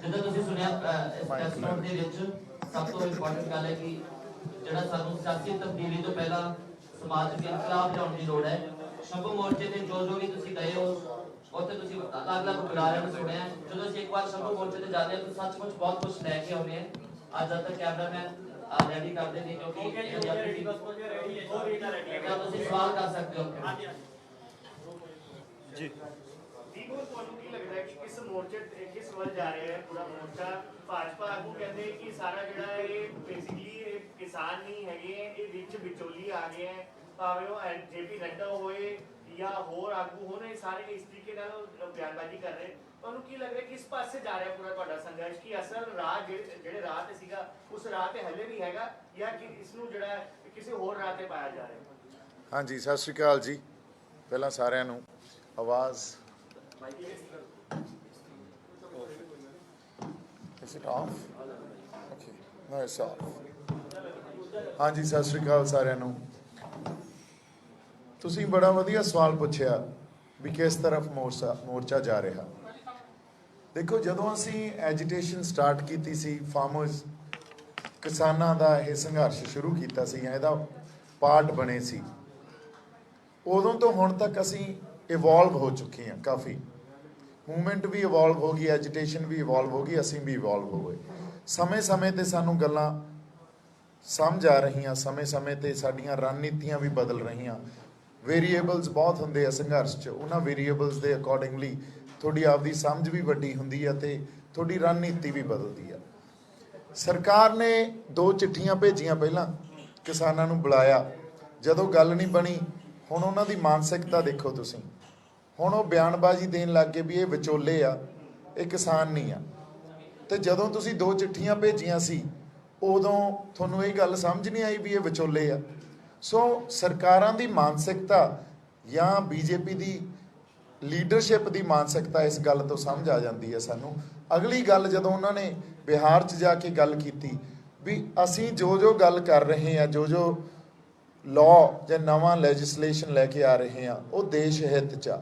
ਜਿੱਦਾਂ ਤੁਸੀਂ ਸੁਣਿਆ ਇਸ ਪ੍ਰੈਸ ਨੋਟ ਦੇ ਵਿੱਚ ਸਭ ਤੋਂ ਇੰਪੋਰਟੈਂਟ ਗੱਲ ਹੈ ਕਿ ਜਿਹੜਾ ਸਾਨੂੰ ਸਿਆਸੀ ਤਬਦੀਲੀ ਤੋਂ ਪਹਿਲਾਂ ਸਮਾਜ ਵਿੱਚ ਇਨਕਲਾਬ ਲਿਆਉਣ ਦੀ ਲੋੜ ਹੈ। ਸ਼ੰਭੂ ਮੋਰਚੇ ਤੇ ਜੋ ਵੀ ਤੁਸੀਂ ਗਏ ਹੋ ਉੱਥੇ ਤੁਸੀਂ ਅਲੱਗ-ਅਲੱਗ ਬੁਲਾਰਿਆਂ ਨੂੰ ਸੁਣਿਆ। ਜਦੋਂ ਅਸੀਂ ਇੱਕ ਵਾਰ ਸ਼ੰਭੂ ਮੋਰਚੇ ਤੇ ਜਾਂਦੇ ਹਾਂ ਤਾਂ ਸੱਚਮੁੱਚ ਬਹੁਤ ਕੁਝ ਲੈ ਕੇ ਆਉਂਦੇ ਹਾਂ। ਅੱਜ ਤੱਕ ਕੈਮਰਾਮੈਨ ਰੈਡੀ ਕਰਦੇ ਨੇ ਕਿਉਂਕਿ ਤੁਸੀਂ ਸਵਾਲ ਕਰ ਸਕਦੇ ਹੋ ਜੀ। ਤੁਹਾਨੂੰ ਕੀ ਲੱਗਦਾ ਹੈ ਕਿ ਕਿਸ ਮੋਰਚੇ ਕਿਸ ਵੱਲ ਜਾ ਰਿਹਾ ਹੈ ਪੂਰਾ ਮੋਰਚਾ? ਭਾਜਪਾ ਆਗੂ ਕਹਿੰਦੇ ਕਿ ਸਾਰਾ ਜਿਹੜਾ ਇਹ ਬੇਸਿਕਲੀ ਕਿਸਾਨ ਨਹੀਂ ਹੈਗੇ, ਇਹ ਵਿੱਚ ਵਿਚੋਲੀ ਆ ਗਏ ਹੈ, ਭਾਵੇਂ ਉਹ ਜੇਪੀ ਨੱਡਾ ਹੋਏ ਜਾਂ ਹੋਰ ਆਗੂ ਹੋਣ, ਇਹ ਸਾਰੇ ਇਸ ਤਰੀਕੇ ਨਾਲ ਬਿਆਨਬਾਜ਼ੀ ਕਰ ਰਹੇ। ਤੁਹਾਨੂੰ ਕੀ ਲੱਗ ਰਿਹਾ ਕਿਸ ਪਾਸੇ ਜਾ ਰਿਹਾ ਪੂਰਾ ਤੁਹਾਡਾ ਸੰਘਰਸ਼? ਕੀ ਅਸਲ ਰਾਹ ਜਿਹੜੇ ਰਾਹ ਤੇ ਸੀਗਾ ਉਸ ਰਾਹ ਤੇ ਹੱਲੇ ਵੀ ਹੈਗਾ ਜਾਂ ਕਿ ਇਸ ਨੂੰ ਜਿਹੜਾ ਕਿਸੇ ਹੋਰ ਰਾਹ ਤੇ ਪਾਇਆ ਜਾ ਰਿਹਾ? ਹਾਂਜੀ, ਸਤਿ ਸ਼੍ਰੀ ਅਕਾਲ ਜੀ। ਪਹਿਲਾਂ ਸਾਰਿਆਂ ਨੂੰ ਆਵਾਜ਼ Is it off? Okay. No, it's off. ਹਾਂਜੀ, ਸਤਿ ਸ਼੍ਰੀ ਅਕਾਲ ਸਾਰਿਆਂ ਨੂੰ। ਤੁਸੀਂ ਬੜਾ ਵਧੀਆ ਸਵਾਲ ਪੁੱਛਿਆ ਵੀ ਕਿਸ ਤਰਫ ਮੋਰਚਾ ਜਾ ਰਿਹਾ। ਦੇਖੋ, ਜਦੋਂ ਅਸੀਂ ਐਜੀਟੇਸ਼ਨ ਸਟਾਰਟ ਕੀਤੀ ਸੀ, ਫਾਰਮਰਸ ਕਿਸਾਨਾਂ ਦਾ ਇਹ ਸੰਘਰਸ਼ ਸ਼ੁਰੂ ਕੀਤਾ ਸੀ, ਇਹਦਾ ਪਾਰਟ ਬਣੇ ਸੀ, ਉਦੋਂ ਤੋਂ ਹੁਣ ਤੱਕ ਅਸੀਂ ਇਵੋਲਵ ਹੋ ਚੁੱਕੇ ਹਾਂ। ਕਾਫੀ ਮੂਵਮੈਂਟ ਵੀ ਇਵੋਲਵ ਹੋ ਗਈ, ਐਜੀਟੇਸ਼ਨ ਵੀ ਇਵੋਲਵ ਹੋ ਗਈ, ਅਸੀਂ ਵੀ ਇਵੋਲਵ ਹੋ ਗਏ। ਸਮੇਂ-ਸਮੇਂ ਤੇ ਸਾਨੂੰ ਗੱਲਾਂ ਸਮਝ ਆ ਰਹੀਆਂ, ਸਮੇਂ-ਸਮੇਂ ਤੇ ਸਾਡੀਆਂ ਰਣਨੀਤੀਆਂ ਵੀ ਬਦਲ ਰਹੀਆਂ। ਵੇਰੀਏਬਲਸ ਬਹੁਤ ਹੁੰਦੇ ਆ ਸੰਘਰਸ਼ 'ਚ, ਉਹਨਾਂ ਵੇਰੀਏਬਲਸ ਦੇ ਅਕੋਰਡਿੰਗਲੀ ਤੁਹਾਡੀ ਆਪਦੀ ਸਮਝ ਵੀ ਵੱਡੀ ਹੁੰਦੀ ਆ ਤੇ ਤੁਹਾਡੀ ਰਣਨੀਤੀ ਵੀ ਬਦਲਦੀ ਆ। ਸਰਕਾਰ ਨੇ 2 ਚਿੱਠੀਆਂ ਭੇਜੀਆਂ, ਪਹਿਲਾਂ ਕਿਸਾਨਾਂ ਨੂੰ ਬੁਲਾਇਆ, ਜਦੋਂ ਗੱਲ ਨਹੀਂ ਬਣੀ ਹੁਣ ਉਹਨਾਂ ਦੀ ਮਾਨਸਿਕਤਾ ਦੇਖੋ ਤੁਸੀਂ। ਹੁਣ ਉਹ ਬਿਆਨਬਾਜ਼ੀ ਦੇਣ ਲੱਗ ਗਏ ਵੀ ਇਹ ਵਿਚੋਲੇ ਆ, ਇਹ ਕਿਸਾਨ ਨਹੀਂ ਆ। ਤੇ ਜਦੋਂ ਤੁਸੀਂ 2 ਚਿੱਠੀਆਂ ਭੇਜੀਆਂ ਸੀ ਉਦੋਂ ਤੁਹਾਨੂੰ ਇਹ ਗੱਲ ਸਮਝ ਨਹੀਂ ਆਈ ਵੀ ਇਹ ਵਿਚੋਲੇ ਆ। ਸੋ ਸਰਕਾਰਾਂ ਦੀ ਮਾਨਸਿਕਤਾ ਜਾਂ ਬੀਜੇਪੀ ਦੀ ਲੀਡਰਸ਼ਿਪ ਦੀ ਮਾਨਸਿਕਤਾ ਇਸ ਗੱਲ ਤੋਂ ਸਮਝ ਆ ਜਾਂਦੀ ਹੈ ਸਾਨੂੰ। ਅਗਲੀ ਗੱਲ ਜਦੋਂ ਉਹਨਾਂ ਨੇ ਬਿਹਾਰ 'ਚ ਜਾ ਕੇ ਗੱਲ ਕੀਤੀ ਵੀ ਅਸੀਂ ਜੋ ਗੱਲ ਕਰ ਰਹੇ ਹਾਂ, ਜੋ ਲਾਅ ਜਾਂ ਨਵਾਂ ਲੈਜਿਸਲੇਸ਼ਨ ਲੈ ਕੇ ਆ ਰਹੇ ਹਾਂ, ਉਹ ਦੇਸ਼ ਹਿੱਤ 'ਚ ਆ,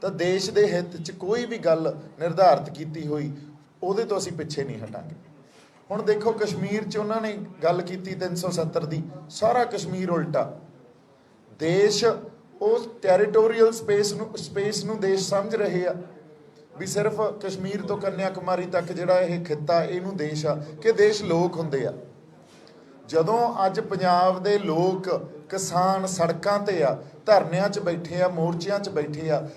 ਤਾਂ ਦੇਸ਼ ਦੇ ਹਿੱਤ 'ਚ ਕੋਈ ਵੀ ਗੱਲ ਨਿਰਧਾਰਿਤ ਕੀਤੀ ਹੋਈ ਉਹਦੇ ਤੋਂ ਅਸੀਂ ਪਿੱਛੇ ਨਹੀਂ ਹਟਾਂਗੇ। ਹੁਣ ਦੇਖੋ, ਕਸ਼ਮੀਰ 'ਚ ਉਹਨਾਂ ਨੇ ਗੱਲ ਕੀਤੀ 370 ਦੀ, ਸਾਰਾ ਕਸ਼ਮੀਰ ਉਲਟਾ। ਦੇਸ਼ ਉਸ ਟੈਰੀਟੋਰੀਅਲ ਸਪੇਸ ਨੂੰ ਦੇਸ਼ ਸਮਝ ਰਹੇ ਆ ਵੀ ਸਿਰਫ ਕਸ਼ਮੀਰ ਤੋਂ ਕੰਨਿਆ ਕੁਮਾਰੀ ਤੱਕ ਜਿਹੜਾ ਇਹ ਖਿੱਤਾ ਇਹਨੂੰ ਦੇਸ਼ ਆ, ਕਿ ਦੇਸ਼ ਲੋਕ ਹੁੰਦੇ ਆ। ਜਦੋਂ ਅੱਜ ਪੰਜਾਬ ਦੇ ਲੋਕ ਕਿਸਾਨ ਸੜਕਾਂ ਤੇ ਆ, ਧਰਨਿਆਂ 'ਚ ਬੈਠੇ ਆ, ਮੋਰਚਿਆਂ 'ਚ ਬੈਠੇ ਆ,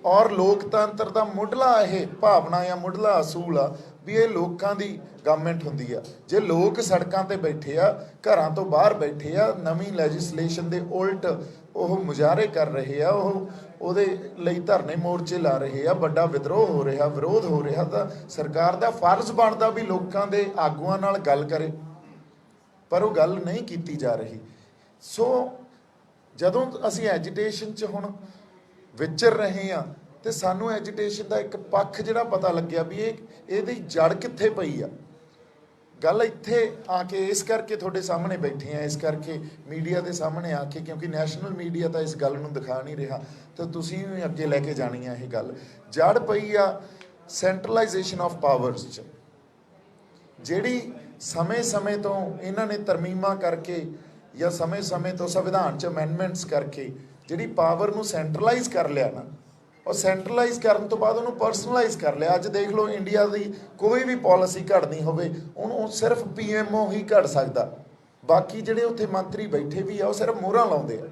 ਔਰ ਲੋਕਤੰਤਰ ਦਾ ਮੁੱਢਲਾ ਇਹ ਭਾਵਨਾ ਜਾਂ ਮੁੱਢਲਾ ਅਸੂਲ ਆ ਵੀ ਇਹ ਲੋਕਾਂ ਦੀ ਗਵਰਨਮੈਂਟ ਹੁੰਦੀ ਆ। ਜੇ ਲੋਕ ਸੜਕਾਂ ਤੇ ਬੈਠੇ ਆ, ਘਰਾਂ ਤੋਂ ਬਾਹਰ ਬੈਠੇ ਆ, ਨਵੀਂ ਲੈਜਿਸਲੇਸ਼ਨ ਦੇ ਉਲਟ ਉਹ ਮੁਜ਼ਾਹਰੇ ਕਰ ਰਹੇ ਆ, ਉਹਦੇ ਲਈ ਧਰਨੇ ਮੋਰਚੇ ਲਾ ਰਹੇ ਆ, ਵੱਡਾ ਵਿਦਰੋਹ ਹੋ ਰਿਹਾ, ਵਿਰੋਧ ਹੋ ਰਿਹਾ, ਤਾਂ ਸਰਕਾਰ ਦਾ ਫਰਜ਼ ਬਣਦਾ ਵੀ ਲੋਕਾਂ ਦੇ ਆਗੂਆਂ ਨਾਲ ਗੱਲ ਕਰੇ, ਪਰ ਉਹ ਗੱਲ ਨਹੀਂ ਕੀਤੀ ਜਾ ਰਹੀ। ਸੋ ਜਦੋਂ ਅਸੀਂ ਐਜੀਟੇਸ਼ਨ 'ਚ ਹੁਣ ਵਿਚਰ ਰਹੇ ਹਾਂ ਤੇ ਸਾਨੂੰ ਐਜੀਟੇਸ਼ਨ ਦਾ ਇੱਕ ਪੱਖ ਜਿਹੜਾ ਪਤਾ ਲੱਗਿਆ ਵੀ ਇਹਦੀ ਜੜ ਕਿੱਥੇ ਪਈ ਆ। ਗੱਲ ਇੱਥੇ ਆ ਕੇ ਇਸ ਕਰਕੇ ਤੁਹਾਡੇ ਸਾਹਮਣੇ ਬੈਠੇ ਆ, ਇਸ ਕਰਕੇ ਮੀਡੀਆ ਦੇ ਸਾਹਮਣੇ ਆ ਕੇ, ਕਿਉਂਕਿ ਨੈਸ਼ਨਲ ਮੀਡੀਆ ਤਾਂ ਇਸ ਗੱਲ ਨੂੰ ਦਿਖਾ ਨਹੀਂ ਰਿਹਾ, ਤਾਂ ਤੁਸੀਂ ਵੀ ਅੱਗੇ ਲੈ ਕੇ ਜਾਣੀ ਆ। ਇਹ ਗੱਲ ਜੜ ਪਈ ਆ ਸੈਂਟਰਲਾਈਜੇਸ਼ਨ ਆਫ ਪਾਵਰਸ 'ਚ, ਜਿਹੜੀ ਸਮੇਂ-ਸਮੇਂ ਤੋਂ ਇਹਨਾਂ ਨੇ ਤਰਮੀਮਾਂ ਕਰਕੇ ਜਾਂ ਸਮੇਂ-ਸਮੇਂ ਤੋਂ ਸੰਵਿਧਾਨ 'ਚ ਅਮੈਂਡਮੈਂਟਸ ਕਰਕੇ ਜਿਹੜੀ ਪਾਵਰ ਨੂੰ ਸੈਂਟਰਲਾਈਜ਼ ਕਰ ਲਿਆ ਨਾ, ਔਰ ਸੈਂਟਰਲਾਈਜ਼ ਕਰਨ ਤੋਂ ਬਾਅਦ ਉਹਨੂੰ ਪਰਸਨਲਾਈਜ਼ ਕਰ ਲਿਆ। ਅੱਜ ਦੇਖ ਲਓ, ਇੰਡੀਆ ਦੀ ਕੋਈ ਵੀ ਪਾਲਿਸੀ ਘੜਨੀ ਹੋਵੇ ਉਹਨੂੰ ਸਿਰਫ PMO ਹੀ ਘੜ ਸਕਦਾ, ਬਾਕੀ ਜਿਹੜੇ ਉੱਥੇ ਮੰਤਰੀ ਬੈਠੇ ਵੀ ਆ ਉਹ ਸਿਰਫ ਮੋਹਰਾਂ ਲਾਉਂਦੇ ਆ।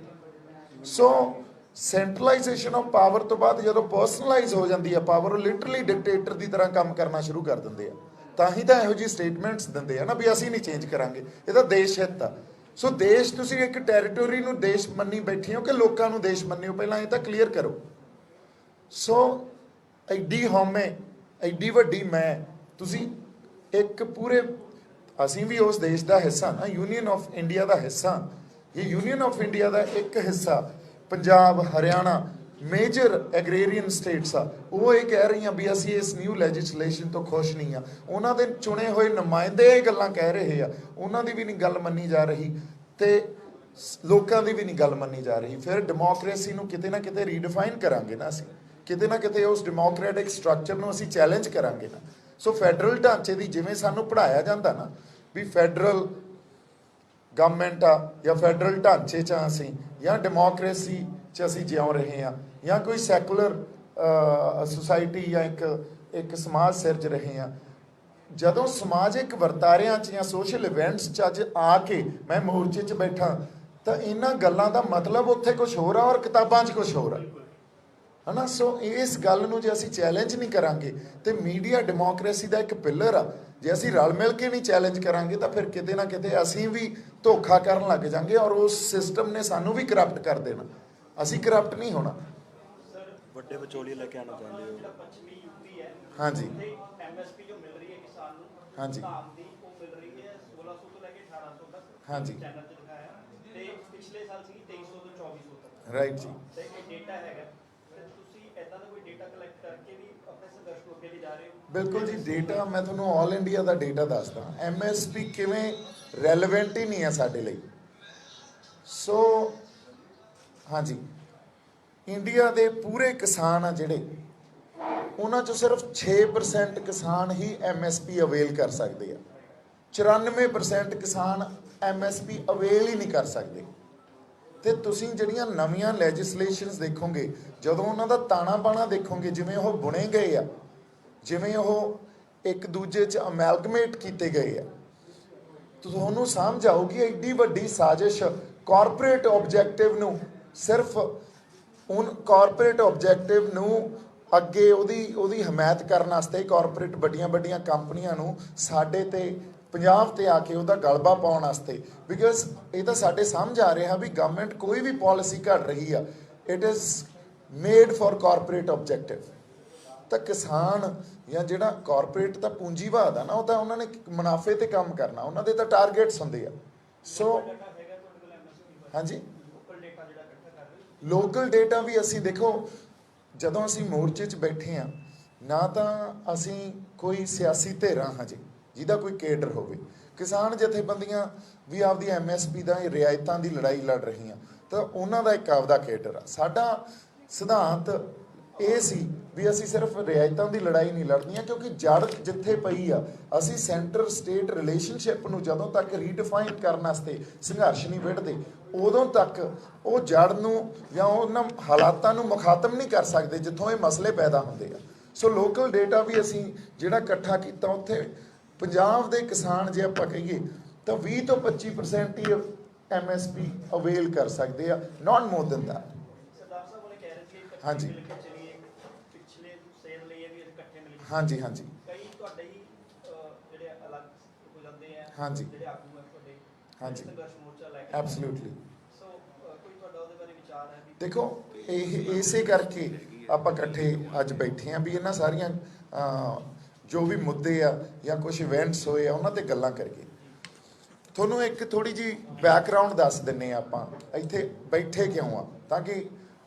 ਸੋ ਸੈਂਟਰਲਾਈਜੇਸ਼ਨ ਆਫ ਪਾਵਰ ਤੋਂ ਬਾਅਦ ਜਦੋਂ ਪਰਸਨਲਾਈਜ਼ ਹੋ ਜਾਂਦੀ ਆ ਪਾਵਰ, ਉਹ ਲਿਟਰਲੀ ਡਿਕਟੇਟਰ ਦੀ ਤਰ੍ਹਾਂ ਕੰਮ ਕਰਨਾ ਸ਼ੁਰੂ ਕਰ ਦਿੰਦੇ ਆ। ਤਾਂ ਹੀ ਤਾਂ ਇਹੋ ਜਿਹੀ ਸਟੇਟਮੈਂਟਸ ਦਿੰਦੇ ਆ ਨਾ ਵੀ ਅਸੀਂ ਨਹੀਂ ਚੇਂਜ ਕਰਾਂਗੇ, ਇਹ ਤਾਂ ਦੇਸ਼ ਹਿੱਤ ਆ। ਸੋ ਦੇਸ਼, ਤੁਸੀਂ ਇੱਕ ਟੈਰੀਟੋਰੀ ਨੂੰ ਦੇਸ਼ ਮੰਨੀ ਬੈਠੇ ਹੋ ਕਿ ਲੋਕਾਂ ਨੂੰ ਦੇਸ਼ ਮੰਨੇ ਹੋ, ਪਹਿਲਾਂ ਇਹ ਤਾਂ ਕਲੀਅਰ ਕਰੋ। ਸੋ ਐਡੀ ਹਉਮੈ, ਐਡੀ ਵੱਡੀ ਮੈਂ, ਤੁਸੀਂ ਇੱਕ ਪੂਰੇ, ਅਸੀਂ ਵੀ ਉਸ ਦੇਸ਼ ਦਾ ਹਿੱਸਾ ਨਾ, ਯੂਨੀਅਨ ਆਫ ਇੰਡੀਆ ਦਾ ਹਿੱਸਾ। ਇਹ ਯੂਨੀਅਨ ਆਫ ਇੰਡੀਆ ਦਾ ਇੱਕ ਹਿੱਸਾ ਪੰਜਾਬ, ਹਰਿਆਣਾ, ਮੇਜਰ ਐਗਰੇਰੀਅਨ ਸਟੇਟਸ ਆ, ਉਹ ਇਹ ਕਹਿ ਰਹੀਆਂ ਵੀ ਅਸੀਂ ਇਸ ਨਿਊ ਲੈਜਿਸਲੇਸ਼ਨ ਤੋਂ ਖੁਸ਼ ਨਹੀਂ ਆ। ਉਹਨਾਂ ਦੇ ਚੁਣੇ ਹੋਏ ਨੁਮਾਇੰਦੇ ਇਹ ਗੱਲਾਂ ਕਹਿ ਰਹੇ ਆ, ਉਹਨਾਂ ਦੀ ਵੀ ਨਹੀਂ ਗੱਲ ਮੰਨੀ ਜਾ ਰਹੀ ਤੇ ਲੋਕਾਂ ਦੀ ਵੀ ਨਹੀਂ ਗੱਲ ਮੰਨੀ ਜਾ ਰਹੀ। ਫਿਰ ਡੈਮੋਕ੍ਰੇਸੀ ਨੂੰ ਕਿਤੇ ਨਾ ਕਿਤੇ ਰੀਡਿਫਾਈਨ ਕਰਾਂਗੇ ਨਾ ਅਸੀਂ। ਕਿਤੇ ਨਾ ਕਿਤੇ ਉਸ ਡੈਮੋਕ੍ਰੈਟਿਕ ਸਟਰਕਚਰ ਨੂੰ ਅਸੀਂ ਚੈਲੰਜ ਕਰਾਂਗੇ ਨਾ। ਸੋ ਫੈਡਰਲ ਢਾਂਚੇ ਦੀ ਜਿਵੇਂ ਸਾਨੂੰ ਪੜ੍ਹਾਇਆ ਜਾਂਦਾ ਨਾ ਵੀ ਫੈਡਰਲ ਗਵਰਨਮੈਂਟ ਆ ਜਾਂ ਫੈਡਰਲ ਢਾਂਚੇ 'ਚ ਅਸੀਂ ਜਾਂ ਡੈਮੋਕ੍ਰੇਸੀ 'ਚ ਅਸੀਂ ਜਿਉਂ ਰਹੇ ਹਾਂ ਜਾਂ ਕੋਈ ਸੈਕੂਲਰ ਸੁਸਾਇਟੀ ਜਾਂ ਇੱਕ ਸਮਾਜ ਸਿਰਜ ਰਹੇ ਹਾਂ। ਜਦੋਂ ਸਮਾਜਿਕ ਵਰਤਾਰਿਆਂ 'ਚ ਜਾਂ ਸੋਸ਼ਲ ਇਵੈਂਟਸ 'ਚ ਅੱਜ ਆ ਕੇ ਮੈਂ ਮੋਰਚੇ 'ਚ ਬੈਠਾ ਤਾਂ ਇਹਨਾਂ ਗੱਲਾਂ ਦਾ ਮਤਲਬ ਉੱਥੇ ਕੁਝ ਹੋਰ ਆ ਔਰ ਕਿਤਾਬਾਂ 'ਚ ਕੁਝ ਹੋਰ ਆ, ਹੈ ਨਾ। ਸੋ ਇਸ ਗੱਲ ਨੂੰ ਜੇ ਅਸੀਂ ਚੈਲੰਜ ਨਹੀਂ ਕਰਾਂਗੇ ਤੇ ਮੀਡੀਆ ਡੈਮੋਕ੍ਰੇਸੀ ਦਾ ਇੱਕ ਪਿੱਲਰ ਆ, ਜੇ ਅਸੀਂ ਰਲ ਮਿਲ ਕੇ ਨਹੀਂ ਚੈਲੰਜ ਕਰਾਂਗੇ ਤਾਂ ਫਿਰ ਕਿਤੇ ਨਾ ਕਿਤੇ ਅਸੀਂ ਵੀ ਧੋਖਾ ਕਰਨ ਲੱਗ ਜਾਵਾਂਗੇ ਔਰ ਉਸ ਸਿਸਟਮ ਨੇ ਸਾਨੂੰ ਵੀ ਕਰਪਟ ਕਰ ਦੇਣਾ। ਅਸੀਂ ਕਰਪਟ ਨਹੀਂ ਹੋਣਾ। ਵੱਡੇ ਵਿਚੋਲੀਏ ਲੈ ਕੇ ਆਉਣਾ ਚਾਹੁੰਦੇ ਹੋ? ਜਿਹੜਾ ਪੱਛਮੀ ਯੂਪੀ ਹੈ ਹਾਂਜੀ ਤੇ ਐਮਐਸਪੀ ਜੋ ਮਿਲ ਰਹੀ ਹੈ ਕਿਸਾਨ ਨੂੰ, ਹਾਂਜੀ ਧਾਨ ਦੀ ਉਹ ਮਿਲ ਰਹੀ ਹੈ 1600 ਤੋਂ ਲੈ ਕੇ 1800 ਤੱਕ। ਹਾਂਜੀ ਚੈਨਲ 'ਚ ਦਿਖਾਇਆ ਤੇ ਪਿਛਲੇ ਸਾਲ ਸੀ 2300 ਤੋਂ 2400 ਤੱਕ। ਰਾਈਟ ਜੀ। ਤੇ ਇਹ ਡੇਟਾ ਹੈਗਾ ਤੇ ਤੁਸੀਂ ਇਦਾਂ ਦਾ ਕੋਈ ਡੇਟਾ ਕਲੈਕਟ ਕਰਕੇ ਵੀ ਆਪਣੇ ਸੰਘਰਸ਼ ਨੂੰ ਅੱਗੇ ਲੈ ਜਾ ਰਹੇ ਹੋ? ਬਿਲਕੁਲ ਜੀ। ਡੇਟਾ ਮੈਂ ਤੁਹਾਨੂੰ ਆਲ ਇੰਡੀਆ ਦਾ ਡੇਟਾ ਦੱਸਦਾ। ਐਮਐਸਪੀ ਕਿਵੇਂ ਰੈਲੇਵੈਂਟ ਹੀ ਨਹੀਂ ਹੈ ਸਾਡੇ ਲਈ। ਸੋ ਹਾਂਜੀ, ਇੰਡੀਆ ਦੇ ਪੂਰੇ ਕਿਸਾਨ ਆ ਜਿਹੜੇ, ਉਹਨਾਂ 'ਚੋਂ ਸਿਰਫ 6% ਕਿਸਾਨ ਹੀ ਐਮਐਸਪੀ ਅਵੇਲ ਕਰ ਸਕਦੇ ਆ। 94% ਕਿਸਾਨ ਐਮਐਸਪੀ ਅਵੇਲ ਹੀ ਨਹੀਂ ਕਰ ਸਕਦੇ। ਤੇ ਤੁਸੀਂ ਜਿਹੜੀਆਂ ਨਵੀਆਂ ਲੈਜਿਸਲੇਸ਼ਨਸ ਦੇਖੋਗੇ, ਜਦੋਂ ਉਹਨਾਂ ਦਾ ਤਾਣਾ ਬਾਣਾ ਦੇਖੋਗੇ, ਜਿਵੇਂ ਉਹ ਬੁਣੇ ਗਏ ਆ, ਜਿਵੇਂ ਉਹ ਇੱਕ ਦੂਜੇ 'ਚ ਅਮੈਲਗਮੇਟ ਕੀਤੇ ਗਏ ਆ, ਤੁਹਾਨੂੰ ਸਮਝ ਆਊਗੀ ਐਡੀ ਵੱਡੀ ਸਾਜ਼ਿਸ਼ ਕਾਰਪੋਰੇਟ ਆਬਜੈਕਟਿਵ ਨੂੰ ਸਿਰਫ ਕਾਰਪੋਰੇਟ ਆਬਜੈਕਟਿਵ ਨੂੰ ਅੱਗੇ ਉਹਦੀ ਹਮਾਇਤ ਕਰਨ ਵਾਸਤੇ ਕਾਰਪੋਰੇਟ ਵੱਡੀਆਂ ਕੰਪਨੀਆਂ ਨੂੰ ਸਾਡੇ ਤੇ ਪੰਜਾਬ ਤੇ ਆ ਕੇ ਉਹਦਾ ਗਲਬਾ ਪਾਉਣ ਵਾਸਤੇ। ਬਿਕਾਜ਼ ਇਹ ਤਾਂ ਸਾਡੇ ਸਮਝ ਆ ਰਿਹਾ ਵੀ ਗਵਰਨਮੈਂਟ ਕੋਈ ਵੀ ਪਾਲਿਸੀ ਘੜ ਰਹੀ ਆ, it is made for corporate objective. ਤਾਂ ਕਿਸਾਨ ਜਾਂ ਜਿਹੜਾ ਕਾਰਪੋਰੇਟ ਤਾਂ ਪੂੰਜੀਵਾਦ ਆ ਨਾ, ਉਹ ਤਾਂ ਉਹਨਾਂ ਨੇ ਮੁਨਾਫੇ ਤੇ ਕੰਮ ਕਰਨਾ, ਉਹਨਾਂ ਦੇ ਤਾਂ ਟਾਰਗੇਟਸ ਹੁੰਦੇ ਆ। ਸੋ ਹਾਂਜੀ, ਲੋਕਲ ਡੇਟਾ ਵੀ ਅਸੀਂ ਦੇਖੋ, ਜਦੋਂ ਅਸੀਂ ਮੋਰਚੇ 'ਚ ਬੈਠੇ ਹਾਂ ਨਾ ਤਾਂ ਅਸੀਂ ਕੋਈ ਸਿਆਸੀ ਧਿਰਾਂ ਹਜੇ ਜਿਹਦਾ ਕੋਈ ਕੇਡਰ ਹੋਵੇ। ਕਿਸਾਨ ਜਥੇਬੰਦੀਆਂ ਵੀ ਆਪਦੀ ਐਮਐਸਪੀ ਦਾ ਰਿਆਇਤਾਂ ਦੀ ਲੜਾਈ ਲੜ ਰਹੀਆਂ, ਤਾਂ ਉਹਨਾਂ ਦਾ ਇੱਕ ਆਪਦਾ ਕੇਡਰ ਆ। ਸਾਡਾ ਸਿਧਾਂਤ ਇਹ ਸੀ ਵੀ ਅਸੀਂ ਸਿਰਫ ਰਿਆਇਤਾਂ ਦੀ ਲੜਾਈ ਨਹੀਂ ਲੜਨੀਆਂ, ਕਿਉਂਕਿ ਜੜ ਜਿੱਥੇ ਪਈ ਆ, ਅਸੀਂ ਸੈਂਟਰ ਸਟੇਟ ਰਿਲੇਸ਼ਨਸ਼ਿਪ ਨੂੰ ਜਦੋਂ ਤੱਕ ਰੀਡਿਫਾਈਨ ਕਰਨ ਵਾਸਤੇ ਸੰਘਰਸ਼ ਨਹੀਂ ਵਿੱਢਦੇ, ਉਦੋਂ ਤੱਕ ਉਹ ਜੜ ਨੂੰ ਜਾਂ ਉਹਨਾਂ ਹਾਲਾਤਾਂ ਨੂੰ ਮੁਖਾਤਮ ਨਹੀਂ ਕਰ ਸਕਦੇ ਜਿੱਥੋਂ ਇਹ ਮਸਲੇ ਪੈਦਾ ਹੁੰਦੇ ਆ। ਸੋ ਲੋਕਲ ਡੇਟਾ ਵੀ ਅਸੀਂ ਜਿਹੜਾ ਇਕੱਠਾ ਕੀਤਾ, ਉੱਥੇ ਪੰਜਾਬ ਦੇ ਕਿਸਾਨ ਜੇ ਆਪਾਂ ਕਹੀਏ ਤਾਂ 20 ਤੋਂ 25% ਹੀ ਐਮਐਸਪੀ ਅਵੇਲ ਕਰ ਸਕਦੇ ਆ, ਨਾਟ ਮੋਰ ਦੈਨ ਦੈਟ। ਸਰਦਾਰ ਸਾਹਿਬ ਉਹਨੇ ਕਹਿ ਰਹੇ ਸੀ ਹਾਂਜੀ ਪਿਛਲੇ ਸੇਲ ਲਈ ਵੀ ਇਕੱਠੇ ਮਿਲ ਗਏ। ਹਾਂਜੀ ਹਾਂਜੀ ਕਈ ਤੁਹਾਡੇ ਹੀ ਜਿਹੜੇ ਅਲੱਗ ਹੋ ਜਾਂਦੇ ਆ, ਹਾਂਜੀ ਜਿਹੜੇ ਆਗੂ ਆ ਤੁਹਾਡੇ, ਹਾਂਜੀ ਸੰਘਰਸ਼ ਮੋਰਚਾ ਲੈ ਕੇ। ਐਬਸੋਲੂਟਲੀ। ਸੋ ਕੋਈ ਤੁਹਾਡਾ ਉਹਦੇ ਬਾਰੇ ਵਿਚਾਰ ਹੈ? ਦੇਖੋ, ਇਹ ਇਸੇ ਕਰਕੇ ਆਪਾਂ ਇਕੱਠੇ ਅੱਜ ਬੈਠੇ ਹਾਂ ਵੀ ਇਹਨਾਂ ਸਾਰੀਆਂ ਜੋ ਵੀ ਮੁੱਦੇ ਆ ਜਾਂ ਕੁਝ ਇਵੈਂਟਸ ਹੋਏ ਆ ਉਹਨਾਂ ਤੇ ਗੱਲਾਂ ਕਰੀਏ। ਤੁਹਾਨੂੰ ਇੱਕ ਥੋੜੀ ਜੀ ਬੈਕਗਰਾਉਂਡ ਦੱਸ ਦਿੰਨੇ ਆ ਆਪਾਂ ਇੱਥੇ ਬੈਠੇ ਕਿਉਂ ਆ, ਤਾਂ ਕਿ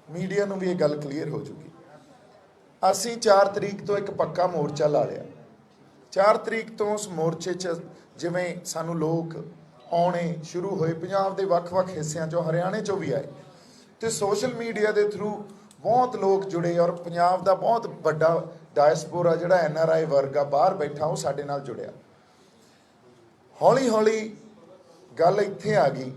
ਮੀਡੀਆ ਨੂੰ ਵੀ ਇਹ ਗੱਲ ਕਲੀਅਰ ਹੋ ਜੂਗੀ। ਅਸੀਂ 4 ਤਰੀਕ ਤੋਂ ਇੱਕ ਪੱਕਾ ਮੋਰਚਾ ਲਾ ਲਿਆ। 4 ਤਰੀਕ ਤੋਂ ਉਸ ਮੋਰਚੇ 'ਚ ਜਿਵੇਂ ਸਾਨੂੰ ਲੋਕ ਆਉਣੇ ਸ਼ੁਰੂ ਹੋਏ, ਪੰਜਾਬ ਦੇ ਵੱਖ-ਵੱਖ ਹਿੱਸਿਆਂ 'ਚੋਂ, ਹਰਿਆਣੇ 'ਚੋਂ ਵੀ ਆਏ, ਤੇ ਸੋਸ਼ਲ ਮੀਡੀਆ ਦੇ ਥਰੂ ਬਹੁਤ ਲੋਕ ਜੁੜੇ ਔਰ ਪੰਜਾਬ ਦਾ ਬਹੁਤ ਵੱਡਾ ਡਾਇਸਪੋਰਾ ਜਿਹੜਾ ਐਨਆਰਆਈ ਵਰਗ ਆ ਬਾਹਰ ਬੈਠਾ, ਉਹ ਸਾਡੇ ਨਾਲ ਜੁੜਿਆ। ਹੌਲੀ ਹੌਲੀ ਗੱਲ ਇੱਥੇ ਆ ਗਈ।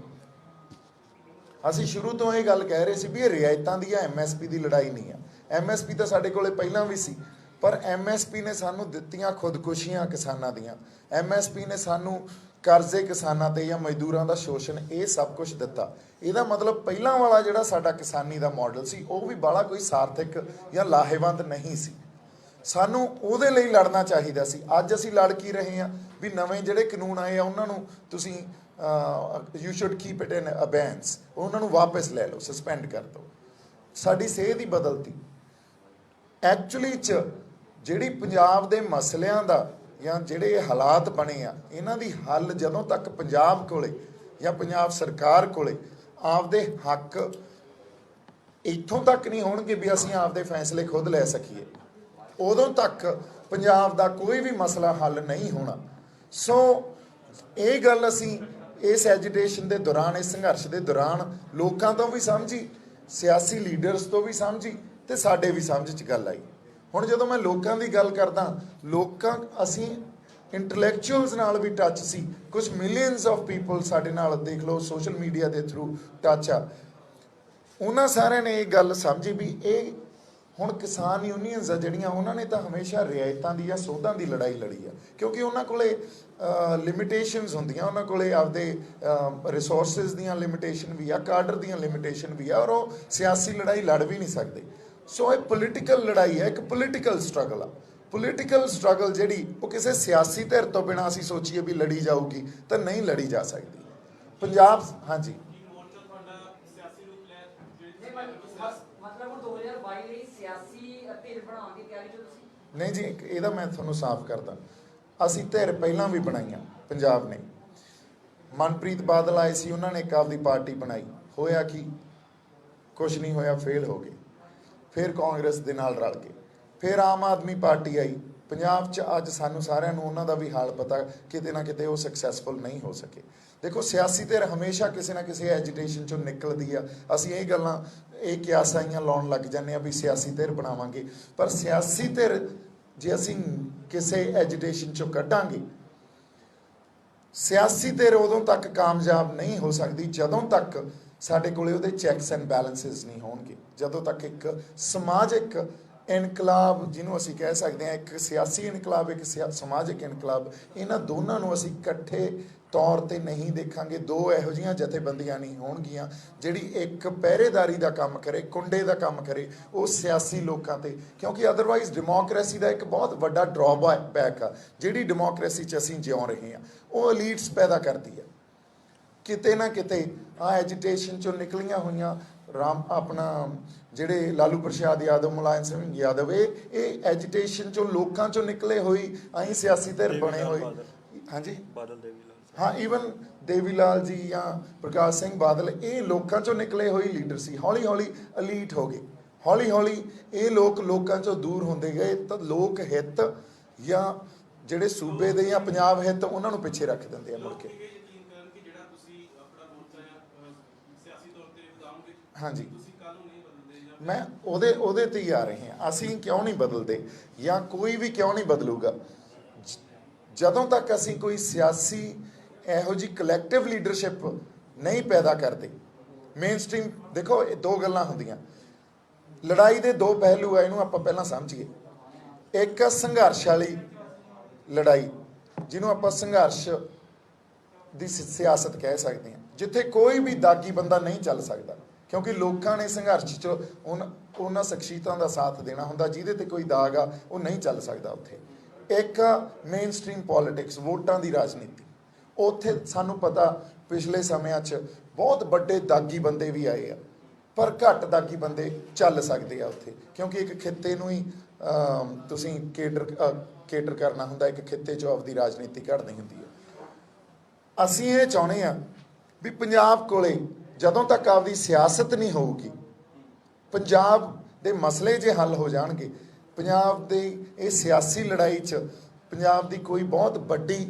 ਅਸੀਂ ਸ਼ੁਰੂ ਤੋਂ ਇਹ ਗੱਲ ਕਹਿ ਰਹੇ ਸੀ ਵੀ ਇਹ ਰਿਆਇਤਾਂ ਦੀ ਐਮਐਸਪੀ ਦੀ ਲੜਾਈ ਨਹੀਂ ਆ। ਐਮਐਸਪੀ ਤਾਂ ਸਾਡੇ ਕੋਲੇ ਪਹਿਲਾਂ ਵੀ ਸੀ, ਪਰ ਐਮਐਸਪੀ ਨੇ ਸਾਨੂੰ ਦਿੱਤੀਆਂ ਖੁਦਕੁਸ਼ੀਆਂ ਕਿਸਾਨਾਂ ਦੀਆਂ, ਐਮਐਸਪੀ ਨੇ ਸਾਨੂੰ ਕਰਜ਼ੇ ਕਿਸਾਨਾਂ ਤੇ ਜਾਂ ਮਜ਼ਦੂਰਾਂ ਦਾ ਸ਼ੋਸ਼ਣ, ਇਹ ਸਭ ਕੁਝ ਦਿੱਤਾ। ਇਹਦਾ ਮਤਲਬ ਪਹਿਲਾਂ ਵਾਲਾ ਜਿਹੜਾ ਸਾਡਾ ਕਿਸਾਨੀ ਦਾ ਮਾਡਲ ਸੀ ਉਹ ਵੀ ਬਾਹਲਾ ਕੋਈ ਸਾਰਥਿਕ ਜਾਂ ਲਾਹੇਵੰਦ ਨਹੀਂ ਸੀ। ਸਾਨੂੰ ਉਹਦੇ ਲਈ ਲੜਨਾ ਚਾਹੀਦਾ ਸੀ। ਅੱਜ ਅਸੀਂ ਲੜ ਕੀ ਰਹੇ ਹਾਂ ਵੀ ਨਵੇਂ ਜਿਹੜੇ ਕਾਨੂੰਨ ਆਏ ਆ ਉਹਨਾਂ ਨੂੰ ਤੁਸੀਂ you should keep it in abeyance, ਉਹਨਾਂ ਨੂੰ ਵਾਪਸ ਲੈ ਲਓ, ਸਸਪੈਂਡ ਕਰ ਦਿਓ। ਸਾਡੀ ਸੇਧ ਹੀ ਬਦਲਤੀ। ਐਕਚੁਅਲੀ 'ਚ ਜਿਹੜੀ ਪੰਜਾਬ ਦੇ ਮਸਲਿਆਂ ਦਾ ਜਾਂ ਜਿਹੜੇ ਹਾਲਾਤ ਬਣੇ ਆ, ਇਹਨਾਂ ਦੀ ਹੱਲ ਜਦੋਂ ਤੱਕ ਪੰਜਾਬ ਕੋਲੇ ਜਾਂ ਪੰਜਾਬ ਸਰਕਾਰ ਕੋਲੇ ਆਪਦੇ ਹੱਕ ਇੱਥੋਂ ਤੱਕ ਨਹੀਂ ਹੋਣਗੇ ਵੀ ਅਸੀਂ ਆਪਦੇ ਫੈਸਲੇ ਖੁਦ ਲੈ ਸਕੀਏ, ਉਦੋਂ ਤੱਕ ਪੰਜਾਬ ਦਾ ਕੋਈ ਵੀ ਮਸਲਾ ਹੱਲ ਨਹੀਂ ਹੋਣਾ। ਸੋ ਇਹ ਗੱਲ ਅਸੀਂ ਇਸ ਐਜੀਟੇਸ਼ਨ ਦੇ ਦੌਰਾਨ, ਇਸ ਸੰਘਰਸ਼ ਦੇ ਦੌਰਾਨ ਲੋਕਾਂ ਤੋਂ ਵੀ ਸਮਝੀ, ਸਿਆਸੀ ਲੀਡਰਸ ਤੋਂ ਵੀ ਸਮਝੀ, ਤੇ ਸਾਡੇ ਵੀ ਸਮਝ 'ਚ ਗੱਲ ਆਈ। ਹੁਣ ਜਦੋਂ ਮੈਂ ਲੋਕਾਂ ਦੀ ਗੱਲ ਕਰਦਾ, ਅਸੀਂ ਇੰਟੈਲੈਕਚੁਅਲਸ ਨਾਲ ਵੀ ਟੱਚ ਸੀ, ਕੁਝ ਮਿਲੀਅਨਸ ਆਫ ਪੀਪਲ ਸਾਡੇ ਨਾਲ ਦੇਖ ਲਓ ਸੋਸ਼ਲ ਮੀਡੀਆ ਦੇ ਥਰੂ ਟੱਚ ਆ। ਉਹਨਾਂ ਸਾਰਿਆਂ ਨੇ ਇਹ ਗੱਲ ਸਮਝੀ ਵੀ ਇਹ ਹੁਣ ਕਿਸਾਨ ਯੂਨੀਅਨਸ ਆ ਜਿਹੜੀਆਂ, ਉਹਨਾਂ ਨੇ ਤਾਂ ਹਮੇਸ਼ਾ ਰਿਆਇਤਾਂ ਦੀ ਜਾਂ ਸੋਧਾਂ ਦੀ ਲੜਾਈ ਲੜੀ ਆ, ਕਿਉਂਕਿ ਉਹਨਾਂ ਕੋਲੇ ਲਿਮਿਟੇਸ਼ਨਸ ਹੁੰਦੀਆਂ, ਉਹਨਾਂ ਕੋਲੇ ਆਪਦੇ ਰਿਸੋਰਸਿਸ ਦੀਆਂ ਲਿਮਿਟੇਸ਼ਨ ਵੀ ਆ, ਕਾਡਰ ਦੀਆਂ ਲਿਮਿਟੇਸ਼ਨ ਵੀ ਆ, ਔਰ ਉਹ ਸਿਆਸੀ ਲੜਾਈ ਲੜ ਵੀ ਨਹੀਂ ਸਕਦੇ। ਸੋ ਇਹ ਪੋਲੀਟੀਕਲ ਲੜਾਈ ਹੈ, ਇੱਕ ਪੋਲੀਟੀਕਲ ਸਟਰਗਲ ਆ। ਪੋਲੀਟੀਕਲ ਸਟਰਗਲ ਜਿਹੜੀ ਉਹ ਕਿਸੇ ਸਿਆਸੀ ਧਿਰ ਤੋਂ ਬਿਨਾਂ ਅਸੀਂ ਸੋਚੀਏ ਵੀ ਲੜੀ ਜਾਊਗੀ ਤਾਂ ਨਹੀਂ ਲੜੀ ਜਾ ਸਕਦੀ। ਪੰਜਾਬ ਹਾਂਜੀ ਮਤਲਬ 2022 ਲਈ ਸਿਆਸੀ ਧਿਰ ਬਣਾਉਣ ਦੀ ਤਿਆਰੀ 'ਚ ਤੁਸੀਂ? ਨਹੀਂ ਜੀ, ਇਹਦਾ ਮੈਂ ਤੁਹਾਨੂੰ ਸਾਫ਼ ਕਰਦਾ, ਅਸੀਂ ਧਿਰ ਪਹਿਲਾਂ ਵੀ ਬਣਾਈਆਂ ਪੰਜਾਬ ਨੇ। ਮਨਪ੍ਰੀਤ ਬਾਦਲ ਆਏ ਸੀ, ਉਹਨਾਂ ਨੇ ਇੱਕ ਆਪਦੀ ਪਾਰਟੀ ਬਣਾਈ, ਹੋਇਆ ਕੀ? ਕੁਛ ਨਹੀਂ ਹੋਇਆ, ਫੇਲ ਹੋ ਗਏ। ਫਿਰ ਕਾਂਗਰਸ ਦੇ ਨਾਲ ਰਲ ਗਏ, ਫਿਰ ਆਮ ਆਦਮੀ ਪਾਰਟੀ ਆਈ ਪੰਜਾਬ 'ਚ। ਅੱਜ ਸਾਨੂੰ ਸਾਰਿਆਂ ਨੂੰ ਉਹਨਾਂ ਦਾ ਵੀ ਹਾਲ ਪਤਾ, ਕਿਤੇ ਨਾ ਕਿਤੇ ਉਹ ਸਕਸੈਸਫੁਲ ਨਹੀਂ ਹੋ ਸਕੇ। ਦੇਖੋ ਸਿਆਸੀ ਧਿਰ ਹਮੇਸ਼ਾ ਕਿਸੇ ਨਾ ਕਿਸੇ ਐਜੀਟੇਸ਼ਨ 'ਚੋਂ ਨਿਕਲਦੀ ਆ। ਅਸੀਂ ਇਹ ਗੱਲਾਂ, ਇਹ ਕਿਆਸਾਈਆਂ ਲਾਉਣ ਲੱਗ ਜਾਂਦੇ ਆ ਵੀ ਸਿਆਸੀ ਧਿਰ ਬਣਾਵਾਂਗੇ, ਪਰ ਸਿਆਸੀ ਧਿਰ ਜੇ ਅਸੀਂ ਕਿਸੇ ਐਜੀਟੇਸ਼ਨ 'ਚੋਂ ਕੱਢਾਂਗੇ, ਸਿਆਸੀ ਧਿਰ ਉਦੋਂ ਤੱਕ ਕਾਮਯਾਬ ਨਹੀਂ ਹੋ ਸਕਦੀ ਜਦੋਂ ਤੱਕ ਸਾਡੇ ਕੋਲੇ ਉਹਦੇ ਚੈੱਕਸ ਐਂਡ ਬੈਲੈਂਸਿਸ ਨਹੀਂ ਹੋਣਗੇ, ਜਦੋਂ ਤੱਕ ਇੱਕ ਸਮਾਜਿਕ ਇਨਕਲਾਬ ਜਿਹਨੂੰ ਅਸੀਂ ਕਹਿ ਸਕਦੇ ਹਾਂ, ਇੱਕ ਸਿਆਸੀ ਇਨਕਲਾਬ, ਇੱਕ ਸਮਾਜਿਕ ਇਨਕਲਾਬ, ਇਹਨਾਂ ਦੋਨਾਂ ਨੂੰ ਅਸੀਂ ਇਕੱਠੇ ਤੌਰ ਤੇ ਨਹੀਂ ਦੇਖਾਂਗੇ। ਦੋ ਇਹੋ ਜਿਹੀਆਂ ਜਥੇਬੰਦੀਆਂ ਨਹੀਂ ਹੋਣਗੀਆਂ ਜਿਹੜੀ ਇੱਕ ਪਹਿਰੇਦਾਰੀ ਦਾ ਕੰਮ ਕਰੇ, ਕੁੰਡੇ ਦਾ ਕੰਮ ਕਰੇ ਉਹ ਸਿਆਸੀ ਲੋਕਾਂ ਤੇ, ਕਿਉਂਕਿ ਅਦਰਵਾਈਜ਼ ਡੈਮੋਕ੍ਰੇਸੀ ਦਾ ਇੱਕ ਬਹੁਤ ਵੱਡਾ ਡਰਾਬੈਕ ਆ ਜਿਹੜੀ ਡੈਮੋਕ੍ਰੇਸੀ 'ਚ ਅਸੀਂ ਜਿਉਂ ਰਹੇ ਹਾਂ, ਉਹ ਐਲੀਟਸ ਪੈਦਾ ਕਰਦੀ ਆ। ਕਿਤੇ ਨਾ ਕਿਤੇ ਆ ਐਜੀਟੇਸ਼ਨ 'ਚੋਂ ਨਿਕਲੀਆਂ ਹੋਈਆਂ ਆਪਣਾ ਜਿਹੜੇ ਲਾਲੂ ਪ੍ਰਸਾਦ ਯਾਦਵ, ਮੁਲਾਇਮ ਸਿੰਘ ਯਾਦਵ, ਇਹ ਐਜੀਟੇਸ਼ਨ 'ਚੋਂ ਲੋਕਾਂ 'ਚੋਂ ਨਿਕਲੇ ਹੋਈ ਅਸੀਂ ਸਿਆਸੀ ਧਿਰ ਬਣੇ ਹੋਏ। ਹਾਂਜੀ ਬਾਦਲ ਦੇਵੀ ਲਾਲ, ਹਾਂ, ਈਵਨ ਦੇਵੀ ਲਾਲ ਜੀ ਜਾਂ ਪ੍ਰਕਾਸ਼ ਸਿੰਘ ਬਾਦਲ, ਇਹ ਲੋਕਾਂ 'ਚੋਂ ਨਿਕਲੇ ਹੋਏ ਲੀਡਰ ਸੀ। ਹੌਲੀ ਹੌਲੀ ਅਲੀਟ ਹੋ ਗਏ, ਹੌਲੀ ਹੌਲੀ ਇਹ ਲੋਕਾਂ 'ਚੋਂ ਦੂਰ ਹੁੰਦੇ ਗਏ ਤਾਂ ਲੋਕ ਹਿੱਤ ਜਾਂ ਜਿਹੜੇ ਸੂਬੇ ਦੇ ਜਾਂ ਪੰਜਾਬ ਹਿੱਤ ਉਹਨਾਂ ਨੂੰ ਪਿੱਛੇ ਰੱਖ ਦਿੰਦੇ ਆ ਮੁੜ ਕੇ। ਹਾਂਜੀ, ਮੈਂ ਉਹਦੇ ਤੇ ਹੀ ਆ ਰਹੇ ਹਾਂ। ਅਸੀਂ ਕਿਉਂ ਨਹੀਂ ਬਦਲਦੇ ਜਾਂ ਕੋਈ ਵੀ ਕਿਉਂ ਨਹੀਂ ਬਦਲੂਗਾ ਜਦੋਂ ਤੱਕ ਅਸੀਂ ਕੋਈ ਸਿਆਸੀ ਇਹੋ ਜਿਹੀ ਕਲੈਕਟਿਵ ਲੀਡਰਸ਼ਿਪ ਨਹੀਂ ਪੈਦਾ ਕਰਦੇ। ਮੇਨ ਸਟ੍ਰੀਮ ਦੇਖੋ, ਇਹ ਦੋ ਗੱਲਾਂ ਹੁੰਦੀਆਂ, ਲੜਾਈ ਦੇ ਦੋ ਪਹਿਲੂ ਆ, ਇਹਨੂੰ ਆਪਾਂ ਪਹਿਲਾਂ ਸਮਝੀਏ। ਇੱਕ ਸੰਘਰਸ਼ ਵਾਲੀ ਲੜਾਈ ਜਿਹਨੂੰ ਆਪਾਂ ਸੰਘਰਸ਼ ਦੀ ਸਿਆਸਤ ਕਹਿ ਸਕਦੇ ਹਾਂ, ਜਿੱਥੇ ਕੋਈ ਵੀ ਦਾਗੀ ਬੰਦਾ ਨਹੀਂ ਚੱਲ ਸਕਦਾ, ਕਿਉਂਕਿ ਲੋਕਾਂ ਨੇ ਸੰਘਰਸ਼ 'ਚ ਉਹਨਾਂ ਸ਼ਖਸੀਅਤਾਂ ਦਾ ਸਾਥ ਦੇਣਾ ਹੁੰਦਾ ਜਿਹਦੇ ਤੇ ਕੋਈ ਦਾਗ ਆ, ਉਹ ਨਹੀਂ ਚੱਲ ਸਕਦਾ ਉੱਥੇ। ਇੱਕ ਮੇਨ ਸਟ੍ਰੀਮ ਪੋਲੀਟਿਕਸ, ਵੋਟਾਂ ਦੀ ਰਾਜਨੀਤੀ, ਉੱਥੇ ਸਾਨੂੰ ਪਤਾ ਪਿਛਲੇ ਸਮਿਆਂ 'ਚ ਬਹੁਤ ਵੱਡੇ ਦਾਗੀ ਬੰਦੇ ਵੀ ਆਏ ਆ, ਪਰ ਘੱਟ ਦਾਗੀ ਬੰਦੇ ਚੱਲ ਸਕਦੇ ਆ ਉੱਥੇ, ਕਿਉਂਕਿ ਇੱਕ ਖਿੱਤੇ ਨੂੰ ਹੀ ਤੁਸੀਂ ਕੇਟਰ ਕਰਨਾ ਹੁੰਦਾ, ਇੱਕ ਖਿੱਤੇ 'ਚੋਂ ਆਪਦੀ ਰਾਜਨੀਤੀ ਘੜਨੀ ਹੁੰਦੀ ਹੈ। ਅਸੀਂ ਇਹ ਚਾਹੁੰਦੇ ਹਾਂ ਵੀ ਪੰਜਾਬ ਕੋਲੇ ਜਦੋਂ ਤੱਕ ਆਪਦੀ ਸਿਆਸਤ ਨਹੀਂ ਹੋਊਗੀ, ਪੰਜਾਬ ਦੇ ਮਸਲੇ ਜੇ ਹੱਲ ਹੋ ਜਾਣਗੇ, ਪੰਜਾਬ ਦੇ ਇਹ ਸਿਆਸੀ ਲੜਾਈ 'ਚ ਪੰਜਾਬ ਦੀ ਕੋਈ ਬਹੁਤ ਵੱਡੀ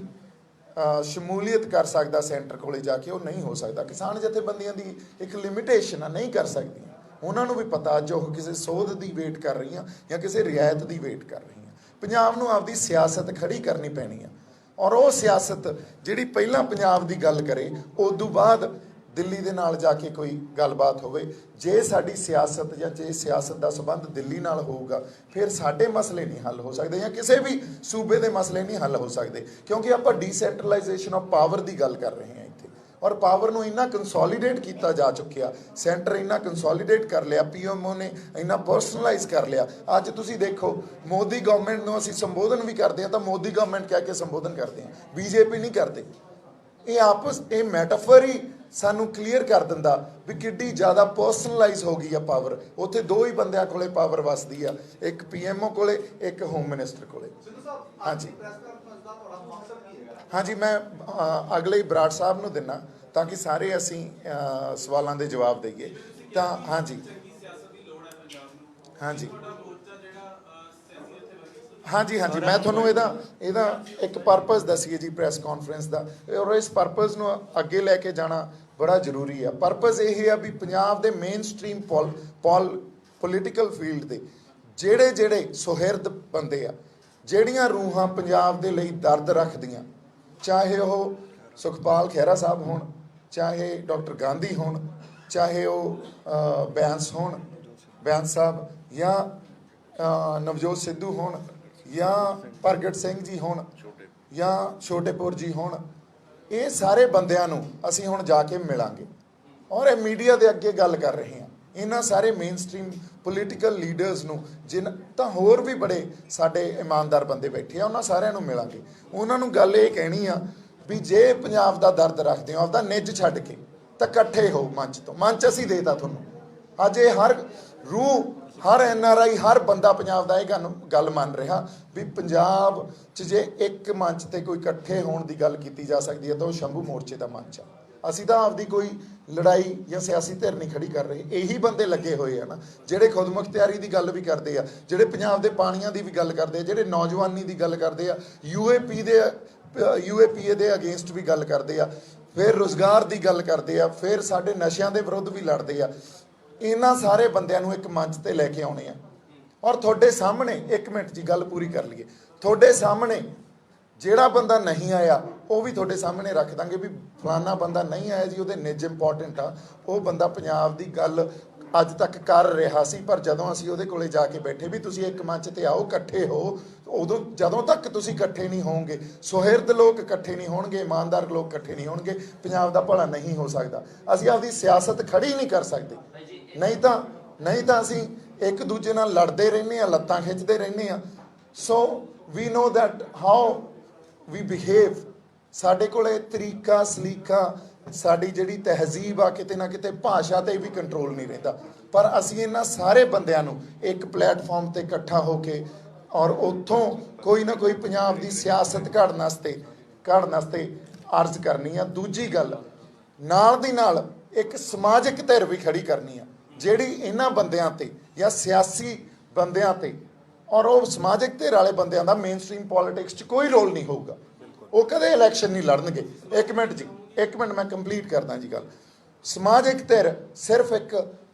ਸ਼ਮੂਲੀਅਤ ਕਰ ਸਕਦਾ ਸੈਂਟਰ ਕੋਲੇ ਜਾ ਕੇ, ਉਹ ਨਹੀਂ ਹੋ ਸਕਦਾ। ਕਿਸਾਨ ਜਥੇਬੰਦੀਆਂ ਦੀ ਇੱਕ ਲਿਮਿਟੇਸ਼ਨ ਆ, ਨਹੀਂ ਕਰ ਸਕਦੀਆਂ। ਉਹਨਾਂ ਨੂੰ ਵੀ ਪਤਾ ਅੱਜ ਉਹ ਕਿਸੇ ਸੋਧ ਦੀ ਵੇਟ ਕਰ ਰਹੀਆਂ ਜਾਂ ਕਿਸੇ ਰਿਆਇਤ ਦੀ ਵੇਟ ਕਰ ਰਹੀਆਂ। ਪੰਜਾਬ ਨੂੰ ਆਪਦੀ ਸਿਆਸਤ ਖੜੀ ਕਰਨੀ ਪੈਣੀ ਆ, ਔਰ ਉਹ ਸਿਆਸਤ ਜਿਹੜੀ ਪਹਿਲਾਂ ਪੰਜਾਬ ਦੀ ਗੱਲ ਕਰੇ, ਉਦੋਂ ਬਾਅਦ ਦਿੱਲੀ ਦੇ ਨਾਲ ਜਾ ਕੇ ਕੋਈ ਗੱਲਬਾਤ ਹੋਵੇ। ਜੇ ਸਾਡੀ ਸਿਆਸਤ ਜਾਂ ਜੇ ਸਿਆਸਤ ਦਾ ਸੰਬੰਧ ਦਿੱਲੀ ਨਾਲ ਹੋਊਗਾ, ਫਿਰ ਸਾਡੇ ਮਸਲੇ ਨਹੀਂ ਹੱਲ ਹੋ ਸਕਦੇ ਜਾਂ ਕਿਸੇ ਵੀ ਸੂਬੇ ਦੇ ਮਸਲੇ ਨਹੀਂ ਹੱਲ ਹੋ ਸਕਦੇ, ਕਿਉਂਕਿ ਆਪਾਂ ਡੀਸੈਂਟਰਲਾਈਜੇਸ਼ਨ ਆਫ ਪਾਵਰ ਦੀ ਗੱਲ ਕਰ ਰਹੇ ਹਾਂ ਇੱਥੇ, ਔਰ ਪਾਵਰ ਨੂੰ ਇੰਨਾ ਕੰਸੋਲੀਡੇਟ ਕੀਤਾ ਜਾ ਚੁੱਕਿਆ, ਸੈਂਟਰ ਇੰਨਾ ਕੰਸੋਲੀਡੇਟ ਕਰ ਲਿਆ, ਪੀਐਮਓ ਨੇ ਇੰਨਾ ਪਰਸਨਲਾਈਜ਼ ਕਰ ਲਿਆ। ਅੱਜ ਤੁਸੀਂ ਦੇਖੋ, ਮੋਦੀ ਗਵਰਨਮੈਂਟ ਨੂੰ ਅਸੀਂ ਸੰਬੋਧਨ ਵੀ ਕਰਦੇ ਹਾਂ ਤਾਂ ਮੋਦੀ ਗਵਰਨਮੈਂਟ ਕਹਿ ਕੇ ਸੰਬੋਧਨ ਕਰਦੇ ਹਾਂ, ਬੀਜੇਪੀ ਨਹੀਂ ਕਰਦੇ। ਇਹ ਮੈਟਾਫਰ ਹੀ ਸਾਨੂੰ ਕਲੀਅਰ ਕਰ ਦਿੰਦਾ ਵੀ ਕਿੱਡੀ ਜ਼ਿਆਦਾ ਪਰਸਨਲਾਈਜ਼ ਹੋ ਗਈ ਆ ਪਾਵਰ। ਉੱਥੇ ਦੋ ਹੀ ਬੰਦਿਆਂ ਕੋਲੇ ਪਾਵਰ ਵਸਦੀ ਆ, ਇੱਕ ਪੀਐਮਓ ਕੋਲੇ, ਇੱਕ ਹੋਮ ਮਿਨਿਸਟਰ ਕੋਲੇ। ਹਾਂਜੀ ਹਾਂਜੀ, ਮੈਂ ਅਗਲੇ ਹੀ ਬਰਾੜ ਸਾਹਿਬ ਨੂੰ ਦਿੰਦਾ ਤਾਂ ਕਿ ਸਾਰੇ ਅਸੀਂ ਸਵਾਲਾਂ ਦੇ ਜਵਾਬ ਦੇਈਏ। ਤਾਂ ਹਾਂਜੀ ਹਾਂਜੀ ਹਾਂਜੀ ਹਾਂਜੀ, ਮੈਂ ਤੁਹਾਨੂੰ ਇਹਦਾ ਇੱਕ ਪਰਪਸ ਦੱਸੀਏ ਜੀ ਪ੍ਰੈਸ ਕਾਨਫਰੰਸ ਦਾ, ਔਰ ਇਸ ਪਰਪਸ ਨੂੰ ਅੱਗੇ ਲੈ ਕੇ ਜਾਣਾ ਬੜਾ ਜ਼ਰੂਰੀ ਆ। ਪਰਪਸ ਇਹ ਆ ਵੀ ਪੰਜਾਬ ਦੇ ਮੇਨ ਸਟ੍ਰੀਮ ਪੋਲੀਟੀਕਲ ਫੀਲਡ ਦੇ ਜਿਹੜੇ ਸੁਹਿਰਦ ਬੰਦੇ ਆ, ਜਿਹੜੀਆਂ ਰੂਹਾਂ ਪੰਜਾਬ ਦੇ ਲਈ ਦਰਦ ਰੱਖਦੀਆਂ, ਚਾਹੇ ਉਹ ਸੁਖਪਾਲ ਖਹਿਰਾ ਸਾਹਿਬ ਹੋਣ, ਚਾਹੇ ਡਾਕਟਰ ਗਾਂਧੀ ਹੋਣ, ਚਾਹੇ ਉਹ ਬੈਂਸ ਸਾਹਿਬ ਜਾਂ ਨਵਜੋਤ ਸਿੱਧੂ ਹੋਣ ਜਾਂ ਪ੍ਰਗਟ ਸਿੰਘ ਜੀ ਹੋਣ ਜਾਂ ਛੋਟੇਪੁਰ ਜੀ ਹੋਣ, ਇਹ ਸਾਰੇ ਬੰਦਿਆਂ ਨੂੰ ਅਸੀਂ ਹੁਣ ਜਾ ਕੇ ਮਿਲਾਂਗੇ ਔਰ ਇਹ ਮੀਡੀਆ ਦੇ ਅੱਗੇ ਗੱਲ ਕਰ ਰਹੇ ਹਾਂ। ਇਹਨਾਂ ਸਾਰੇ ਮੇਨ ਸਟ੍ਰੀਮ ਪੋਲੀਟੀਕਲ ਲੀਡਰਸ ਨੂੰ ਤਾਂ ਹੋਰ ਵੀ ਬੜੇ ਸਾਡੇ ਇਮਾਨਦਾਰ ਬੰਦੇ ਬੈਠੇ ਆ, ਉਹਨਾਂ ਸਾਰਿਆਂ ਨੂੰ ਮਿਲਾਂਗੇ। ਉਹਨਾਂ ਨੂੰ ਗੱਲ ਇਹ ਕਹਿਣੀ ਆ ਵੀ ਜੇ ਪੰਜਾਬ ਦਾ ਦਰਦ ਰੱਖਦੇ ਹੋ, ਆਪਦਾ ਨਿੱਜ ਛੱਡ ਕੇ ਤਾਂ ਇਕੱਠੇ ਹੋ ਮੰਚ ਤੋਂ। ਮੰਚ ਅਸੀਂ ਦੇਤਾ ਤੁਹਾਨੂੰ। ਅੱਜ ਇਹ ਹਰ ਰੂਹ, ਹਰ NRI, ਹਰ ਬੰਦਾ ਪੰਜਾਬ ਦਾ ਇਹ ਗੱਲ ਮੰਨ ਰਿਹਾ ਵੀ ਪੰਜਾਬ 'ਚ ਜੇ ਇੱਕ ਮੰਚ ਤੇ ਕੋਈ ਇਕੱਠੇ ਹੋਣ ਦੀ ਗੱਲ ਕੀਤੀ ਜਾ ਸਕਦੀ ਹੈ ਤਾਂ ਉਹ ਸ਼ੰਭੂ ਮੋਰਚੇ ਦਾ ਮੰਚ ਆ। ਅਸੀਂ ਤਾਂ ਆਪਦੀ ਕੋਈ ਲੜਾਈ ਜਾਂ ਸਿਆਸੀ ਧਿਰ ਨਹੀਂ ਖੜੀ ਕਰ ਰਹੇ। ਇਹੀ ਬੰਦੇ ਲੱਗੇ ਹੋਏ ਆ ਨਾ ਜਿਹੜੇ ਖੁਦਮੁਖਤਿਆਰੀ ਦੀ ਗੱਲ ਵੀ ਕਰਦੇ ਆ, ਜਿਹੜੇ ਪੰਜਾਬ ਦੇ ਪਾਣੀਆਂ ਦੀ ਵੀ ਗੱਲ ਕਰਦੇ ਆ, ਜਿਹੜੇ ਨੌਜਵਾਨੀ ਦੀ ਗੱਲ ਕਰਦੇ ਆ, UAPA ਦੇ ਅਗੇਂਸਟ ਵੀ ਗੱਲ ਕਰਦੇ ਆ, ਫਿਰ ਰੁਜ਼ਗਾਰ ਦੀ ਗੱਲ ਕਰਦੇ ਆ, ਫਿਰ ਸਾਡੇ ਨਸ਼ਿਆਂ ਦੇ ਵਿਰੁੱਧ ਵੀ ਲੜਦੇ ਆ। ਇਹਨਾਂ ਸਾਰੇ ਬੰਦਿਆਂ ਨੂੰ ਇੱਕ ਮੰਚ ਤੇ ਲੈ ਕੇ ਆਉਣੇ ਆ ਔਰ ਤੁਹਾਡੇ ਸਾਹਮਣੇ, ਇੱਕ ਮਿੰਟ ਜੀ ਗੱਲ ਪੂਰੀ ਕਰ ਲਈਏ, ਤੁਹਾਡੇ ਸਾਹਮਣੇ ਜਿਹੜਾ ਬੰਦਾ ਨਹੀਂ ਆਇਆ ਉਹ ਵੀ ਤੁਹਾਡੇ ਸਾਹਮਣੇ ਰੱਖ ਦਾਂਗੇ ਵੀ ਫਲਾਨਾ ਬੰਦਾ ਨਹੀਂ ਆਇਆ ਜੀ, ਉਹਦੇ ਨਿੱਜ ਇੰਪੋਰਟੈਂਟ ਆ, ਉਹ ਬੰਦਾ ਪੰਜਾਬ ਦੀ ਗੱਲ ਅੱਜ ਤੱਕ ਕਰ ਰਿਹਾ ਸੀ, ਪਰ ਜਦੋਂ ਅਸੀਂ ਉਹਦੇ ਕੋਲੇ ਜਾ ਕੇ ਬੈਠੇ ਵੀ ਤੁਸੀਂ ਇੱਕ ਮੰਚ ਤੇ ਆਓ, ਇਕੱਠੇ ਹੋ, ਉਦੋਂ ਜਦੋਂ ਤੱਕ ਤੁਸੀਂ ਇਕੱਠੇ ਨਹੀਂ ਹੋਵੋਗੇ, ਸੁਹਿਰਦ ਲੋਕ ਇਕੱਠੇ ਨਹੀਂ ਹੋਣਗੇ, ਇਮਾਨਦਾਰ ਲੋਕ ਇਕੱਠੇ ਨਹੀਂ ਹੋਣਗੇ, ਪੰਜਾਬ ਦਾ ਭਲਾ ਨਹੀਂ ਹੋ ਸਕਦਾ। ਅਸੀਂ ਆਪਦੀ ਸਿਆਸਤ ਖੜੀ ਨਹੀਂ ਕਰ ਸਕਦੇ। ਨਹੀਂ ਤਾਂ ਅਸੀਂ ਇੱਕ ਦੂਜੇ ਨਾਲ ਲੜਦੇ ਰਹਿੰਦੇ ਹਾਂ, ਲੱਤਾਂ ਖਿੱਚਦੇ ਰਹਿੰਦੇ ਹਾਂ। So we know that how we behave. ਸਾਡੇ ਕੋਲੇ ਤਰੀਕਾ ਸਲੀਕਾ, ਸਾਡੀ ਜਿਹੜੀ ਤਹਿਜ਼ੀਬ ਆ, ਕਿਤੇ ਨਾ ਕਿਤੇ ਭਾਸ਼ਾ ਤੇ ਵੀ ਕੰਟਰੋਲ ਨਹੀਂ ਰਹਿੰਦਾ। ਪਰ ਅਸੀਂ ਇਹਨਾਂ ਸਾਰੇ ਬੰਦਿਆਂ ਨੂੰ ਇੱਕ ਪਲੇਟਫਾਰਮ ਤੇ ਇਕੱਠਾ ਹੋ ਕੇ ਔਰ ਉੱਥੋਂ ਕੋਈ ਨਾ ਕੋਈ ਪੰਜਾਬ ਦੀ ਸਿਆਸਤ ਘੜਨ ਵਾਸਤੇ ਅਰਜ਼ ਕਰਨੀ ਆ। ਦੂਜੀ ਗੱਲ, ਨਾਲ ਦੀ ਨਾਲ ਇੱਕ ਸਮਾਜਿਕ ਧਿਰ ਵੀ ਖੜੀ ਕਰਨੀ ਆ ਜਿਹੜੀ ਇਹਨਾਂ ਬੰਦਿਆਂ ਤੇ ਜਾਂ ਸਿਆਸੀ ਬੰਦਿਆਂ ਤੇ, ਔਰ ਉਹ ਸਮਾਜਿਕ ਧਿਰ ਵਾਲੇ ਬੰਦਿਆਂ ਦਾ ਮੇਨ ਸਟ੍ਰੀਮ ਪੋਲਿਟਿਕਸ 'ਚ ਕੋਈ ਰੋਲ ਨਹੀਂ ਹੋਊਗਾ। ਉਹ ਕਦੇ ਇਲੈਕਸ਼ਨ ਨਹੀਂ ਲੜਨਗੇ। ਇੱਕ ਮਿੰਟ ਮੈਂ ਕੰਪਲੀਟ ਕਰਦਾ ਜੀ ਗੱਲ। ਸਮਾਜਿਕ ਧਿਰ ਸਿਰਫ ਇੱਕ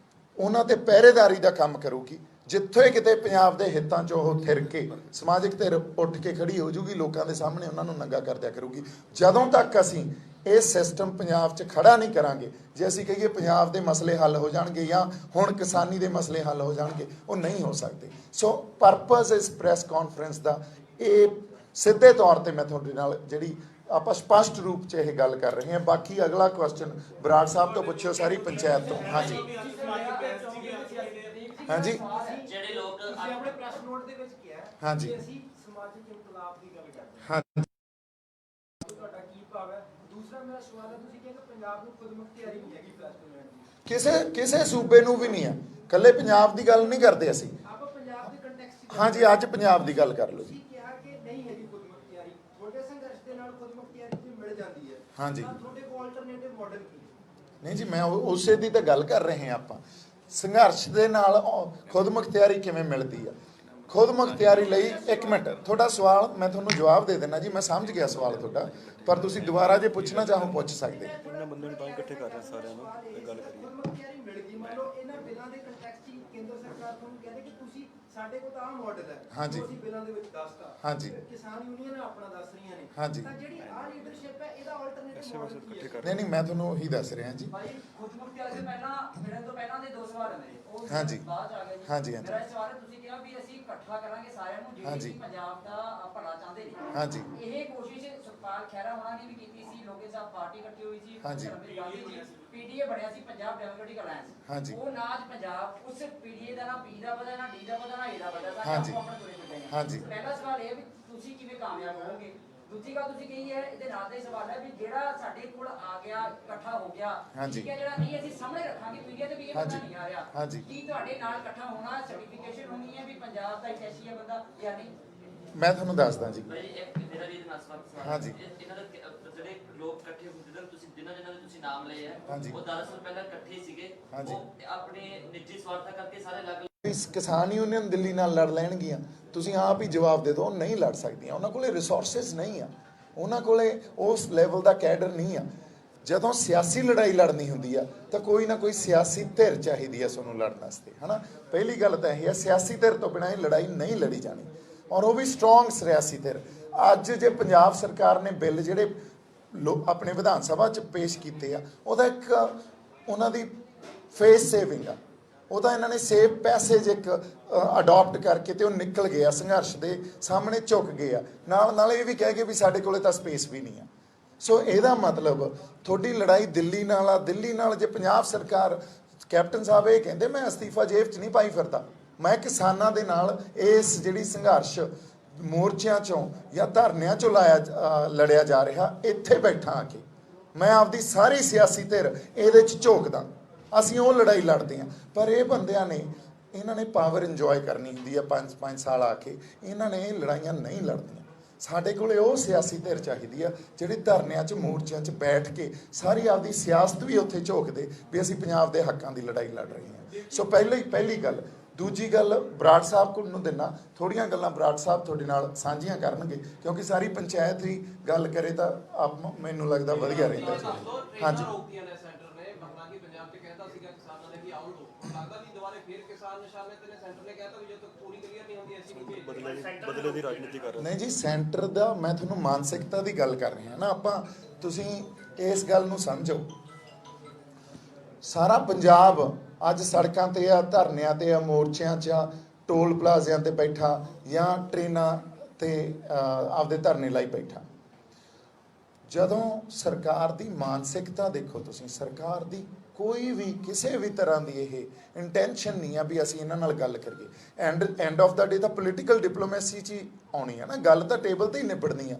ਉਹਨਾਂ ਤੇ ਪਹਿਰੇਦਾਰੀ ਦਾ ਕੰਮ ਕਰੂਗੀ। ਜਿੱਥੇ ਕਿਤੇ ਪੰਜਾਬ ਦੇ ਹਿੱਤਾਂ 'ਚ ਉਹ ਥਿਰ ਕੇ ਸਮਾਜਿਕ ਧਿਰ ਉੱਠ ਕੇ ਖੜੀ ਹੋ ਜੂਗੀ, ਲੋਕਾਂ ਦੇ ਸਾਹਮਣੇ ਉਹਨਾਂ ਨੂੰ ਨੰਗਾ ਕਰ ਦਿਆ ਕਰੂਗੀ। ਜਦੋਂ ਤੱਕ ਅਸੀਂ ਇਹ ਸਿਸਟਮ ਪੰਜਾਬ 'ਚ ਖੜਾ ਨਹੀਂ ਕਰਾਂਗੇ, ਜੇ ਅਸੀਂ ਕਹੀਏ ਪੰਜਾਬ ਦੇ ਮਸਲੇ ਹੱਲ ਹੋ ਜਾਣਗੇ ਜਾਂ ਹੁਣ ਕਿਸਾਨੀ ਦੇ ਮਸਲੇ ਹੱਲ ਹੋ ਜਾਣਗੇ, ਉਹ ਨਹੀਂ ਹੋ ਸਕਦੇ। ਸੋ ਪਰਪਸ ਇਸ ਪ੍ਰੈਸ ਕਾਨਫਰੰਸ ਦਾ ਇਹ ਸਿੱਧੇ ਤੌਰ ਤੇ ਮੈਂ ਤੁਹਾਡੇ ਨਾਲ ਜਿਹੜੀ ਆਪਾਂ ਸਪਸ਼ਟ ਰੂਪ 'ਚ ਇਹ ਗੱਲ ਕਰ ਰਹੇ ਹਾਂ। ਬਾਕੀ ਅਗਲਾ ਕੁਐਸਚਨ ਬਰਾੜ ਸਾਹਿਬ ਤੋਂ ਪੁੱਛਿਓ, ਸਾਰੀ ਪੰਚਾਇਤ ਤੋਂ। ਹਾਂਜੀ ਜਿਹੜੇ ਲੋਕ ਆਪਣੇ ਪ੍ਰੈਸ ਨੋਟ ਦੇ ਵਿੱਚ ਕਿਹਾ ਹਾਂਜੀ। ਕਿ ਅਸੀਂ ਸਮਾਜਿਕ ਇਨਕਲਾਬ ਦੀ ਗੱਲ ਕਰਦੇ ਹਾਂ। ਹਾਂ, ਤੁਹਾਡਾ ਕੀ ਭਾਵ ਹੈ? ਦੂਸਰਾ ਮੇਰਾ ਸਵਾਲ ਹੈ, ਤੁਸੀਂ ਕਿਹਾ ਕਿ ਪੰਜਾਬ ਨੂੰ ਖੁਦਮੁਖਤਿਆਰੀ ਨਹੀਂ ਹੈਗੀ ਪ੍ਰੈਸ ਤੋਂ ਲੈਣ ਦੀ। ਕਿਸੇ ਸੂਬੇ ਨੂੰ ਵੀ ਨਹੀਂ ਆ, ਇਕੱਲੇ ਪੰਜਾਬ ਦੀ ਗੱਲ ਨਹੀਂ ਕਰਦੇ ਅਸੀਂ। ਆਪਾਂ ਪੰਜਾਬ ਦੇ ਕੰਟੈਕਸਟ 'ਚ ਹਾਂਜੀ, ਅੱਜ ਪੰਜਾਬ ਦੀ ਗੱਲ ਕਰ ਲਓ ਜੀ। ਤੁਸੀਂ ਕਿਹਾ ਕਿ ਨਹੀਂ ਹੈਗੀ ਖੁਦਮੁਖਤਿਆਰੀ, ਤੁਹਾਡੇ ਸੰਘਰਸ਼ ਦੇ ਨਾਲ ਖੁਦਮੁਖਤਿਆਰੀ ਜੇ ਮਿਲ ਜਾਂਦੀ ਹੈ ਹਾਂਜੀ। ਤਾਂ ਤੁਹਾਡੇ ਕੋਲ ਆਲਟਰਨੇਟਿਵ ਮਾਡਲ ਕੀ ਹੈ? ਨਹੀਂ ਜੀ, ਮੈਂ ਉਸੇ ਦੀ ਤਾਂ ਗੱਲ ਕਰ ਰਹੇ ਹਾਂ। ਆਪਾਂ ਸੰਘਰਸ਼ ਦੇ ਨਾਲ ਖੁਦਮੁਖਤਿਆਰੀ ਕਿਵੇਂ ਮਿਲਦੀ ਆ? ਖੁਦਮੁਖਤਿਆਰੀ ਲਈ ਇੱਕ ਮਿੰਟ, ਤੁਹਾਡਾ ਸਵਾਲ ਮੈਂ ਤੁਹਾਨੂੰ ਜਵਾਬ ਦੇ ਦੇਣਾ ਜੀ। ਮੈਂ ਸਮਝ ਗਿਆ ਸਵਾਲ ਤੁਹਾਡਾ, ਪਰ ਤੁਸੀਂ ਦੁਬਾਰਾ ਜੇ ਪੁੱਛਣਾ ਚਾਹੋ ਪੁੱਛ ਸਕਦੇ। ਇਹਨਾਂ ਬੰਦੇ ਨੂੰ ਤਾਂ ਇਕੱਠੇ ਕਰ ਰਹੇ ਸਾਰਿਆਂ ਨੂੰ ਇਹ ਗੱਲ ਕਰੀਏ। ਖੁਦਮੁਖਤਿਆਰੀ ਮਿਲ ਗਈ, ਮੰਨ ਲਓ ਇਹਨਾਂ ਬਿੱਲਾਂ ਦੇ ਕੰਟੈਕਸਟ 'ਚ ਕੇਂਦਰ ਸਰਕਾਰ ਤੁਹਾਨੂੰ ਕਹਿੰਦੇ ਕਿ ਤੁਸੀਂ ਸਾਡੇ ਕੋਲ ਤਾਂ ਆਹ ਮਾਡਲ ਹੈ, ਹਾਂਜੀ। ਅਸੀਂ ਬਿੱਲਾਂ ਦੇ ਵਿੱਚ ਦੱਸਤਾ, ਹਾਂਜੀ। ਕਿਸਾਨ ਯੂਨੀਅਨ ਆਪਣਾ ਦੱਸ ਰਹੀਆਂ ਨੇ, ਹਾਂਜੀ। ਤਾਂ ਜਿਹੜੀ ਆਹ ਲੀਡਰਸ਼ਿਪ ਹੈ ਇਹਦਾ ਆਲਟਰਨੇਟਿਵ ਇਸੇ ਮਾਡਲ ਵਾਸਤੇ ਕੀ ਇਕੱਠੇ ਹੈ? ਕਰ ਨਹੀਂ, ਮੈਂ ਤੁਹਾਨੂੰ ਉਹੀ ਦੱਸ ਰਿਹਾ ਜੀ। ਭਾਈ ਖੁਦਮੁਖਤਿਆਰੀ ਤੋਂ ਪਹਿਲਾਂ ਦੇ ਦੋ ਸਵਾਲ ਹੈ ਮੇਰੇ। ਉਹ ਹਾਂਜੀ। ਬਾਅਦ 'ਚ ਆ ਗਿਆ ਜੀ। ਹਾਂਜੀ। ਮੇਰਾ ਇਹ ਸਵਾਲ ਹੈ, ਤੁਸੀਂ ਕਿਹਾ ਵੀ ਅਸੀਂ ਇਕੱਠਾ ਕਰਾਂਗੇ ਸਾਰਿਆਂ ਨੂੰ ਜਿਹੜੇ ਹਾਂਜੀ। ਵੀ ਪੰਜਾਬ ਦਾ ਭਲਾ ਚਾਹੁੰਦੇ ਨੇ। ਹਾਂਜੀ। ਇਹ ਕੋਸ਼ਿਸ਼ ਸੁਖਪਾਲ ਖਹਿਰਾ ਹੋਣਾ ਨੇ ਵੀ ਕੀਤੀ ਸੀ, ਲੋਕੇ ਸਾਹਿਬ ਪਾਰਟੀ ਇਕੱਠੀ ਹੋਈ ਸੀ, ਹਾਂਜੀ। ਧਰਮਵੀਰ ਗਾਂਧੀ ਜੀ, PDA ਬਣਿਆ ਸੀ, ਪੰਜਾਬ ਡੈਮੋਕ੍ਰੈਟਿਕ ਅਲਾਈਅੰਸ। ਹਾਂਜੀ। ਉਹ ਨਾ ਅੱਜ ਪੰਜਾਬ ਉਸ PDA ਦਾ ਨਾ P ਦਾ ਪਤਾ, ਨਾ D ਦਾ ਪਤਾ, ਨਾ A ਦਾ ਪਤਾ, ਹਾਂਜੀ। ਆਪਾਂ ਆਪਣੇ ਤੁਰੇ ਫਿਰਦੇ ਹਾਂ। ਹਾਂਜੀ। ਪਹਿਲਾ ਸਵਾਲ ਇਹ ਵੀ ਤੁਸੀਂ ਕਿਵੇਂ ਕਾਮਯਾਬ ਹੋਵੋਗੇ? ਦੂਜੀ ਗੱਲ ਤੁਸੀਂ ਕਹੀ ਹੈ, ਇਹਦੇ ਨਾਲ ਦਾ ਹੀ ਸਵਾਲ ਹੈ ਵੀ ਜਿਹੜਾ ਸਾਡੇ ਕੋਲ ਆ ਗਿਆ, ਇਕੱਠਾ ਹੋ ਗਿਆ, ਹਾਂਜੀ। ਠੀਕ ਹੈ, ਜਿਹੜਾ ਨਹੀਂ ਅਸੀਂ ਸਾਹਮਣੇ ਰੱਖਾਂਗੇ ਮੀਡੀਆ ਤੇ ਵੀ ਇਹ ਬੰਦਾ ਹਾਂਜੀ। ਨਹੀਂ ਆ ਰਿਹਾ, ਹਾਂਜੀ। ਕੀ ਤੁਹਾਡੇ ਨਾਲ ਇਕੱਠਾ ਹੋਣਾ ਸਰਟੀਫਿਕੇਸ਼ਨ ਹੋਣੀ ਹੈ ਵੀ ਪੰਜਾਬ ਦਾ ਐਸੀ ਹੈ ਬੰਦਾ ਜਾਂ ਨਹੀਂ? ਮੈਂ ਤੁਹਾਨੂੰ ਦੱਸਦਾ ਜੀ। ਭਾਈ ਇੱਕ ਮੇਰਾ ਵੀ ਇਹਦੇ ਨਾਲ ਸਵਾਲ ਹਾਂਜੀ। ਇਹਨਾਂ ਦਾ ਜਿਹੜੇ ਲੋਕ ਇਕੱਠੇ ਹੁੰਦੇ ਨੇ, ਤੁਸੀਂ ਜਿਨ੍ਹਾਂ ਦੇ ਤੁਸੀਂ ਨਾਮ ਲਏ ਹੈ, ਹਾਂਜੀ। ਉਹ ਦਰਅਸਲ ਪਹਿਲਾਂ ਇਕੱਠੇ ਸੀਗੇ, ਹਾਂਜੀ। ਉਹ ਆਪਣੇ ਨਿੱਜੀ ਸਵਾਰਥਾਂ ਕਰਕੇ ਸਾਰੇ ਅਲੱਗ ਇਸ ਕਿਸਾਨ ਯੂਨੀਅਨ ਦਿੱਲੀ ਨਾਲ ਲੜ ਲੈਣਗੀਆਂ, ਤੁਸੀਂ ਆਪ ਹੀ ਜਵਾਬ ਦੇ ਦਿਓ। ਉਹ ਨਹੀਂ ਲੜ ਸਕਦੀਆਂ, ਉਹਨਾਂ ਕੋਲੇ ਰਿਸੋਰਸਿਸ ਨਹੀਂ ਆ, ਉਹਨਾਂ ਕੋਲੇ ਉਸ ਲੈਵਲ ਦਾ ਕੈਡਰ ਨਹੀਂ ਆ। ਜਦੋਂ ਸਿਆਸੀ ਲੜਾਈ ਲੜਨੀ ਹੁੰਦੀ ਆ ਤਾਂ ਕੋਈ ਨਾ ਕੋਈ ਸਿਆਸੀ ਧਿਰ ਚਾਹੀਦੀ ਆ ਤੁਹਾਨੂੰ ਲੜਨ ਵਾਸਤੇ, ਹਨਾ। ਪਹਿਲੀ ਗੱਲ ਤਾਂ ਇਹ ਹੈ, ਸਿਆਸੀ ਧਿਰ ਤੋਂ ਬਿਨਾਂ ਇਹ ਲੜਾਈ ਨਹੀਂ ਲੜੀ ਜਾਣੀ, ਔਰ ਉਹ ਵੀ ਸਟਰੋਂਗ ਸਿਆਸੀ ਧਿਰ। ਅੱਜ ਜੇ ਪੰਜਾਬ ਸਰਕਾਰ ਨੇ ਬਿੱਲ ਜਿਹੜੇ ਆਪਣੇ ਵਿਧਾਨ ਸਭਾ 'ਚ ਪੇਸ਼ ਕੀਤੇ ਆ, ਉਹਦਾ ਇੱਕ ਉਹਨਾਂ ਦੀ ਫੇਸ ਸੇਵਿੰਗ ਆ, ਉਹਦਾ ਇਹਨਾਂ ਨੇ ਸੇਵ ਪੈਸੇਜ ਇੱਕ ਅਡਾਪਟ ਕਰਕੇ ਤੇ ਉਹ ਨਿਕਲ ਗਏ ਆ, ਸੰਘਰਸ਼ ਦੇ ਸਾਹਮਣੇ ਝੁਕ ਗਏ ਆ। ਨਾਲ ਇਹ ਵੀ ਕਹਿ ਗਏ ਵੀ ਸਾਡੇ ਕੋਲੇ ਤਾਂ ਸਪੇਸ ਵੀ ਨਹੀਂ ਆ। ਸੋ ਇਹਦਾ ਮਤਲਬ ਤੁਹਾਡੀ ਲੜਾਈ ਦਿੱਲੀ ਨਾਲ ਆ। ਦਿੱਲੀ ਨਾਲ ਜੇ ਪੰਜਾਬ ਸਰਕਾਰ, ਕੈਪਟਨ ਸਾਹਿਬ ਇਹ ਕਹਿੰਦੇ ਮੈਂ ਅਸਤੀਫਾ ਜੇਬ 'ਚ ਨਹੀਂ ਪਾਈ ਫਿਰਦਾ, ਮੈਂ ਕਿਸਾਨਾਂ ਦੇ ਨਾਲ ਇਸ ਜਿਹੜੀ ਸੰਘਰਸ਼ ਮੋਰਚਿਆਂ 'ਚੋਂ ਜਾਂ ਧਰਨਿਆਂ 'ਚੋਂ ਲੜਿਆ ਜਾ ਰਿਹਾ, ਇੱਥੇ ਬੈਠਾ ਆ ਕੇ ਮੈਂ ਆਪਦੀ ਸਾਰੀ ਸਿਆਸੀ ਧਿਰ ਇਹਦੇ 'ਚ ਝੋਕਦਾ। ਅਸੀਂ ਉਹ ਲੜਾਈ ਲੜਦੇ ਹਾਂ। ਪਰ ਇਹ ਬੰਦਿਆਂ ਨੇ, ਇਹਨਾਂ ਨੇ ਪਾਵਰ ਇੰਜੋਏ ਕਰਨੀ ਹੁੰਦੀ ਆ 5 ਸਾਲ ਆ ਕੇ, ਇਹਨਾਂ ਨੇ ਇਹ ਲੜਾਈਆਂ ਨਹੀਂ ਲੜਦੀਆਂ। ਸਾਡੇ ਕੋਲੇ ਉਹ ਸਿਆਸੀ ਧਿਰ ਚਾਹੀਦੀ ਆ ਜਿਹੜੀ ਧਰਨਿਆਂ 'ਚ ਮੋਰਚਿਆਂ 'ਚ ਬੈਠ ਕੇ ਸਾਰੀ ਆਪਦੀ ਸਿਆਸਤ ਵੀ ਉੱਥੇ ਝੋਕਦੇ ਵੀ ਅਸੀਂ ਪੰਜਾਬ ਦੇ ਹੱਕਾਂ ਦੀ ਲੜਾਈ ਲੜ ਰਹੇ ਹਾਂ। ਸੋ ਪਹਿਲੀ ਗੱਲ। ਦੂਜੀ ਗੱਲ ਬਰਾੜ ਸਾਹਿਬ ਕੋਲ ਨੂੰ ਦਿੰਨਾ, ਥੋੜੀਆਂ ਗੱਲਾਂ ਬਰਾੜ ਸਾਹਿਬ ਤੁਹਾਡੇ ਨਾਲ ਸਾਂਝੀਆਂ ਕਰਨਗੇ, ਕਿਉਂਕਿ ਸਾਰੀ ਪੰਚਾਇਤ ਹੀ ਗੱਲ ਕਰੇ ਤਾਂ ਮੈਨੂੰ ਲੱਗਦਾ ਵਧੀਆ ਰਹਿੰਦਾ ਜੀ। ਹਾਂਜੀ ਬਦਲੇ ਦੀ ਰਾਜਨੀਤੀ ਕਰ ਰਹੇ। ਨਹੀਂ ਜੀ, ਸੈਂਟਰ ਦਾ ਮੈਂ ਤੁਹਾਨੂੰ ਮਾਨਸਿਕਤਾ ਦੀ ਗੱਲ ਕਰ ਰਿਹਾ ਨਾ। ਆਪਾਂ ਤੁਸੀਂ ਇਸ ਗੱਲ ਨੂੰ ਸਮਝੋ, ਸਾਰਾ ਪੰਜਾਬ ਅੱਜ ਸੜਕਾਂ ਤੇ ਆ, ਧਰਨਿਆਂ ਤੇ ਆ, ਮੋਰਚਿਆਂ 'ਚ ਆ, ਟੋਲ ਪਲਾਜ਼ਿਆਂ ਤੇ ਬੈਠਾ ਜਾਂ ਟ੍ਰੇਨਾਂ ਤੇ ਆਪਦੇ ਧਰਨੇ ਲਾਈ ਬੈਠਾ। ਜਦੋਂ ਸਰਕਾਰ ਦੀ ਮਾਨਸਿਕਤਾ ਦੇਖੋ ਤੁਸੀਂ, ਸਰਕਾਰ ਦੀ ਕੋਈ ਵੀ ਕਿਸੇ ਵੀ ਤਰ੍ਹਾਂ ਦੀ ਇਹ ਇੰਟੈਂਸ਼ਨ ਨਹੀਂ ਆ ਵੀ ਅਸੀਂ ਇਹਨਾਂ ਨਾਲ ਗੱਲ ਕਰੀਏ। ਐਂਡ ਆਫ ਦਾ ਡੇ ਤਾਂ ਪੋਲੀਟੀਕਲ ਡਿਪਲੋਮੈਸੀ 'ਚ ਹੀ ਆਉਣੀ ਆ ਨਾ, ਗੱਲ ਤਾਂ ਟੇਬਲ ਤੇ ਹੀ ਨਿਬੜਨੀ ਆ।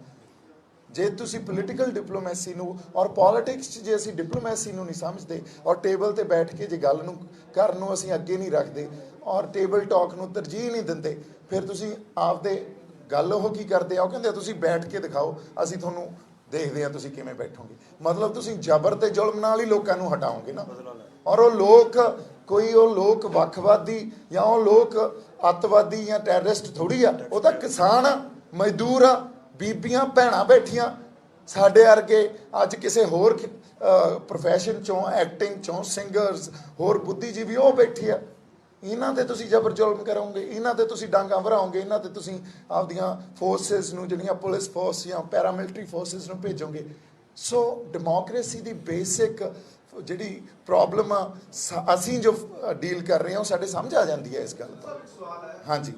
ਜੇ ਤੁਸੀਂ ਪੋਲੀਟੀਕਲ ਡਿਪਲੋਮੈਸੀ ਨੂੰ ਔਰ ਪੋਲਿਟਿਕਸ 'ਚ ਜੇ ਅਸੀਂ ਡਿਪਲੋਮੈਸੀ ਨੂੰ ਨਹੀਂ ਸਮਝਦੇ ਔਰ ਟੇਬਲ ਤੇ ਬੈਠ ਕੇ ਜੇ ਗੱਲ ਨੂੰ ਕਰਨ ਨੂੰ ਅਸੀਂ ਅੱਗੇ ਨਹੀਂ ਰੱਖਦੇ ਔਰ ਟੇਬਲ ਟਾਕ ਨੂੰ ਤਰਜੀਹ ਨਹੀਂ ਦਿੰਦੇ, ਫਿਰ ਤੁਸੀਂ ਆਪਦੇ ਗੱਲ ਉਹ ਕੀ ਕਰਦੇ ਆ, ਉਹ ਕਹਿੰਦੇ ਤੁਸੀਂ ਬੈਠ ਕੇ ਦਿਖਾਓ, ਅਸੀਂ ਤੁਹਾਨੂੰ ਦੇਖਦੇ ਆ ਤੁਸੀਂ ਕਿਵੇਂ ਬੈਠੋਗੇ। ਮਤਲਬ ਤੁਸੀਂ ਜ਼ਬਰ ਤੇ ਜ਼ੁਲਮ ਨਾਲ ਹੀ ਲੋਕਾਂ ਨੂੰ ਹਟਾਓਗੇ ਨਾ। ਔਰ ਉਹ ਲੋਕ ਕੋਈ ਉਹ ਲੋਕ ਵੱਖਵਾਦੀ ਜਾਂ ਉਹ ਲੋਕ ਅੱਤਵਾਦੀ ਜਾਂ ਟੈਰਰਿਸਟ ਥੋੜੀ ਆ, ਉਹ ਤਾਂ ਕਿਸਾਨ ਆ, ਮਜ਼ਦੂਰ ਆ, ਬੀਬੀਆਂ ਭੈਣਾਂ ਬੈਠੀਆਂ ਸਾਡੇ ਵਰਗੇ ਅੱਜ ਕਿਸੇ ਹੋਰ ਪ੍ਰੋਫੈਸ਼ਨ ਚੋਂ, ਐਕਟਿੰਗ ਚੋਂ, ਸਿੰਗਰਸ, ਹੋਰ ਬੁੱਧੀਜੀਵੀ ਉਹ ਬੈਠੇ ਆ। ਇਹਨਾਂ ਤੇ ਤੁਸੀਂ ਜ਼ਬਰ ਜ਼ੁਲਮ ਕਰੋਗੇ, ਇਹਨਾਂ ਤੇ ਤੁਸੀਂ ਡਾਂਗਾ ਭਰਾਓਗੇ, ਇਹਨਾਂ ਤੇ ਤੁਸੀਂ ਆਪਦੀਆਂ ਫੋਰਸਿਸ ਨੂੰ, ਜਿਹੜੀਆਂ ਪੁਲਿਸ ਫੋਰਸ ਜਾਂ ਪੈਰਾਮਿਲਟਰੀ ਫੋਰਸਿਸ ਨੂੰ ਭੇਜੋਗੇ। ਸੋ ਡੈਮੋਕ੍ਰੇਸੀ ਦੀ ਬੇਸਿਕ ਜਿਹੜੀ ਪ੍ਰੋਬਲਮ ਆ ਅਸੀਂ ਜੋ ਡੀਲ ਕਰ ਰਹੇ ਹਾਂ ਉਹ ਸਾਡੇ ਸਮਝ ਆ ਜਾਂਦੀ ਹੈ ਇਸ ਗੱਲ ਤੋਂ। ਹਾਂਜੀ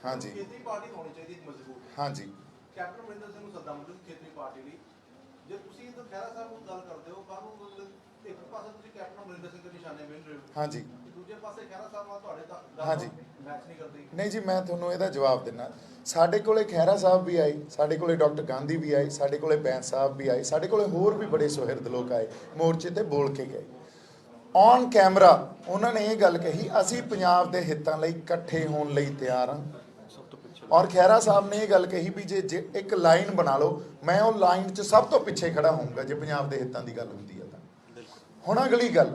ਹਾਂਜੀ ਖੇਤਰੀ ਪਾਰਟੀ ਹੋਣੀ ਚਾਹੀਦੀ ਇੱਕ ਮਜ਼ਬੂਤ। ਹਾਂਜੀ ਕੈਪਟਨ ਅਮਰਿੰਦਰ ਸਿੰਘ ਨੂੰ ਸੱਦਾ ਮਤਲਬ ਖੇਤਰੀ ਪਾਰਟੀ ਲਈ। ਜੇ ਤੁਸੀਂ ਤਾਂ ਖਹਿਰਾ ਸਾਹਿਬ ਨੂੰ ਗੱਲ ਕਰਦੇ ਹੋ, ਕਾਹਨੂੰ ਮਤਲਬ ਇੱਕ ਪਾਸੇ ਤੁਸੀਂ ਕੈਪਟਨ ਅਮਰਿੰਦਰ ਸਿੰਘ ਦੇ ਨਿਸ਼ਾਨੇ ਮਿਲ ਰਹੇ ਹੋ, ਹਾਂਜੀ, ਦੂਜੇ ਪਾਸੇ ਖਹਿਰਾ ਸਾਹਿਬ ਨਾਲ ਤੁਹਾਡੇ ਹਾਂਜੀ ਮੈਚ ਨਹੀਂ ਕਰਦੀ। ਨਹੀਂ ਜੀ, ਮੈਂ ਤੁਹਾਨੂੰ ਇਹਦਾ ਜਵਾਬ ਦਿੰਦਾ। ਸਾਡੇ ਕੋਲੇ ਖਹਿਰਾ ਸਾਹਿਬ ਵੀ ਆਏ, ਸਾਡੇ ਕੋਲੇ ਡਾਕਟਰ ਗਾਂਧੀ ਵੀ ਆਏ, ਸਾਡੇ ਕੋਲੇ ਬੈਂਸ ਸਾਹਿਬ ਵੀ ਆਏ, ਸਾਡੇ ਕੋਲੇ ਹੋਰ ਵੀ ਬੜੇ ਸੁਹਿਰਦ ਲੋਕ ਆਏ, ਮੋਰਚੇ ਤੇ ਬੋਲ ਕੇ ਗਏ। ਔਨ ਕੈਮਰਾ ਉਹਨਾਂ ਨੇ ਇਹ ਗੱਲ ਕਹੀ, ਅਸੀਂ ਪੰਜਾਬ ਦੇ ਹਿੱਤਾਂ ਲਈ ਇਕੱਠੇ ਹੋਣ ਲਈ ਤਿਆਰ ਹਾਂ। ਔਰ ਖਹਿਰਾ ਸਾਹਿਬ ਨੇ ਇਹ ਗੱਲ ਕਹੀ ਵੀ ਜੇ ਇੱਕ ਲਾਈਨ ਬਣਾ ਲਓ, ਮੈਂ ਉਹ ਲਾਈਨ 'ਚ ਸਭ ਤੋਂ ਪਿੱਛੇ ਖੜਾ ਹੋਊਂਗਾ ਜੇ ਪੰਜਾਬ ਦੇ ਹਿੱਤਾਂ ਦੀ ਗੱਲ ਹੁੰਦੀ ਹੈ ਤਾਂ। ਹੁਣ ਅਗਲੀ ਗੱਲ,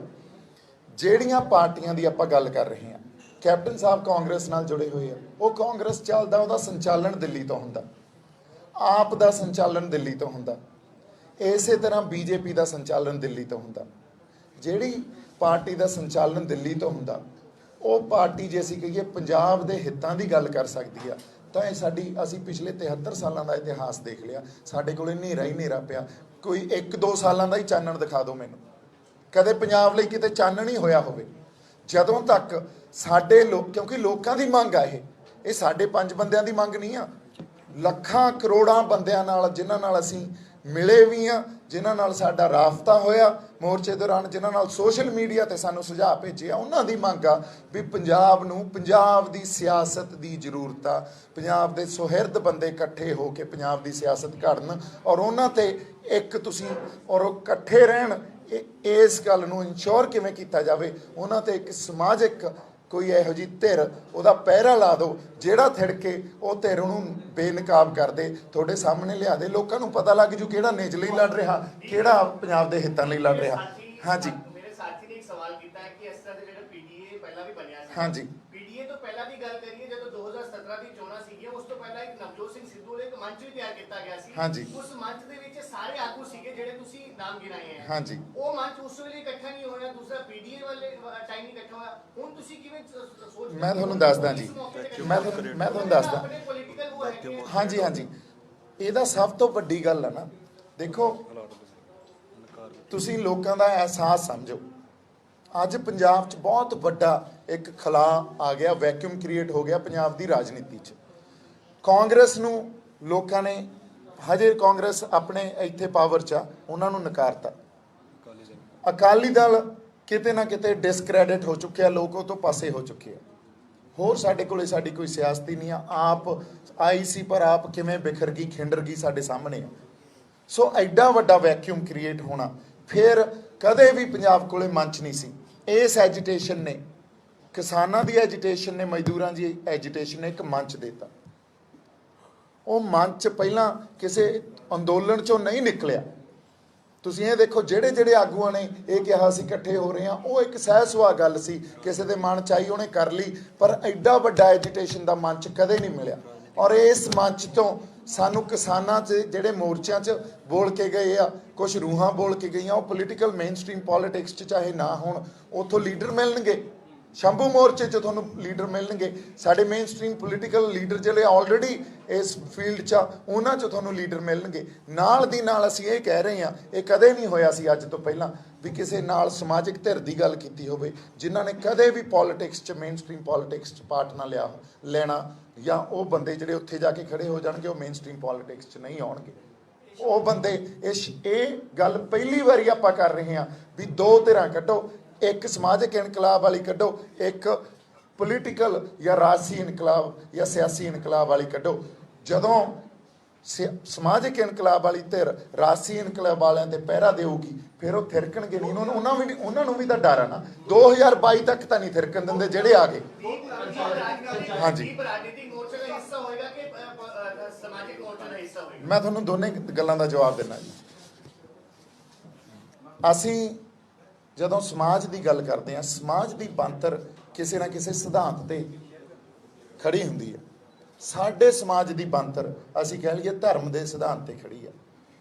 ਜਿਹੜੀਆਂ ਪਾਰਟੀਆਂ ਦੀ ਆਪਾਂ ਗੱਲ ਕਰ ਰਹੇ ਹਾਂ, ਕੈਪਟਨ ਸਾਹਿਬ ਕਾਂਗਰਸ ਨਾਲ ਜੁੜੇ ਹੋਏ ਆ, ਉਹ ਕਾਂਗਰਸ ਚੱਲਦਾ, ਉਹਦਾ ਸੰਚਾਲਨ ਦਿੱਲੀ ਤੋਂ ਹੁੰਦਾ, ਆਪ ਦਾ ਸੰਚਾਲਨ ਦਿੱਲੀ ਤੋਂ ਹੁੰਦਾ, ਇਸੇ ਤਰ੍ਹਾਂ ਬੀਜੇਪੀ ਦਾ ਸੰਚਾਲਨ ਦਿੱਲੀ ਤੋਂ ਹੁੰਦਾ। ਜਿਹੜੀ ਪਾਰਟੀ ਦਾ ਸੰਚਾਲਨ ਦਿੱਲੀ ਤੋਂ ਹੁੰਦਾ, ਉਹ ਪਾਰਟੀ ਜੇ ਅਸੀਂ ਕਹੀਏ ਪੰਜਾਬ ਦੇ ਹਿੱਤਾਂ ਦੀ ਗੱਲ ਕਰ ਸਕਦੀ ਆ ਤਾਂ ਇਹ ਅਸੀਂ ਪਿਛਲੇ 73 ਸਾਲਾਂ ਦਾ ਇਤਿਹਾਸ ਦੇਖ ਲਿਆ, ਸਾਡੇ ਕੋਲ ਹਨੇਰਾ ਹੀ ਹਨੇਰਾ ਪਿਆ। ਕੋਈ 1-2 ਸਾਲਾਂ ਦਾ ਹੀ ਚਾਨਣ ਦਿਖਾ ਦਿਓ ਮੈਨੂੰ, ਕਦੇ ਪੰਜਾਬ ਲਈ ਕਿਤੇ ਚਾਨਣ ਹੀ ਹੋਇਆ ਹੋਵੇ। ਜਦੋਂ ਤੱਕ ਸਾਡੇ ਲੋਕ, ਕਿਉਂਕਿ ਲੋਕਾਂ ਦੀ ਮੰਗ ਆ ਇਹ ਸਾਡੇ 5 ਬੰਦਿਆਂ ਦੀ ਮੰਗ ਨਹੀਂ ਆ, ਲੱਖਾਂ ਕਰੋੜਾਂ ਬੰਦਿਆਂ ਨਾਲ ਜਿਨ੍ਹਾਂ ਨਾਲ ਅਸੀਂ ਮਿਲੇ ਵੀ ਆ, ਜਿਨ੍ਹਾਂ ਨਾਲ ਸਾਡਾ ਰਾਬਤਾ ਹੋਇਆ ਮੋਰਚੇ ਦੌਰਾਨ, ਜਿਨ੍ਹਾਂ ਨਾਲ ਸੋਸ਼ਲ ਮੀਡੀਆ ਤੇ ਸਾਨੂੰ ਸੁਝਾਅ ਭੇਜੇ ਆ, ਉਹਨਾਂ ਦੀ ਮੰਗ ਆ ਵੀ ਪੰਜਾਬ ਨੂੰ, ਪੰਜਾਬ ਦੀ ਸਿਆਸਤ ਦੀ ਜ਼ਰੂਰਤ ਆ, ਪੰਜਾਬ ਦੇ ਸੁਹਿਰਦ ਬੰਦੇ ਇਕੱਠੇ ਹੋ ਕੇ ਪੰਜਾਬ ਦੀ ਸਿਆਸਤ ਘੜਨ ਔਰ ਉਹਨਾਂ ਤੇ ਇੱਕ ਤੁਸੀਂ ਔਰ ਉਹ ਇਕੱਠੇ ਰਹਿਣ। ਇਸ ਗੱਲ ਨੂੰ ਇਨਸ਼ੋਰ ਕਿਵੇਂ ਕੀਤਾ ਜਾਵੇ, ਉਹਨਾਂ ਤੇ ਇੱਕ ਸਮਾਜਿਕ ਕੋਈ ਇਹੋ ਜਿਹੀ ਧਿਰ ਉਹਦਾ ਪਹਿਰਾ ਲਾ ਦਿਓ ਜਿਹੜਾ ਥਿੜਕੇ ਉਹ ਧਿਰ ਉਹਨੂੰ ਬੇਨਕਾਬ ਕਰ ਦੇ, ਤੁਹਾਡੇ ਸਾਹਮਣੇ ਲਿਆ ਦੇ, ਲੋਕਾਂ ਨੂੰ ਪਤਾ ਲੱਗ ਜੂ ਕਿਹੜਾ ਨਿੱਜ ਲਈ ਲੜ ਰਿਹਾ, ਕਿਹੜਾ ਪੰਜਾਬ ਦੇ ਹਿੱਤਾਂ ਲਈ ਲੜ ਰਿਹਾ। ਹਾਂਜੀ, ਮੇਰੇ ਸਾਥੀ ਨੇ ਇੱਕ ਸਵਾਲ ਕੀਤਾ ਹੈ ਕਿ ਇਸ ਤਰ੍ਹਾਂ ਦੇ ਜਿਹੜਾ ਪੀਡੀਏ ਪਹਿਲਾਂ ਵੀ ਬਣਿਆ ਸੀ, ਹਾਂਜੀ, ਪੀਡੀਏ ਤੋਂ ਪਹਿਲਾਂ ਦੀ ਗੱਲ ਕਰੀਏ 2017 ਦੀ ਚੋਣਾਂ ਸੀਗੀਆਂ ਉਸ ਤੋਂ ਪਹਿਲਾਂ ਇੱਕ ਨਵਜੋਤ ਸਿੰਘ ਸਿੱਧੂ ਲਈ ਇੱਕ ਮੰਚ ਵੀ ਤਿਆਰ ਕੀਤਾ ਗਿਆ ਸੀ। ਹਾਂਜੀ। ਉਸ ਮੰਚ ਦੇ ਵਿੱਚ ਸਾਰੇ ਆਗੂ ਸੀਗੇ ਜਿਹੜੇ ਤੁਸੀਂ ਨਾਮ ਗਿਣਾਏ ਹੈ। ਹਾਂਜੀ। ਉਹ ਮੰਚ ਉਸ ਵੇਲੇ ਇਕੱਠਾ ਨਹੀਂ ਹੋਇਆ, ਦੂਸਰਾ ਪੀਡੀਏ ਵਾਲੇ ਟਾਈਮ ਨਹੀਂ ਇਕੱਠਾ ਹੋਇਆ। ਹੁਣ ਤੁਸੀਂ ਕਿਵੇਂ ਸੋਚ ਮੈਂ ਤੁਹਾਨੂੰ ਦੱਸਦਾ ਜੀ, ਮੈਂ ਤੁਹਾਨੂੰ ਦੱਸਦਾ। ਆਪਣੇ ਪੋਲੀਟੀਕਲ ਉਹ ਹੈਗੇ ਆ। ਹਾਂਜੀ ਹਾਂਜੀ, ਇਹਦਾ ਸਭ ਤੋਂ ਵੱਡੀ ਗੱਲ ਹੈ ਨਾ, ਦੇਖੋ ਤੁਸੀਂ ਲੋਕਾਂ ਦਾ ਅਹਿਸਾਸ ਸਮਝੋ। ਅੱਜ ਪੰਜਾਬ 'ਚ ਬਹੁਤ ਵੱਡਾ ਇੱਕ ਖਲਾ ਆ ਗਿਆ, ਵੈਕਿਊਮ ਕ੍ਰੀਏਟ ਹੋ ਗਿਆ ਪੰਜਾਬ ਦੀ ਰਾਜਨੀਤੀ 'ਚ। ਕਾਂਗਰਸ ਨੂੰ ਲੋਕਾਂ ਨੇ, ਹਜੇ ਕਾਂਗਰਸ ਆਪਣੇ ਇੱਥੇ ਪਾਵਰ 'ਚ ਆ, ਉਹਨਾਂ ਨੂੰ ਨਕਾਰਤਾ। ਅਕਾਲੀ ਦਲ ਕਿਤੇ ਨਾ ਕਿਤੇ ਡਿਸਕ੍ਰੈਡਿਟ ਹੋ ਚੁੱਕਿਆ, ਲੋਕ ਉਹ ਤੋਂ ਪਾਸੇ ਹੋ ਚੁੱਕੇ ਆ। ਹੋਰ ਸਾਡੇ ਕੋਲੇ ਸਾਡੀ ਕੋਈ ਸਿਆਸਤੀ ਨਹੀਂ ਆ। ਆਪ ਆਈ ਸੀ ਪਰ ਆਪ ਕਿਵੇਂ ਬਿਖਰ ਗਈ, ਖਿੰਡਰ ਗਈ, ਸਾਡੇ ਸਾਹਮਣੇ ਆ। ਸੋ ਐਡਾ ਵੱਡਾ ਵੈਕਿਊਮ ਕ੍ਰੀਏਟ ਹੋਣਾ, ਫਿਰ ਕਦੇ ਵੀ ਪੰਜਾਬ ਕੋਲੇ ਮੰਚ ਨਹੀਂ ਸੀ। ਇਸ ਐਜੀਟੇਸ਼ਨ ਨੇ, ਕਿਸਾਨਾਂ ਦੀ ਐਜੀਟੇਸ਼ਨ ਨੇ, ਮਜ਼ਦੂਰਾਂ ਦੀ ਐਜੀਟੇਸ਼ਨ ਨੇ ਇੱਕ ਮੰਚ ਦਿੱਤਾ। ਉਹ ਮੰਚ ਪਹਿਲਾਂ ਕਿਸੇ ਅੰਦੋਲਨ ਚੋਂ ਨਹੀਂ ਨਿਕਲਿਆ। ਤੁਸੀਂ ਇਹ ਦੇਖੋ, ਜਿਹੜੇ ਜਿਹੜੇ ਆਗੂਆਂ ਨੇ ਇਹ ਕਿਹਾ ਸੀ ਇਕੱਠੇ ਹੋ ਰਹੇ ਆ, ਉਹ ਇੱਕ ਸਹਿ ਸੁਭਾਅ ਗੱਲ ਸੀ, ਕਿਸੇ ਦੇ ਮਨ ਚ ਆਈ ਉਹਨੇ ਕਰ ਲਈ, ਪਰ ਐਡਾ ਵੱਡਾ ਐਜੀਟੇਸ਼ਨ ਦਾ ਮੰਚ ਕਦੇ ਨਹੀਂ ਮਿਲਿਆ। ਔਰ ਇਸ ਮੰਚ ਤੋਂ ਸਾਨੂੰ ਕਿਸਾਨਾਂ 'ਚ ਜਿਹੜੇ ਮੋਰਚਿਆਂ 'ਚ ਬੋਲ ਕੇ ਗਏ ਆ, ਕੁਝ ਰੂਹਾਂ ਬੋਲ ਕੇ ਗਈਆਂ, ਉਹ ਪੋਲੀਟੀਕਲ ਮੇਨ ਸਟ੍ਰੀਮ ਪੋਲੀਟਿਕਸ 'ਚ ਚਾਹੇ ਨਾ ਹੋਣ, ਉੱਥੋਂ ਲੀਡਰ ਮਿਲਣਗੇ। ਸ਼ੰਭੂ ਮੋਰਚੇ 'ਚ ਤੁਹਾਨੂੰ ਲੀਡਰ ਮਿਲਣਗੇ। ਸਾਡੇ ਮੇਨ ਸਟ੍ਰੀਮ ਪੋਲੀਟੀਕਲ ਲੀਡਰ ਜਿਹੜੇ ਆਲਰੇਡੀ ਇਸ ਫੀਲਡ 'ਚ ਆ, ਉਹਨਾਂ 'ਚ ਤੁਹਾਨੂੰ ਲੀਡਰ ਮਿਲਣਗੇ। ਨਾਲ ਦੀ ਨਾਲ ਅਸੀਂ ਇਹ ਕਹਿ ਰਹੇ ਹਾਂ, ਇਹ ਕਦੇ ਨਹੀਂ ਹੋਇਆ ਸੀ ਅੱਜ ਤੋਂ ਪਹਿਲਾਂ ਵੀ ਕਿਸੇ ਨਾਲ ਸਮਾਜਿਕ ਧਿਰ ਦੀ ਗੱਲ ਕੀਤੀ ਹੋਵੇ ਜਿਨ੍ਹਾਂ ਨੇ ਕਦੇ ਵੀ ਪੋਲੀਟਿਕਸ 'ਚ, ਮੇਨ ਸਟ੍ਰੀਮ ਪੋਲੀਟਿਕਸ 'ਚ ਪਾਰਟ ਨਾ ਲੈਣਾ, ਜਾਂ ਉਹ ਬੰਦੇ ਜਿਹੜੇ ਉੱਥੇ ਜਾ ਕੇ ਖੜੇ ਹੋ ਜਾਣਗੇ ਉਹ ਮੇਨ ਸਟ੍ਰੀਮ ਪੋਲੀਟਿਕਸ 'ਚ ਨਹੀਂ ਆਉਣਗੇ। ਉਹ ਬੰਦੇ ਇਹ ਗੱਲ ਪਹਿਲੀ ਵਾਰੀ ਆਪਾਂ ਕਰ ਰਹੇ ਹਾਂ ਵੀ ਦੋ ਧਿਰਾਂ ਕੱਢੋ, ਇੱਕ ਸਮਾਜਿਕ ਇਨਕਲਾਬ ਵਾਲੀ ਕੱਢੋ, ਇੱਕ ਪੋਲੀਟੀਕਲ ਜਾਂ ਰਾਜਸੀ ਇਨਕਲਾਬ ਜਾਂ ਸਿਆਸੀ ਇਨਕਲਾਬ ਵਾਲੀ ਕੱਢੋ। ਜਦੋਂ ਸਮਾਜਿਕ ਇਨਕਲਾਬ ਵਾਲੀ ਧਿਰ ਰਾਜਸੀ ਇਨਕਲਾਬ ਵਾਲਿਆਂ ਦੇ ਪਹਿਰਾ ਦੇਊਗੀ, ਫਿਰ ਉਹ ਥਿਰਕਣਗੇ ਨਹੀਂ। ਉਹਨਾਂ ਨੂੰ ਵੀ ਤਾਂ ਡਰ ਆ ਨਾ। 2022 ਤੱਕ ਤਾਂ ਨਹੀਂ ਥਿਰਕਣ ਦਿੰਦੇ ਜਿਹੜੇ ਆ ਗਏ। ਹਾਂਜੀ, ਰਾਜਨੀਤਿਕ ਮੋਰਚੇ ਦਾ ਹਿੱਸਾ ਹੋਏਗਾ ਕਿ ਸਮਾਜਿਕ ਮੋਰਚੇ ਦਾ ਹਿੱਸਾ ਹੋਏਗਾ? ਮੈਂ ਤੁਹਾਨੂੰ ਦੋਨੇ ਗੱਲਾਂ ਦਾ ਜਵਾਬ ਦਿੰਦਾ ਜੀ। ਅਸੀਂ ਜਦੋਂ ਸਮਾਜ ਦੀ ਗੱਲ ਕਰਦੇ ਹਾਂ, ਸਮਾਜ ਦੀ ਬਣਤਰ ਕਿਸੇ ਨਾ ਕਿਸੇ ਸਿਧਾਂਤ ਤੇ ਖੜੀ ਹੁੰਦੀ ਹੈ। ਸਾਡੇ ਸਮਾਜ ਦੀ ਬਣਤਰ ਅਸੀਂ ਕਹਿ ਲਈਏ ਧਰਮ ਦੇ ਸਿਧਾਂਤ ਤੇ ਖੜੀ ਆ।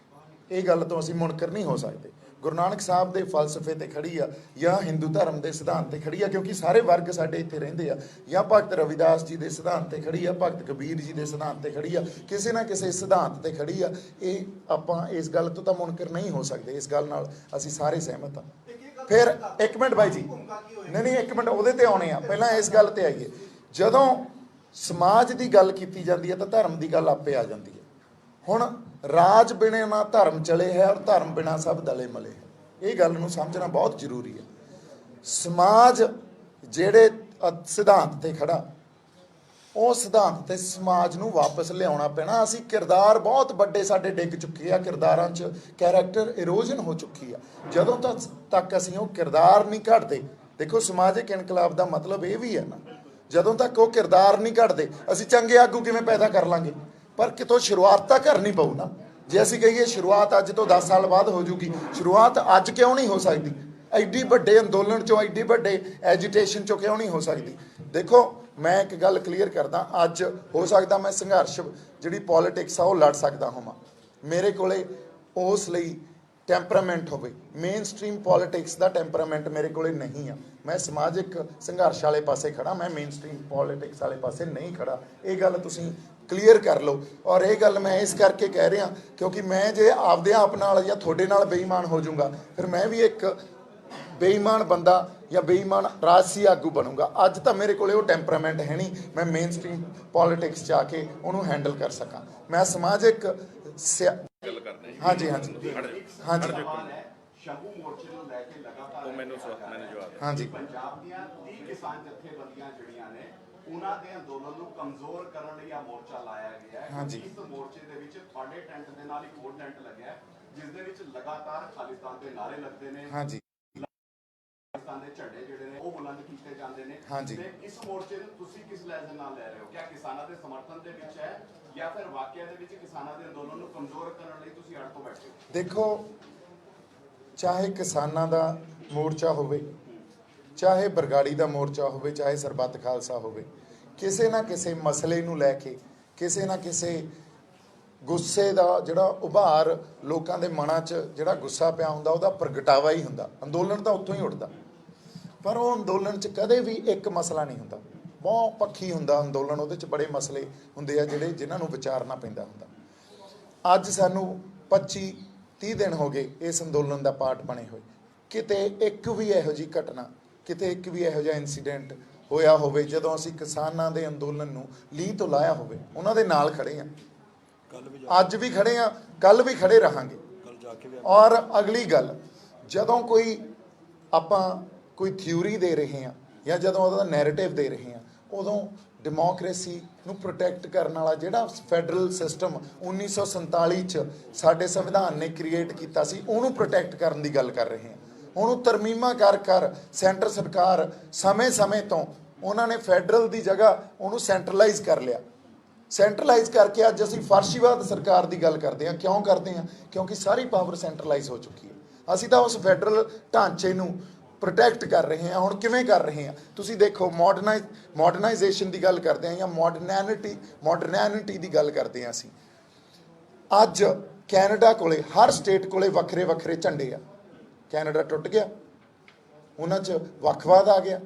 ਇਹ ਗੱਲ ਤੋਂ ਅਸੀਂ ਮੁਨਕਰ ਨਹੀਂ ਹੋ ਸਕਦੇ। ਗੁਰੂ ਨਾਨਕ ਸਾਹਿਬ ਦੇ ਫਲਸਫੇ ਤੇ ਖੜੀ ਆ, ਜਾਂ ਹਿੰਦੂ ਧਰਮ ਦੇ ਸਿਧਾਂਤ ਤੇ ਖੜੀ ਆ, ਕਿਉਂਕਿ ਸਾਰੇ ਵਰਗ ਸਾਡੇ ਇੱਥੇ ਰਹਿੰਦੇ ਆ, ਜਾਂ ਭਗਤ ਰਵਿਦਾਸ ਜੀ ਦੇ ਸਿਧਾਂਤ ਤੇ ਖੜੀ ਆ, ਭਗਤ ਕਬੀਰ ਜੀ ਦੇ ਸਿਧਾਂਤ ਤੇ ਖੜੀ ਆ, ਕਿਸੇ ਨਾ ਕਿਸੇ ਸਿਧਾਂਤ ਤੇ ਖੜੀ ਆ। ਇਹ ਆਪਾਂ ਇਸ ਗੱਲ ਤੋਂ ਤਾਂ ਮੁਨਕਰ ਨਹੀਂ ਹੋ ਸਕਦੇ। ਇਸ ਗੱਲ ਨਾਲ ਅਸੀਂ ਸਾਰੇ ਸਹਿਮਤ ਹਾਂ। ਫਿਰ ਇੱਕ ਮਿੰਟ ਬਾਈ ਜੀ, ਨਹੀਂ ਇੱਕ ਮਿੰਟ, ਉਹਦੇ ਤੇ ਆਉਣੇ ਆ। ਪਹਿਲਾਂ ਇਸ ਗੱਲ ਤੇ ਆਈਏ। ਜਦੋਂ ਸਮਾਜ ਦੀ ਗੱਲ ਕੀਤੀ ਜਾਂਦੀ ਹੈ ਤਾਂ ਧਰਮ ਦੀ ਗੱਲ ਆਪੇ ਆ ਜਾਂਦੀ ਹੈ। ਹੁਣ ਰਾਜ ਬਿਨਾਂ ਨਾ ਧਰਮ ਚਲੇ ਹੈ, ਔਰ ਧਰਮ ਬਿਨਾਂ ਸਭ ਦਲੇ ਮਲੇ ਹੈ। ਇਹ ਗੱਲ ਨੂੰ ਸਮਝਣਾ ਬਹੁਤ ਜ਼ਰੂਰੀ ਹੈ। ਸਮਾਜ ਜਿਹੜੇ ਸਿਧਾਂਤ ਤੇ ਖੜਾ, ਉਹ ਸਿਧਾਂਤ ਤੇ ਸਮਾਜ ਨੂੰ ਵਾਪਸ ਲਿਆਉਣਾ ਪੈਣਾ। ਅਸੀਂ ਕਿਰਦਾਰ ਬਹੁਤ ਵੱਡੇ ਸਾਡੇ ਡਿੱਗ ਚੁੱਕੇ ਆ, ਕਿਰਦਾਰਾਂ 'ਚ ਕੈਰੈਕਟਰ ਇਰੋਜਨ ਹੋ ਚੁੱਕੀ ਆ। ਜਦੋਂ ਤੱਕ ਅਸੀਂ ਉਹ ਕਿਰਦਾਰ ਨਹੀਂ ਘੜਦੇ, ਦੇਖੋ ਸਮਾਜਿਕ ਇਨਕਲਾਬ ਦਾ ਮਤਲਬ ਇਹ ਵੀ ਹੈ ਨਾ, ਜਦੋਂ ਤੱਕ ਉਹ ਕਿਰਦਾਰ ਨਹੀਂ ਘੜਦੇ ਅਸੀਂ ਚੰਗੇ ਆਗੂ ਕਿਵੇਂ ਪੈਦਾ ਕਰ ਲਾਂਗੇ? ਪਰ ਕਿਤੋਂ ਸ਼ੁਰੂਆਤ ਤਾਂ ਕਰਨੀ ਪਊ ਨਾ। ਜੇ ਅਸੀਂ ਕਹੀਏ ਸ਼ੁਰੂਆਤ ਅੱਜ ਤੋਂ 10 ਸਾਲ ਬਾਅਦ ਹੋ ਜੂਗੀ, ਸ਼ੁਰੂਆਤ ਅੱਜ ਕਿਉਂ ਨਹੀਂ ਹੋ ਸਕਦੀ? ਐਡੀ ਵੱਡੇ ਅੰਦੋਲਨ 'ਚੋਂ, ਐਡੀ ਵੱਡੇ ਐਜੀਟੇਸ਼ਨ 'ਚੋਂ ਕਿਉਂ ਨਹੀਂ ਹੋ ਸਕਦੀ? ਦੇਖੋ ਮੈਂ ਇੱਕ ਗੱਲ ਕਲੀਅਰ ਕਰਦਾ, ਅੱਜ ਹੋ ਸਕਦਾ ਮੈਂ ਸੰਘਰਸ਼ ਜਿਹੜੀ ਪੋਲੀਟਿਕਸ ਆ ਉਹ ਲੜ ਸਕਦਾ ਹੋਵਾਂ, ਮੇਰੇ ਕੋਲੇ ਉਸ ਲਈ ਟੈਂਪਰਾਮੈਂਟ ਹੋਵੇ। ਮੇਨ ਸਟ੍ਰੀਮ ਪੋਲੀਟਿਕਸ ਦਾ ਟੈਂਪਰਾਮੈਂਟ ਮੇਰੇ ਕੋਲੇ ਨਹੀਂ ਆ। ਮੈਂ ਸਮਾਜਿਕ ਸੰਘਰਸ਼ ਵਾਲੇ ਪਾਸੇ ਖੜਾ, ਮੈਂ ਮੇਨ ਸਟ੍ਰੀਮ ਪੋਲੀਟਿਕਸ ਵਾਲੇ ਪਾਸੇ ਨਹੀਂ ਖੜਾ। ਇਹ ਗੱਲ ਤੁਸੀਂ ਕਲੀਅਰ ਕਰ ਲਓ। ਔਰ ਇਹ ਗੱਲ ਮੈਂ ਇਸ ਕਰਕੇ ਕਹਿ ਰਿਹਾ ਕਿਉਂਕਿ ਮੈਂ ਜੇ ਆਪਦੇ ਆਪ ਨਾਲ ਜਾਂ ਤੁਹਾਡੇ ਨਾਲ ਬੇਈਮਾਨ ਹੋ ਜਾਊਂਗਾ, ਫਿਰ ਮੈਂ ਵੀ ਇੱਕ ਬੇਈਮਾਨ ਬੰਦਾ ਜਾਂ ਬੇਈਮਾਨ ਰਾਜਸੀ ਆਗੂ ਬਣੂੰਗਾ। ਅੱਜ ਤਾਂ ਮੇਰੇ ਕੋਲੇ ਉਹ ਟੈਂਪਰਾਮੈਂਟ ਹੈ ਨਹੀਂ, ਮੈਂ ਮੇਨ ਸਟ੍ਰੀਮ ਪੋਲੀਟਿਕਸ 'ਚ ਆ ਕੇ ਉਹਨੂੰ ਹੈਂਡਲ ਕਰ ਸਕਾਂ। ਮੈਂ ਸਮਾਜਿਕ ਹਾਂਜੀ ਸ਼ੰਭੂ ਮੋਰਚੇ ਨੂੰ ਲੈ ਕੇ ਲਗਾਤਾਰ ਮੈਨੂੰ ਜਵਾਬ ਹਾਂਜੀ ਪੰਜਾਬ ਦੀਆਂ 30 ਕਿਸਾਨ ਜਥੇਬੰਦੀਆਂ ਜਿਹੜੀਆਂ ਨੇ ਉਹਨਾਂ ਦੇ ਅੰਦੋਲਨ ਨੂੰ ਕਮਜ਼ੋਰ ਕਰਨ ਲਈ ਆ ਮੋਰਚਾ ਲਾਇਆ ਗਿਆ ਹੈ। ਹਾਂਜੀ। ਇਸ ਮੋਰਚੇ ਦੇ ਵਿੱਚ ਤੁਹਾਡੇ ਟੈਂਟ ਦੇ ਨਾਲ ਇੱਕ ਹੋਰ ਟੈਂਟ ਲੱਗਿਆ ਜਿਸ ਦੇ ਵਿੱਚ ਲਗਾਤਾਰ ਖਾਲਿਸਤਾਨ ਦੇ ਨਾਰੇ ਲੱਗਦੇ ਨੇ, ਹਾਂਜੀ, ਖਾਲਿਸਤਾਨ ਦੇ ਝੰਡੇ ਜਿਹੜੇ ਨੇ ਉਹ ਬੁਲੰਦ ਕੀਤੇ ਜਾਂਦੇ ਨੇ। ਹਾਂਜੀ। ਤੇ ਇਸ ਮੋਰਚੇ ਨੂੰ ਤੁਸੀਂ ਕਿਸ ਲਹਿਜ਼ੇ ਨਾਲ ਲੈ ਰਹੇ ਹੋ? ਕਿਆ ਕਿਸਾਨਾਂ ਦੇ ਸਮਰਥਨ ਦੇ ਵਿੱਚ ਹੈ ਜਾਂ ਫਿਰ ਵਾਕਿਆ ਦੇ ਵਿੱਚ ਕਿਸਾਨਾਂ ਦੇ ਅੰਦੋਲਨ ਨੂੰ ਕਮਜ਼ੋਰ ਕਰਨ ਲਈ ਤੁਸੀਂ ਅੜ ਤੋਂ ਬੈਠੇ ਹੋ? ਦੇਖੋ ਚਾਹੇ ਕਿਸਾਨਾਂ ਦਾ ਮੋਰਚਾ ਹੋਵੇ, ਚਾਹੇ ਬਰਗਾੜੀ ਦਾ ਮੋਰਚਾ ਹੋਵੇ, ਚਾਹੇ ਸਰਬੱਤ ਖਾਲਸਾ ਹੋਵੇ, ਕਿਸੇ ਨਾ ਕਿਸੇ ਮਸਲੇ ਨੂੰ ਲੈ ਕੇ, ਕਿਸੇ ਨਾ ਕਿਸੇ ਗੁੱਸੇ ਦਾ ਜਿਹੜਾ ਉਭਾਰ ਲੋਕਾਂ ਦੇ ਮਨਾਂ 'ਚ ਜਿਹੜਾ ਗੁੱਸਾ ਪਿਆ ਹੁੰਦਾ ਉਹਦਾ ਪ੍ਰਗਟਾਵਾ ਹੀ ਹੁੰਦਾ। ਅੰਦੋਲਨ ਤਾਂ ਉੱਥੋਂ ਹੀ ਉੱਠਦਾ, ਪਰ ਉਹ ਅੰਦੋਲਨ 'ਚ ਕਦੇ ਵੀ ਇੱਕ ਮਸਲਾ ਨਹੀਂ ਹੁੰਦਾ, ਬਹੁਤ ਪੱਖੀ ਹੁੰਦਾ ਅੰਦੋਲਨ। ਉਹਦੇ 'ਚ ਬੜੇ ਮਸਲੇ ਹੁੰਦੇ ਆ ਜਿਨ੍ਹਾਂ ਨੂੰ ਵਿਚਾਰਨਾ ਪੈਂਦਾ ਹੁੰਦਾ। ਅੱਜ ਸਾਨੂੰ 25-30 ਦਿਨ ਹੋ ਗਏ ਇਸ ਅੰਦੋਲਨ ਦਾ ਪਾਰਟ ਬਣੇ ਹੋਏ। ਕਿਤੇ ਇੱਕ ਵੀ ਇਹੋ ਜਿਹੀ ਘਟਨਾ, ਕਿਤੇ ਇੱਕ ਵੀ ਇਹੋ ਜਿਹਾ ਇਨਸੀਡੈਂਟ ਹੋਇਆ ਹੋਵੇ ਜਦੋਂ ਅਸੀਂ ਕਿਸਾਨਾਂ ਦੇ ਅੰਦੋਲਨ ਨੂੰ ਲੀਹ ਤੋਂ ਲਾਇਆ ਹੋਵੇ। ਉਹਨਾਂ ਦੇ ਨਾਲ ਖੜੇ ਆ, ਅੱਜ ਵੀ ਖੜੇ ਆ, ਕੱਲ ਵੀ ਖੜੇ ਰਹਾਂਗੇ। ਔਰ ਅਗਲੀ ਗੱਲ, ਜਦੋਂ ਕੋਈ ਆਪਾਂ ਕੋਈ ਥਿਊਰੀ ਦੇ ਰਹੇ ਹਾਂ ਜਾਂ ਜਦੋਂ ਉਹਦਾ ਨੈਰੇਟਿਵ ਦੇ ਰਹੇ ਹਾਂ, ਉਦੋਂ ਡੈਮੋਕ੍ਰੇਸੀ ਨੂੰ ਪ੍ਰੋਟੈਕਟ ਕਰਨ ਵਾਲਾ ਜਿਹੜਾ ਫੈਡਰਲ ਸਿਸਟਮ 1947 'ਚ ਸਾਡੇ ਸੰਵਿਧਾਨ ਨੇ ਕ੍ਰੀਏਟ ਕੀਤਾ ਸੀ, ਉਹਨੂੰ ਪ੍ਰੋਟੈਕਟ ਕਰਨ ਦੀ ਗੱਲ ਕਰ ਰਹੇ ਹਾਂ। ਉਹਨੂੰ ਤਰਮੀਮਾਂ ਕਰ ਸੈਂਟਰ ਸਰਕਾਰ ਸਮੇਂ ਤੋਂ ਉਹਨਾਂ ਨੇ ਫੈਡਰਲ ਦੀ ਜਗ੍ਹਾ ਉਹਨੂੰ ਸੈਂਟਰਲਾਈਜ਼ ਕਰ ਲਿਆ। ਸੈਂਟਰਲਾਈਜ਼ ਕਰਕੇ ਅੱਜ ਅਸੀਂ ਫਾਰਸ਼ੀਵਾਦ ਸਰਕਾਰ ਦੀ ਗੱਲ ਕਰਦੇ ਹਾਂ। ਕਿਉਂ ਕਰਦੇ ਹਾਂ? ਕਿਉਂਕਿ ਸਾਰੀ ਪਾਵਰ ਸੈਂਟਰਲਾਈਜ਼ ਹੋ ਚੁੱਕੀ ਹੈ। ਅਸੀਂ ਤਾਂ ਉਸ ਫੈਡਰਲ ਢਾਂਚੇ ਨੂੰ ਪ੍ਰੋਟੈਕਟ ਕਰ ਰਹੇ ਹਾਂ। ਹੁਣ ਕਿਵੇਂ ਕਰ ਰਹੇ ਹਾਂ ਤੁਸੀਂ ਦੇਖੋ, ਮਾਡਰਨਾਈਜੇਸ਼ਨ ਦੀ ਗੱਲ ਕਰਦੇ ਹਾਂ ਜਾਂ ਮਾਡਰਨਿਟੀ ਦੀ ਗੱਲ ਕਰਦੇ ਹਾਂ ਅਸੀਂ। ਅੱਜ ਕੈਨੇਡਾ ਕੋਲੇ, ਹਰ ਸਟੇਟ ਕੋਲੇ ਵੱਖਰੇ ਵੱਖਰੇ ਝੰਡੇ ਆ। ਕੈਨੇਡਾ ਟੁੱਟ ਗਿਆ, ਉਹਨਾਂ 'ਚ ਵੱਖਵਾਦ ਆ ਗਿਆ,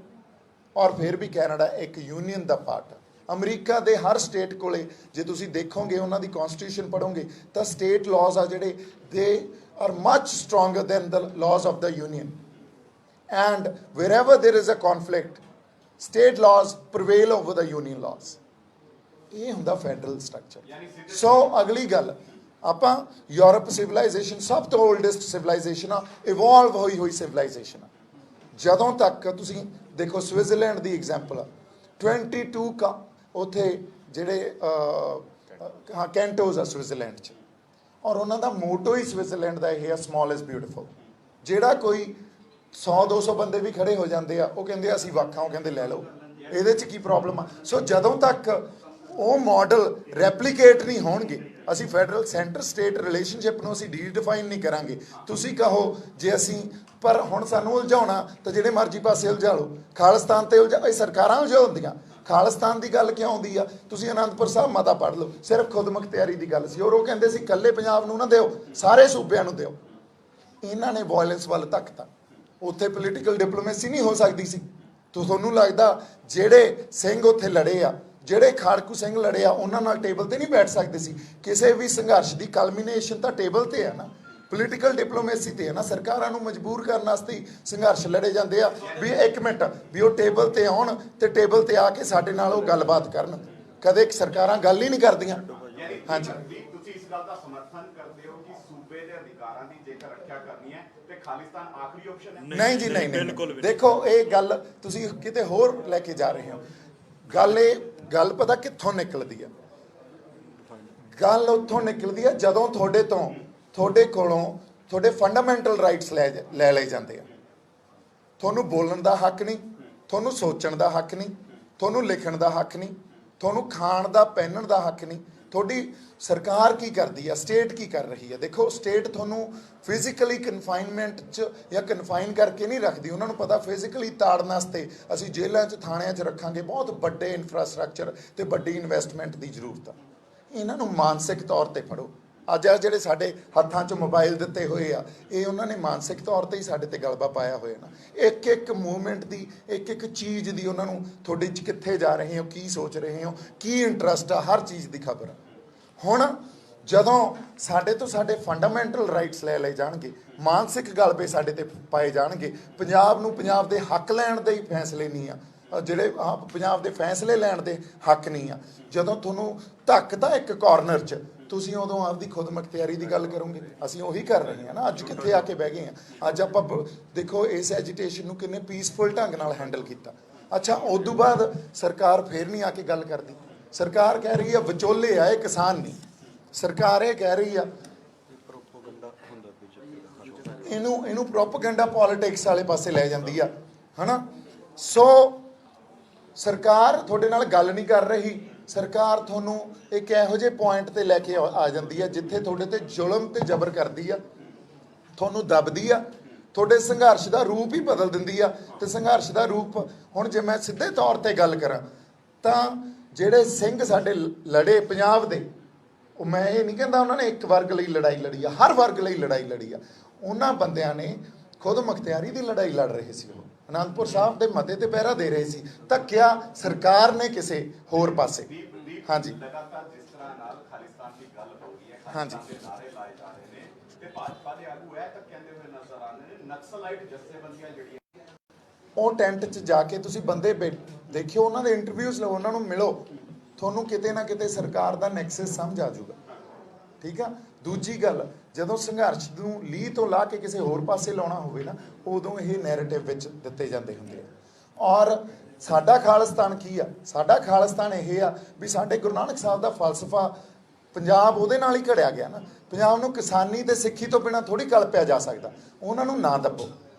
ਔਰ ਫਿਰ ਵੀ ਕੈਨੇਡਾ ਇੱਕ ਯੂਨੀਅਨ ਦਾ ਪਾਰਟ ਹੈ। ਅਮਰੀਕਾ ਦੇ ਹਰ ਸਟੇਟ ਕੋਲੇ ਜੇ ਤੁਸੀਂ ਦੇਖੋਗੇ, ਉਹਨਾਂ ਦੀ ਕਨਸਟੀਟਿਊਸ਼ਨ ਪੜ੍ਹੋਗੇ ਤਾਂ ਸਟੇਟ ਲਾਜ਼ ਆ ਜਿਹੜੇ, they are much stronger than the laws of the union. And wherever there is a conflict, state laws prevail over the union laws. ਇਹ ਹੁੰਦਾ ਫੈਡਰਲ ਸਟਰਕਚਰ। ਸੋ ਅਗਲੀ ਗੱਲ, ਆਪਾਂ ਯੂਰਪ ਸਿਵਲਾਈਜੇਸ਼ਨ ਸਭ ਤੋਂ ਓਲਡੈਸਟ ਸਿਵਲਾਈਜੇਸ਼ਨ ਆ, ਇਵੋਲਵ ਹੋਈ ਸਿਵਲਾਈਜੇਸ਼ਨ ਆ। ਜਦੋਂ ਤੱਕ ਤੁਸੀਂ ਦੇਖੋ ਸਵਿਟਜ਼ਰਲੈਂਡ ਦੀ ਐਗਜ਼ਾਮਪਲ ਆ, 22 ਉੱਥੇ ਜਿਹੜੇ ਕੈਂਟੋਜ਼ ਆ ਸਵਿਟਜ਼ਰਲੈਂਡ 'ਚ, ਔਰ ਉਹਨਾਂ ਦਾ ਮੋਟੋ ਹੀ ਸਵਿਟਜ਼ਰਲੈਂਡ ਦਾ ਇਹ ਆ, ਸਮਾਲ ਇਜ਼ ਬਿਊਟੀਫੁਲ। ਜਿਹੜਾ ਕੋਈ 100-200 ਬੰਦੇ ਵੀ ਖੜੇ ਹੋ ਜਾਂਦੇ ਆ, ਉਹ ਕਹਿੰਦੇ ਅਸੀਂ ਵੱਖ ਹਾਂ, ਉਹ ਕਹਿੰਦੇ ਲੈ ਲਓ, ਇਹਦੇ 'ਚ ਕੀ ਪ੍ਰੋਬਲਮ ਆ। ਸੋ ਜਦੋਂ ਤੱਕ ਉਹ ਮਾਡਲ ਰੈਪਲੀਕੇਟ ਨਹੀਂ ਹੋਣਗੇ, ਅਸੀਂ ਫੈਡਰਲ ਸੈਂਟਰ ਸਟੇਟ ਰਿਲੇਸ਼ਨਸ਼ਿਪ ਨੂੰ ਅਸੀਂ ਡੀਡਿਫਾਈਨ ਨਹੀਂ ਕਰਾਂਗੇ। ਤੁਸੀਂ ਕਹੋ ਜੇ ਅਸੀਂ, ਪਰ ਹੁਣ ਸਾਨੂੰ ਉਲਝਾਉਣਾ ਤਾਂ ਜਿਹੜੇ ਮਰਜ਼ੀ ਪਾਸੇ ਉਲਝਾ ਲਓ, ਖਾਲਿਸਤਾਨ ਤੇ ਉਲਝਾ, ਇਹ ਸਰਕਾਰਾਂ ਉਲਝਾਉਂਦੀਆਂ। ਖਾਲਿਸਤਾਨ ਦੀ ਗੱਲ ਕਿਉਂ ਆਉਂਦੀ ਆ? ਤੁਸੀਂ ਅਨੰਦਪੁਰ ਸਾਹਿਬ ਮਤਾ ਪੜ੍ਹ ਲਓ, ਸਿਰਫ ਖੁਦ ਮੁਖਤਿਆਰੀ ਦੀ ਗੱਲ ਸੀ, ਔਰ ਉਹ ਕਹਿੰਦੇ ਸੀ ਇਕੱਲੇ ਪੰਜਾਬ ਨੂੰ ਨਾ ਦਿਓ, ਸਾਰੇ ਸੂਬਿਆਂ ਨੂੰ ਦਿਓ। ਇਹਨਾਂ ਨੇ ਵਾਇਲੈਂਸ ਵੱਲ ਧੱਕਤਾ। ਉੱਥੇ ਪੋਲੀਟੀਕਲ ਡਿਪਲੋਮੇਸੀ ਨਹੀਂ ਹੋ ਸਕਦੀ ਸੀ। ਤੁਹਾਨੂੰ ਲੱਗਦਾ ਜਿਹੜੇ ਸਿੰਘ ਉੱਥੇ ਲੜੇ ਆ, ਜਿਹੜੇ ਖਾੜਕੂ ਸਿੰਘ ਲੜੇ ਆ, ਉਹਨਾਂ ਨਾਲ ਟੇਬਲ ਤੇ ਨਹੀਂ ਬੈਠ ਸਕਦੇ ਸੀ? ਕਿਸੇ ਵੀ ਸੰਘਰਸ਼ ਦੀ ਕਲਮੀਨੇਸ਼ਨ ਤਾਂ ਟੇਬਲ ਤੇ ਹੈ ਨਾ, ਪੋਲੀਟੀਕਲ ਡਿਪਲੋਮੇਸੀ ਤੇ ਹੈ ਨਾ। ਸਰਕਾਰਾਂ ਨੂੰ ਮਜਬੂਰ ਕਰਨ ਵਾਸਤੇ ਸੰਘਰਸ਼ ਲੜੇ ਜਾਂਦੇ ਆ ਵੀ ਇੱਕ ਮਿੰਟ, ਵੀ ਉਹ ਟੇਬਲ ਤੇ ਆਉਣ ਤੇ ਟੇਬਲ ਤੇ ਆ ਕੇ ਸਾਡੇ ਨਾਲ ਉਹ ਗੱਲਬਾਤ ਕਰਨ। ਕਦੇ ਸਰਕਾਰਾਂ ਗੱਲ ਹੀ ਨਹੀਂ ਕਰਦੀਆਂ। ਹਾਂਜੀ, ਤੁਸੀਂ ਇਸ ਗੱਲ ਦਾ ਸਮਰਥਨ ਕਰਦੇ ਹੋ ਕਿ ਸੂਬੇ ਦੇ ਅਧਿਕਾਰਾਂ ਦੀ ਜੇਕਰ ਰੱਖਿਆ ਕਰਨੀ ਹੈ ਤੇ ਖਾਲਿਸਤਾਨ ਆਖਰੀ ਆਪਸ਼ਨ ਹੈ? ਨਹੀਂ ਜੀ, ਨਹੀਂ। ਦੇਖੋ, ਇਹ ਗੱਲ ਤੁਸੀਂ ਕਿਤੇ ਹੋਰ ਲੈ ਕੇ ਜਾ ਰਹੇ ਹੋ। ਗੱਲ ਪਤਾ ਕਿੱਥੋਂ ਨਿਕਲਦੀ ਆ? ਗੱਲ ਉੱਥੋਂ ਨਿਕਲਦੀ ਆ ਜਦੋਂ ਤੁਹਾਡੇ ਕੋਲੋਂ ਤੁਹਾਡੇ ਫੰਡਾਮੈਂਟਲ ਰਾਈਟਸ ਲੈ ਲਏ ਜਾਂਦੇ ਆ। ਤੁਹਾਨੂੰ ਬੋਲਣ ਦਾ ਹੱਕ ਨਹੀਂ, ਤੁਹਾਨੂੰ ਸੋਚਣ ਦਾ ਹੱਕ ਨਹੀਂ, ਤੁਹਾਨੂੰ ਲਿਖਣ ਦਾ ਹੱਕ ਨਹੀਂ, ਤੁਹਾਨੂੰ ਖਾਣ ਦਾ ਪਹਿਨਣ ਦਾ ਹੱਕ ਨਹੀਂ। ਤੁਹਾਡੀ ਸਰਕਾਰ ਕੀ ਕਰਦੀ ਆ, ਸਟੇਟ ਕੀ ਕਰ ਰਹੀ ਹੈ? ਦੇਖੋ, ਸਟੇਟ ਤੁਹਾਨੂੰ ਫਿਜ਼ੀਕਲੀ ਕਨਫਾਈਨਮੈਂਟ 'ਚ ਜਾਂ ਕਨਫਾਈਨ ਕਰਕੇ ਨਹੀਂ ਰੱਖਦੀ। ਉਹਨਾਂ ਨੂੰ ਪਤਾ ਫਿਜ਼ੀਕਲੀ ਤਾੜਨ ਵਾਸਤੇ ਅਸੀਂ ਜੇਲ੍ਹਾਂ 'ਚ, ਥਾਣਿਆਂ 'ਚ ਰੱਖਾਂਗੇ, ਬਹੁਤ ਵੱਡੇ ਇਨਫਰਾਸਟ੍ਰਕਚਰ ਤੇ ਵੱਡੀ ਇਨਵੈਸਟਮੈਂਟ ਦੀ ਜ਼ਰੂਰਤ ਆ। ਇਹਨਾਂ ਨੂੰ ਮਾਨਸਿਕ ਤੌਰ ਤੇ ਫੜੋ। ਅੱਜ ਆ ਜਿਹੜੇ ਸਾਡੇ ਹੱਥਾਂ 'ਚ ਮੋਬਾਈਲ ਦਿੱਤੇ ਹੋਏ ਆ, ਇਹ ਉਹਨਾਂ ਨੇ ਮਾਨਸਿਕ ਤੌਰ ਤੇ ਹੀ ਸਾਡੇ ਤੇ ਗਲਬਾ ਪਾਇਆ ਹੋਇਆ ਨਾ। ਇੱਕ ਮੂਵਮੈਂਟ ਦੀ, ਇੱਕ ਚੀਜ਼ ਦੀ ਉਹਨਾਂ ਨੂੰ, ਤੁਹਾਡੇ 'ਚ ਕਿੱਥੇ ਜਾ ਰਹੇ ਹੋ, ਕੀ ਸੋਚ ਰਹੇ ਹੋ, ਕੀ ਇੰਟਰਸਟ ਆ, ਹਰ ਚੀਜ਼ ਦੀ ਖਬਰ। ਹੁਣ ਜਦੋਂ ਸਾਡੇ ਤੋਂ ਸਾਡੇ ਫੰਡਾਮੈਂਟਲ ਰਾਈਟਸ ਲੈ ਲਏ ਜਾਣਗੇ, ਮਾਨਸਿਕ ਗਲਬੇ ਸਾਡੇ ਤੇ ਪਾਏ ਜਾਣਗੇ, ਪੰਜਾਬ ਨੂੰ ਪੰਜਾਬ ਦੇ ਹੱਕ ਲੈਣ ਦੇ ਹੀ ਫੈਸਲੇ ਨਹੀਂ ਆ, ਜਿਹੜੇ ਪੰਜਾਬ ਦੇ ਫੈਸਲੇ ਲੈਣ ਦੇ ਹੱਕ ਨਹੀਂ ਆ, ਜਦੋਂ ਤੁਹਾਨੂੰ ਧੱਕਦਾ ਇੱਕ ਕਾਰਨਰ 'ਚ, ਤੁਸੀਂ ਉਦੋਂ ਆਪਦੀ ਖੁਦ ਮੁਖਤਿਆਰੀ ਦੀ ਗੱਲ ਕਰੋਗੇ। ਅਸੀਂ ਉਹੀ ਕਰ ਰਹੇ ਹਾਂ ਨਾ। ਅੱਜ ਕਿੱਥੇ ਆ ਕੇ ਬਹਿ ਗਏ ਹਾਂ? ਅੱਜ ਆਪਾਂ ਦੇਖੋ ਇਸ ਐਜੀਟੇਸ਼ਨ ਨੂੰ ਕਿੰਨੇ ਪੀਸਫੁਲ ਢੰਗ ਨਾਲ ਹੈਂਡਲ ਕੀਤਾ। ਅੱਛਾ, ਉਦੋਂ ਬਾਅਦ ਸਰਕਾਰ ਫੇਰ ਨਹੀਂ ਆ ਕੇ ਗੱਲ ਕਰਦੀ। ਸਰਕਾਰ ਕਹਿ ਰਹੀ ਆ ਵਿਚੋਲੇ ਆ, ਇਹ ਕਿਸਾਨ ਨਹੀਂ। ਸਰਕਾਰ ਇਹ ਕਹਿ ਰਹੀ ਆ, ਇਹਨੂੰ ਪ੍ਰੋਪੇਗੈਂਡਾ ਪੋਲਿਟਿਕਸ ਵਾਲੇ ਪਾਸੇ ਲੈ ਜਾਂਦੀ ਆ, ਹਨਾ। ਸੋ ਸਰਕਾਰ ਤੁਹਾਡੇ ਨਾਲ ਗੱਲ ਨਹੀਂ ਕਰ ਰਹੀ। ਸਰਕਾਰ ਤੁਹਾਨੂੰ ਇੱਕ ਇਹੋ ਜਿਹੇ ਪੁਆਇੰਟ ਤੇ ਲੈ ਕੇ ਆ ਜਾਂਦੀ ਆ ਜਿੱਥੇ ਤੁਹਾਡੇ ਤੇ ਜ਼ੁਲਮ ਤੇ ਜ਼ਬਰ ਕਰਦੀ ਆ, ਤੁਹਾਨੂੰ ਦੱਬਦੀ ਆ, ਤੁਹਾਡੇ ਸੰਘਰਸ਼ ਦਾ ਰੂਪ ਹੀ ਬਦਲ ਦਿੰਦੀ ਆ। ਤੇ ਸੰਘਰਸ਼ ਦਾ ਰੂਪ, ਹੁਣ ਜੇ ਮੈਂ ਸਿੱਧੇ ਤੌਰ ਤੇ ਗੱਲ ਕਰਾਂ, ਤਾਂ ਜਿਹੜੇ ਸਿੰਘ ਸਾਡੇ ਲੜੇ ਪੰਜਾਬ ਦੇ, ਉਹ ਮੈਂ ਇਹ ਨਹੀਂ ਕਹਿੰਦਾ ਉਹਨਾਂ ਨੇ ਇੱਕ ਵਰਗ ਲਈ ਲੜਾਈ ਲੜੀ ਆ, ਹਰ ਵਰਗ ਲਈ ਲੜਾਈ ਲੜੀ ਆ। ਉਹਨਾਂ ਬੰਦਿਆਂ ਨੇ ਖੁਦ ਮੁਖਤਿਆਰੀ ਦੀ ਲੜਾਈ ਲੜ ਰਹੇ ਸੀ। ਉਹ ਅਨੰਦਪੁਰ ਸਾਹਿਬ ਦੇ ਮਤੇ ਤੇ ਪਹਿਰਾ ਦੇ ਰਹੇ ਸੀ, ਧੱਕਿਆ ਸਰਕਾਰ ਨੇ ਕਿਸੇ ਹੋਰ ਪਾਸੇ। ਹਾਂਜੀ ਲਗਾਤਾਰ ਜਿਸ ਤਰ੍ਹਾਂ ਨਾਲ ਖਾਲਿਸਤਾਨ ਦੀ ਗੱਲ ਹੋ ਰਹੀ ਹੈ, ਹਾਂਜੀ। ਖਾਲਿਸਤਾਨ ਦੇ ਨਾਅਰੇ ਲਾਏ ਜਾ ਰਹੇ ਨੇ ਤੇ ਭਾਜਪਾ ਦੇ ਆਗੂ ਇਹ ਤੱਕ ਕਹਿੰਦੇ ਹੋਏ ਨਜ਼ਰ ਆ ਰਹੇ ਨੇ ਨਕਸਲਾਈਟ ਜਥੇਬੰਦੀਆਂ ਜਿਹੜੀਆਂ ਉਹ ਟੈਂਟ 'ਚ ਜਾ ਕੇ ਤੁਸੀਂ ਬੰਦੇ ਦੇਖਿਓ, ਉਹਨਾਂ ਦੇ ਇੰਟਰਵਿਊਜ਼ ਲਓ, ਉਹਨਾਂ ਨੂੰ ਮਿਲੋ, ਤੁਹਾਨੂੰ ਕਿਤੇ ਨਾ ਕਿਤੇ ਸਰਕਾਰ ਦਾ ਨੈਕਸਸ ਸਮਝ ਆ ਜਾਊਗਾ। ਠੀਕ ਆ। ਦੂਜੀ ਗੱਲ, ਜਦੋਂ ਸੰਘਰਸ਼ ਨੂੰ ਲੀਹ ਤੋਂ ਲਾ ਕੇ ਕਿਸੇ ਹੋਰ ਪਾਸੇ ਲਾਉਣਾ ਹੋਵੇ ਨਾ, ਉਦੋਂ ਇਹ ਨੈਰੇਟਿਵ ਵਿੱਚ ਦਿੱਤੇ ਜਾਂਦੇ ਹੁੰਦੇ ਆ। ਔਰ ਸਾਡਾ ਖਾਲਿਸਤਾਨ ਕੀ ਆ? ਸਾਡਾ ਖਾਲਿਸਤਾਨ ਇਹ ਆ ਵੀ ਸਾਡੇ ਗੁਰੂ ਨਾਨਕ ਸਾਹਿਬ ਦਾ ਫਲਸਫਾ, ਪੰਜਾਬ ਉਹਦੇ ਨਾਲ ਹੀ ਘੜਿਆ ਗਿਆ ਨਾ। ਪੰਜਾਬ ਨੂੰ ਕਿਸਾਨੀ ਤੇ ਸਿੱਖੀ ਤੋਂ ਬਿਨਾਂ ਥੋੜੀ ਕਲਪਿਆ ਜਾ ਸਕਦਾ। ਉਹਨਾਂ ਨੂੰ ਨਾ ਦੱਬੋ।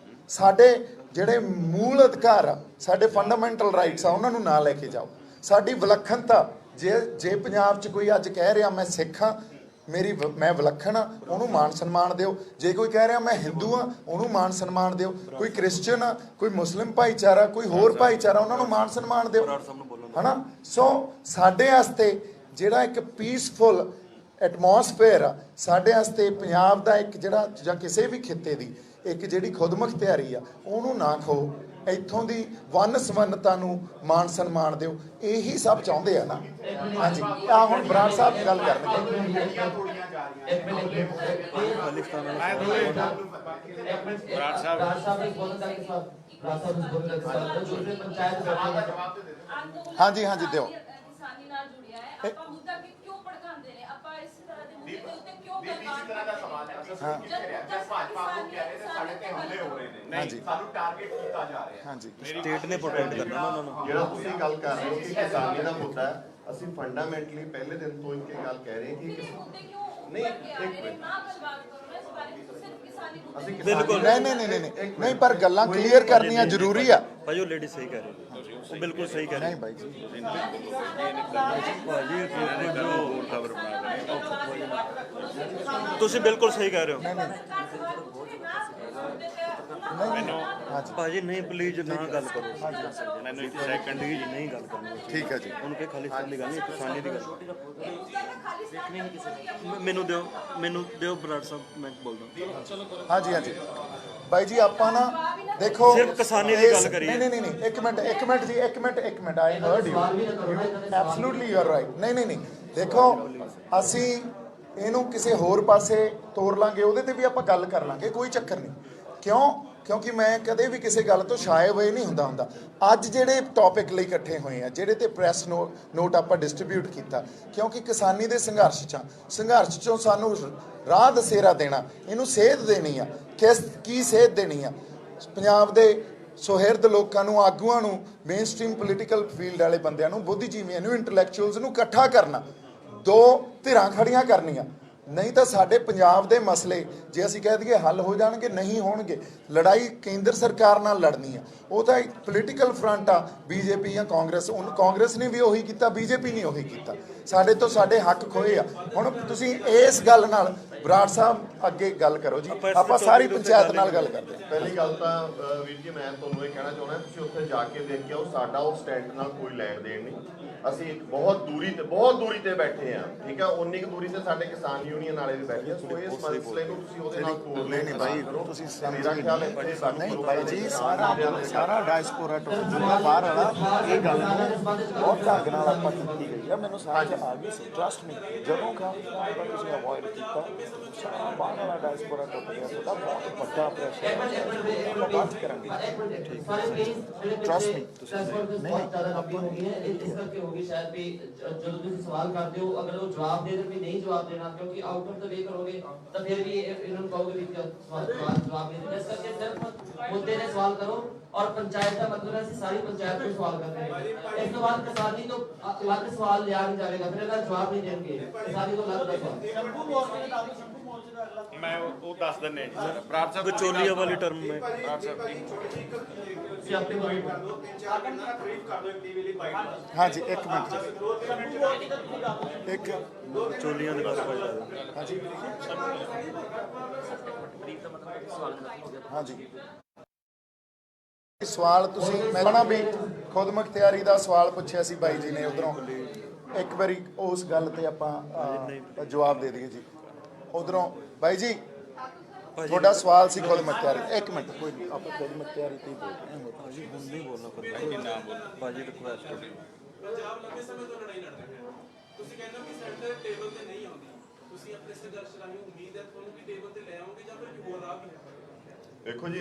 ਸਾਡੇ ਜਿਹੜੇ ਮੂਲ ਅਧਿਕਾਰ ਆ, ਸਾਡੇ ਫੰਡਾਮੈਂਟਲ ਰਾਈਟਸ ਆ, ਉਹਨਾਂ ਨੂੰ ਨਾ ਲੈ ਕੇ ਜਾਓ। ਸਾਡੀ ਵਿਲੱਖਣਤਾ, ਜੇ ਪੰਜਾਬ 'ਚ ਕੋਈ ਅੱਜ ਕਹਿ ਰਿਹਾ ਮੈਂ ਸਿੱਖ ਹਾਂ, ਮੈਂ ਵਿਲੱਖਣ ਆ, ਉਹਨੂੰ ਮਾਣ ਸਨਮਾਨ ਦਿਓ। ਜੇ ਕੋਈ ਕਹਿ ਰਿਹਾ ਮੈਂ ਹਿੰਦੂ ਆ, ਉਹਨੂੰ ਮਾਣ ਸਨਮਾਨ ਦਿਓ। ਕੋਈ ਕ੍ਰਿਸਚਨ ਆ, ਕੋਈ ਮੁਸਲਿਮ ਭਾਈਚਾਰਾ, ਕੋਈ ਹੋਰ ਭਾਈਚਾਰਾ, ਉਹਨਾਂ ਨੂੰ ਮਾਣ ਸਨਮਾਨ ਦਿਓ, ਹਨਾ। ਸੋ ਸਾਡੇ ਵਾਸਤੇ ਜਿਹੜਾ ਇੱਕ ਪੀਸਫੁਲ ਐਟਮੋਸਫੇਅਰ ਆ, ਸਾਡੇ ਵਾਸਤੇ ਪੰਜਾਬ ਦਾ ਇੱਕ ਜਿਹੜਾ, ਜਾਂ ਕਿਸੇ ਵੀ ਖਿੱਤੇ ਦੀ ਇੱਕ ਜਿਹੜੀ ਖੁਦਮੁਖਤਿਆਰੀ ਆ, ਉਹਨੂੰ ਨਾ ਖੋ। ਇੱਥੋਂ ਦੀ ਵੰਨ ਸਵੰਨਤਾ ਨੂੰ ਮਾਣ ਸਨਮਾਨ ਦਿਓ। ਇਹੀ ਸਭ ਚਾਹੁੰਦੇ ਆ ਨਾ। ਹਾਂਜੀ, ਆ ਹੁਣ ਬਰਾੜ ਸਾਹਿਬ ਗੱਲ ਕਰਨਗੇ। ਬਰਾੜ ਸਾਹਿਬ ਨੇ ਬੋਲਣ ਦਾ ਇੱਕ ਬਰਾੜ ਸਾਹਿਬ ਨੂੰ ਬੋਲਣ ਦਾ ਦੂਸਰੇ ਪੰਚਾਇਤ ਬੈਠੇ। ਹਾਂਜੀ ਹਾਂਜੀ ਦਿਓ। ਕਿਸਾਨੀ ਨਾਲ ਜੁੜਿਆ ਹੈ, ਆਪਾਂ ਮੁੱਦਾ ਕਿਉਂ ਭੜਕਾਉਂਦੇ ਨੇ, ਆਪਾਂ ਇਸ ਤਰ੍ਹਾਂ ਦੇ ਮੁੱਦੇ ਦੇ ਉੱਤੇ ਕਿਉਂ ਤਰ੍ਹਾਂ ਦਾ ਸਵਾਲ ਹੈ। ਜਦ ਭਾਜਪਾ ਨੂੰ ਕਹਿ ਰਹੇ ਨੇ ਸਾਡੇ ਤੇ ਹਮਲੇ ਹੋ ਰਹੇ ਨੇ, ਨਹੀਂ ਸਾਨੂੰ ਟਾਰਗੇਟ ਕੀਤਾ ਜਾ ਰਿਹਾ ਹੈ। ਹਾਂਜੀ, ਸਟੇਟ ਨੇ ਪ੍ਰੋਟੈਕਟ ਕਰਨਾ ਉਹਨਾਂ ਨੂੰ। ਜਿਹੜਾ ਤੁਸੀਂ ਗੱਲ ਕਰ ਰਹੇ ਹੋ ਕਿ ਕਿਸਾਨੀ ਦਾ ਮੁੱਦਾ ਹੈ, ਅਸੀਂ ਫੰਡਾਮੈਂਟਲੀ ਪਹਿਲੇ ਦਿਨ ਤੋਂ ਇਹ ਗੱਲ ਕਹਿ ਰਹੇ ਕਿ ਨਹੀਂ, ਇੱਕ ਮਿੰਟ, ਅਸੀਂ ਬਿਲਕੁਲ ਨਹੀਂ, ਪਰ ਗੱਲਾਂ ਕਲੀਅਰ ਕਰਨੀਆਂ ਜ਼ਰੂਰੀ ਆ। ਭਾਈ ਉਹ ਲੇਡੀ ਸਹੀ ਕਹਿ ਰਹੇ, ਉਹ ਬਿਲਕੁਲ ਸਹੀ ਕਹਿ ਰਹੇ। ਨਹੀਂ ਬਾਈ ਜੀ, ਤੁਸੀਂ ਬਿਲਕੁਲ ਸਹੀ ਕਹਿ ਰਹੇ ਹੋ। ਭਾਜੀ ਨਹੀਂ, ਪਲੀਜ਼ ਨਾ ਗੱਲ ਕਰੋ। ਮੈਨੂੰ ਇੱਕ ਸੈਕਿੰਡ ਹੀ ਨਹੀਂ ਗੱਲ ਕਰਨੀ। ਠੀਕ ਹੈ ਜੀ। ਉਹਨੂੰ ਕਿ ਖਾਲਿਸਤਾਨ ਦੀ ਗੱਲ ਨਹੀਂ, ਕਿਸਾਨੀ ਦੀ ਗੱਲ। ਮੈਨੂੰ ਦਿਓ ਬਰਾੜ ਸਾਹਿਬ, ਮੈਂ ਬੋਲਦਾ। ਹਾਂਜੀ ਹਾਂਜੀ ਬਾਈ ਜੀ, ਆਪਾਂ ਨਾ ਦੇਖੋ ਸਿਰਫ ਕਿਸਾਨੀ ਦੀ ਗੱਲ ਕਰੀਏ। ਨਹੀਂ ਇੱਕ ਮਿੰਟ ਜੀ, ਇੱਕ minute I heard you absolutely you are right. ਨਹੀਂ ਦੇਖੋ, ਅਸੀਂ ਇਹਨੂੰ ਕਿਸੇ ਹੋਰ ਪਾਸੇ ਤੋਰ ਲਾਂਗੇ, ਉਹਦੇ ਤੇ ਵੀ ਆਪਾਂ ਗੱਲ ਕਰ ਲਾਂਗੇ, ਕੋਈ ਚੱਕਰ ਨਹੀਂ। ਕਿਉਂਕਿ ਮੈਂ ਕਦੇ ਵੀ ਕਿਸੇ ਗੱਲ ਤੋਂ ਸ਼ਾਏ ਹੋਏ ਨਹੀਂ ਹੁੰਦਾ। ਅੱਜ ਜਿਹੜੇ ਟੌਪਿਕ ਲਈ ਇਕੱਠੇ ਹੋਏ ਆ, ਜਿਹੜੇ ਤੇ ਪ੍ਰੈਸ ਨੋਟ ਆਪਾਂ ਡਿਸਟ੍ਰੀਬਿਊਟ ਕੀਤਾ, ਕਿਉਂਕਿ ਕਿਸਾਨੀ ਦੇ ਸੰਘਰਸ਼ 'ਚੋਂ ਸਾਨੂੰ ਰਾਹ ਦਸੇਰਾ ਦੇਣਾ, ਇਹਨੂੰ ਸੇਧ ਦੇਣੀ ਆ। ਕੀ ਸੇਧ ਦੇਣੀ ਆ? ਪੰਜਾਬ ਦੇ ਸੁਹਿਰਦ ਲੋਕਾਂ ਨੂੰ, ਆਗੂਆਂ ਨੂੰ, ਮੇਨ ਸਟ੍ਰੀਮ ਪੋਲੀਟੀਕਲ ਫੀਲਡ ਵਾਲੇ ਬੰਦਿਆਂ ਨੂੰ, ਬੁੱਧੀਜੀਵੀਆਂ ਨੂੰ, ਇੰਟੈਲੈਕਚੁਅਲਸ ਨੂੰ ਇਕੱਠਾ ਕਰਨਾ, ਦੋ ਧਿਰਾਂ ਖੜੀਆਂ ਕਰਨੀਆਂ। ਨਹੀਂ ਤਾਂ ਸਾਡੇ ਪੰਜਾਬ ਦੇ ਮਸਲੇ ਜੇ ਅਸੀਂ ਕਹਿ ਦਈਏ ਹੱਲ ਹੋ ਜਾਣਗੇ, ਨਹੀਂ ਹੋਣਗੇ। ਲੜਾਈ ਕੇਂਦਰ ਸਰਕਾਰ ਨਾਲ ਲੜਨੀ ਆ, ਉਹ ਤਾਂ ਇੱਕ ਪੋਲੀਟੀਕਲ ਫਰੰਟ ਆ, ਬੀਜੇਪੀ ਜਾਂ ਕਾਂਗਰਸ ਨੇ ਵੀ ਉਹੀ ਕੀਤਾ, ਬੀਜੇਪੀ ਨੇ ਉਹੀ ਕੀਤਾ। ਸਾਡੇ ਹੱਕ ਖੋਏ ਆ। ਹੁਣ ਤੁਸੀਂ ਇਸ ਗੱਲ ਨਾਲ ਬਰਾੜ ਸਾਹਿਬ ਅੱਗੇ ਗੱਲ ਕਰੋ ਜੀ, ਆਪਾਂ ਸਾਰੀ ਪੰਚਾਇਤ ਨਾਲ ਗੱਲ ਕਰਦੇ ਹਾਂ। ਪਹਿਲੀ ਗੱਲ ਤਾਂ ਵੀਰ ਜੀ, ਮੈਂ ਤੁਹਾਨੂੰ ਇਹ ਕਹਿਣਾ ਚਾਹੁੰਦਾ, ਤੁਸੀਂ ਉੱਥੇ ਜਾ ਕੇ ਦੇਖ ਕੇ ਆਓ, ਸਾਡਾ ਉਹ ਸਟੈਂਡ ਨਾਲ ਕੋਈ ਲੈਣ ਦੇਣ ਨਹੀਂ। ਅਸੀਂ ਇੱਕ ਬਹੁਤ ਦੂਰੀ ਤੇ ਬੈਠੇ ਆ, ਠੀਕ ਆ। ਉਨੀ ਕੁ ਦੂਰੀ ਤੇ ਸਾਡੇ ਕਿਸਾਨ ਯੂਨੀਅਨ ਵਾਲੇ ਵੀ ਬੈਠੇ ਆ। ਸੋ ਇਸ ਮਸਲੇ ਨੂੰ ਤੁਸੀਂ ਉਹਦੇ ਨਾਲ ਤੋੜ ਨਹੀਂ ਬਾਈ, ਤੁਸੀਂ ਮੇਰਾ ਖਿਆਲ ਹੈ ਨਹੀਂ ਬਾਈ ਜੀ, ਸਾਰਾ ਡਾਇਸਪੋਰਾ ਟੋਟਲ ਬਾਹਰ ਵਾਲਾ ਇਹ ਗੱਲ ਬਹੁਤ ਢੰਗ ਨਾਲ ਆਪਾਂ ਕੀਤੀ ਗਈ ਆ। ਮੈਨੂੰ ਸਮਝ ਆ ਗਈ ਸੀ, ਟਰਸਟ ਨਹੀਂ। ਜਦੋਂ ਖਾਲਿਸਤਾਨ ਦਾ ਤੁਸੀਂ ਅਵੋਇਡ ਕੀਤਾ, ਸਾਰਾ ਬਾਹਰ ਵਾਲਾ ਡਾਇਸਪੋਰਾ ਟੁੱਟ ਗਿਆ। ਤੁਹਾਡਾ ਬਹੁਤ ਵੱਡਾ ਪ੍ਰੈਸ਼ਰ ਆਪਾਂ ਬਾਤ ਕਰਾਂਗੇ। ਟਰਸਟ ਨਹੀਂ, ਬਹੁਤ ਜ਼ਿਆਦਾ ਲੰਬੀ ਹੋ ਗਈ ਹੈ। ਇਸ ਕਰਕੇ ਹੋ ਗਈ ਸ਼ਾਇਦ ਵੀ ਜਦੋਂ ਤੁਸੀਂ ਸਵਾਲ ਕਰਦੇ ਹੋ, ਅਗਰ ਉਹ ਜਵਾਬ ਦੇ ਦੇਣ ਵੀ ਨਹੀਂ ਜਵਾਬ ਦੇਣਾ, ਕਿਉਂਕਿ ਆਊਟ ਆਫ ਦ ਵੇ ਕਰੋਗੇ ਤਾਂ ਫਿਰ ਵੀ ਇਹਨਾਂ ਨੂੰ ਕਹੋਗੇ ਵੀ ਜਵਾਬ ਨਹੀਂ ਦੇਣਾ। ਇਸ ਕਰਕੇ ਸਿਰਫ ਮੁੱਦੇ ਦੇ ਸਵਾਲ ਕਰੋ। ਔਰ ਪੰਚਾਇਤ ਦਾ ਮਤਲਬ ਹੈ ਅਸੀਂ ਸਾਰੀ ਪੰਚਾਇਤ ਨੂੰ ਸਵਾਲ ਕਰਦੇ ਹਾਂ। ਇਸ ਤੋਂ ਬਾਅਦ ਕਿਸਾਨੀ ਤੋਂ ਅਲੱਗ ਸਵਾਲ ਲਿਆ ਨਹੀਂ ਜਾਵੇਗਾ, ਫਿਰ ਇਹਦਾ ਜਵਾਬ ਨਹੀਂ ਦੇਣਗੇ। ਕਿਸਾਨੀ ਤੋਂ ਅਲੱਗ ਦਾ ਸਵਾਲ ਮੈਂ ਉਹ ਦੱਸ ਦਿੰਨੇ ਜੀ। ਬਰਾੜ ਸਾਹਿਬ ਵਿਚੋਲੀਆ ਵਾਲੀ ਟਰਮ ਮੈਂ ਹਾਂਜੀ, ਇੱਕ ਮਿੰਟ ਇੱਕ ਵਿਚੋਲੀਆਂ ਦੀ ਗੱਲ ਕਰ ਹਾਂਜੀ ਹਾਂਜੀ ਸਵਾਲ ਤੁਸੀਂ ਮੈਂ ਨਾ ਵੀ ਖੁਦ ਮੁਖਤਿਆਰੀ ਦਾ ਸਵਾਲ ਪੁੱਛਿਆ ਸੀ ਬਾਈ ਜੀ ਨੇ ਉਧਰੋਂ, ਇੱਕ ਵਾਰੀ ਉਸ ਗੱਲ ਤੇ ਆਪਾਂ ਜਵਾਬ ਦੇ ਦਈਏ ਜੀ। ਉਧਰੋਂ ਬਾਈ ਜੀ ਤੁਹਾਡਾ ਸਵਾਲ ਸੀ ਖੁਦ ਮੁਖਤਿਆਰੀ, ਇੱਕ ਮਿੰਟ ਕੋਈ ਨਹੀਂ, ਆਪਾਂ ਖੁਦ ਮੁਖਤਿਆਰੀ ਤੇ ਹੀ ਬੋਲਦੇ ਹਾਂ ਭਾਜੀ, ਹੁਣ ਨਹੀਂ ਬੋਲਣਾ ਕੋਈ ਨਾ ਬੋਲੋ ਭਾਜੀ, ਰਿਕੁਐਸਟ ਹੈ। ਪੰਜਾਬ ਲੰਬੇ ਸਮੇਂ ਤੋਂ ਲੜਾਈ ਲੜ ਰਹੇ ਹੋ, ਤੁਸੀਂ ਕਹਿੰਦੇ ਹੋ ਕਿ ਸੈਂਟਰ ਟੇਬਲ ਤੇ ਨਹੀਂ ਆਉਂਦੀ, ਤੁਸੀਂ ਆਪਣੇ ਸੰਘਰਸ਼ ਰਾਹੀਂ ਉਮੀਦ ਹੈ ਤੁਹਾਨੂੰ ਕਿ ਟੇਬਲ ਤੇ ਲੈ ਆਉਂਗੇ ਜਾਂ ਫਿਰ ਹੋਰ ਰਾਹ ਵੀ ਹੈ? ਦੇਖੋ ਜੀ,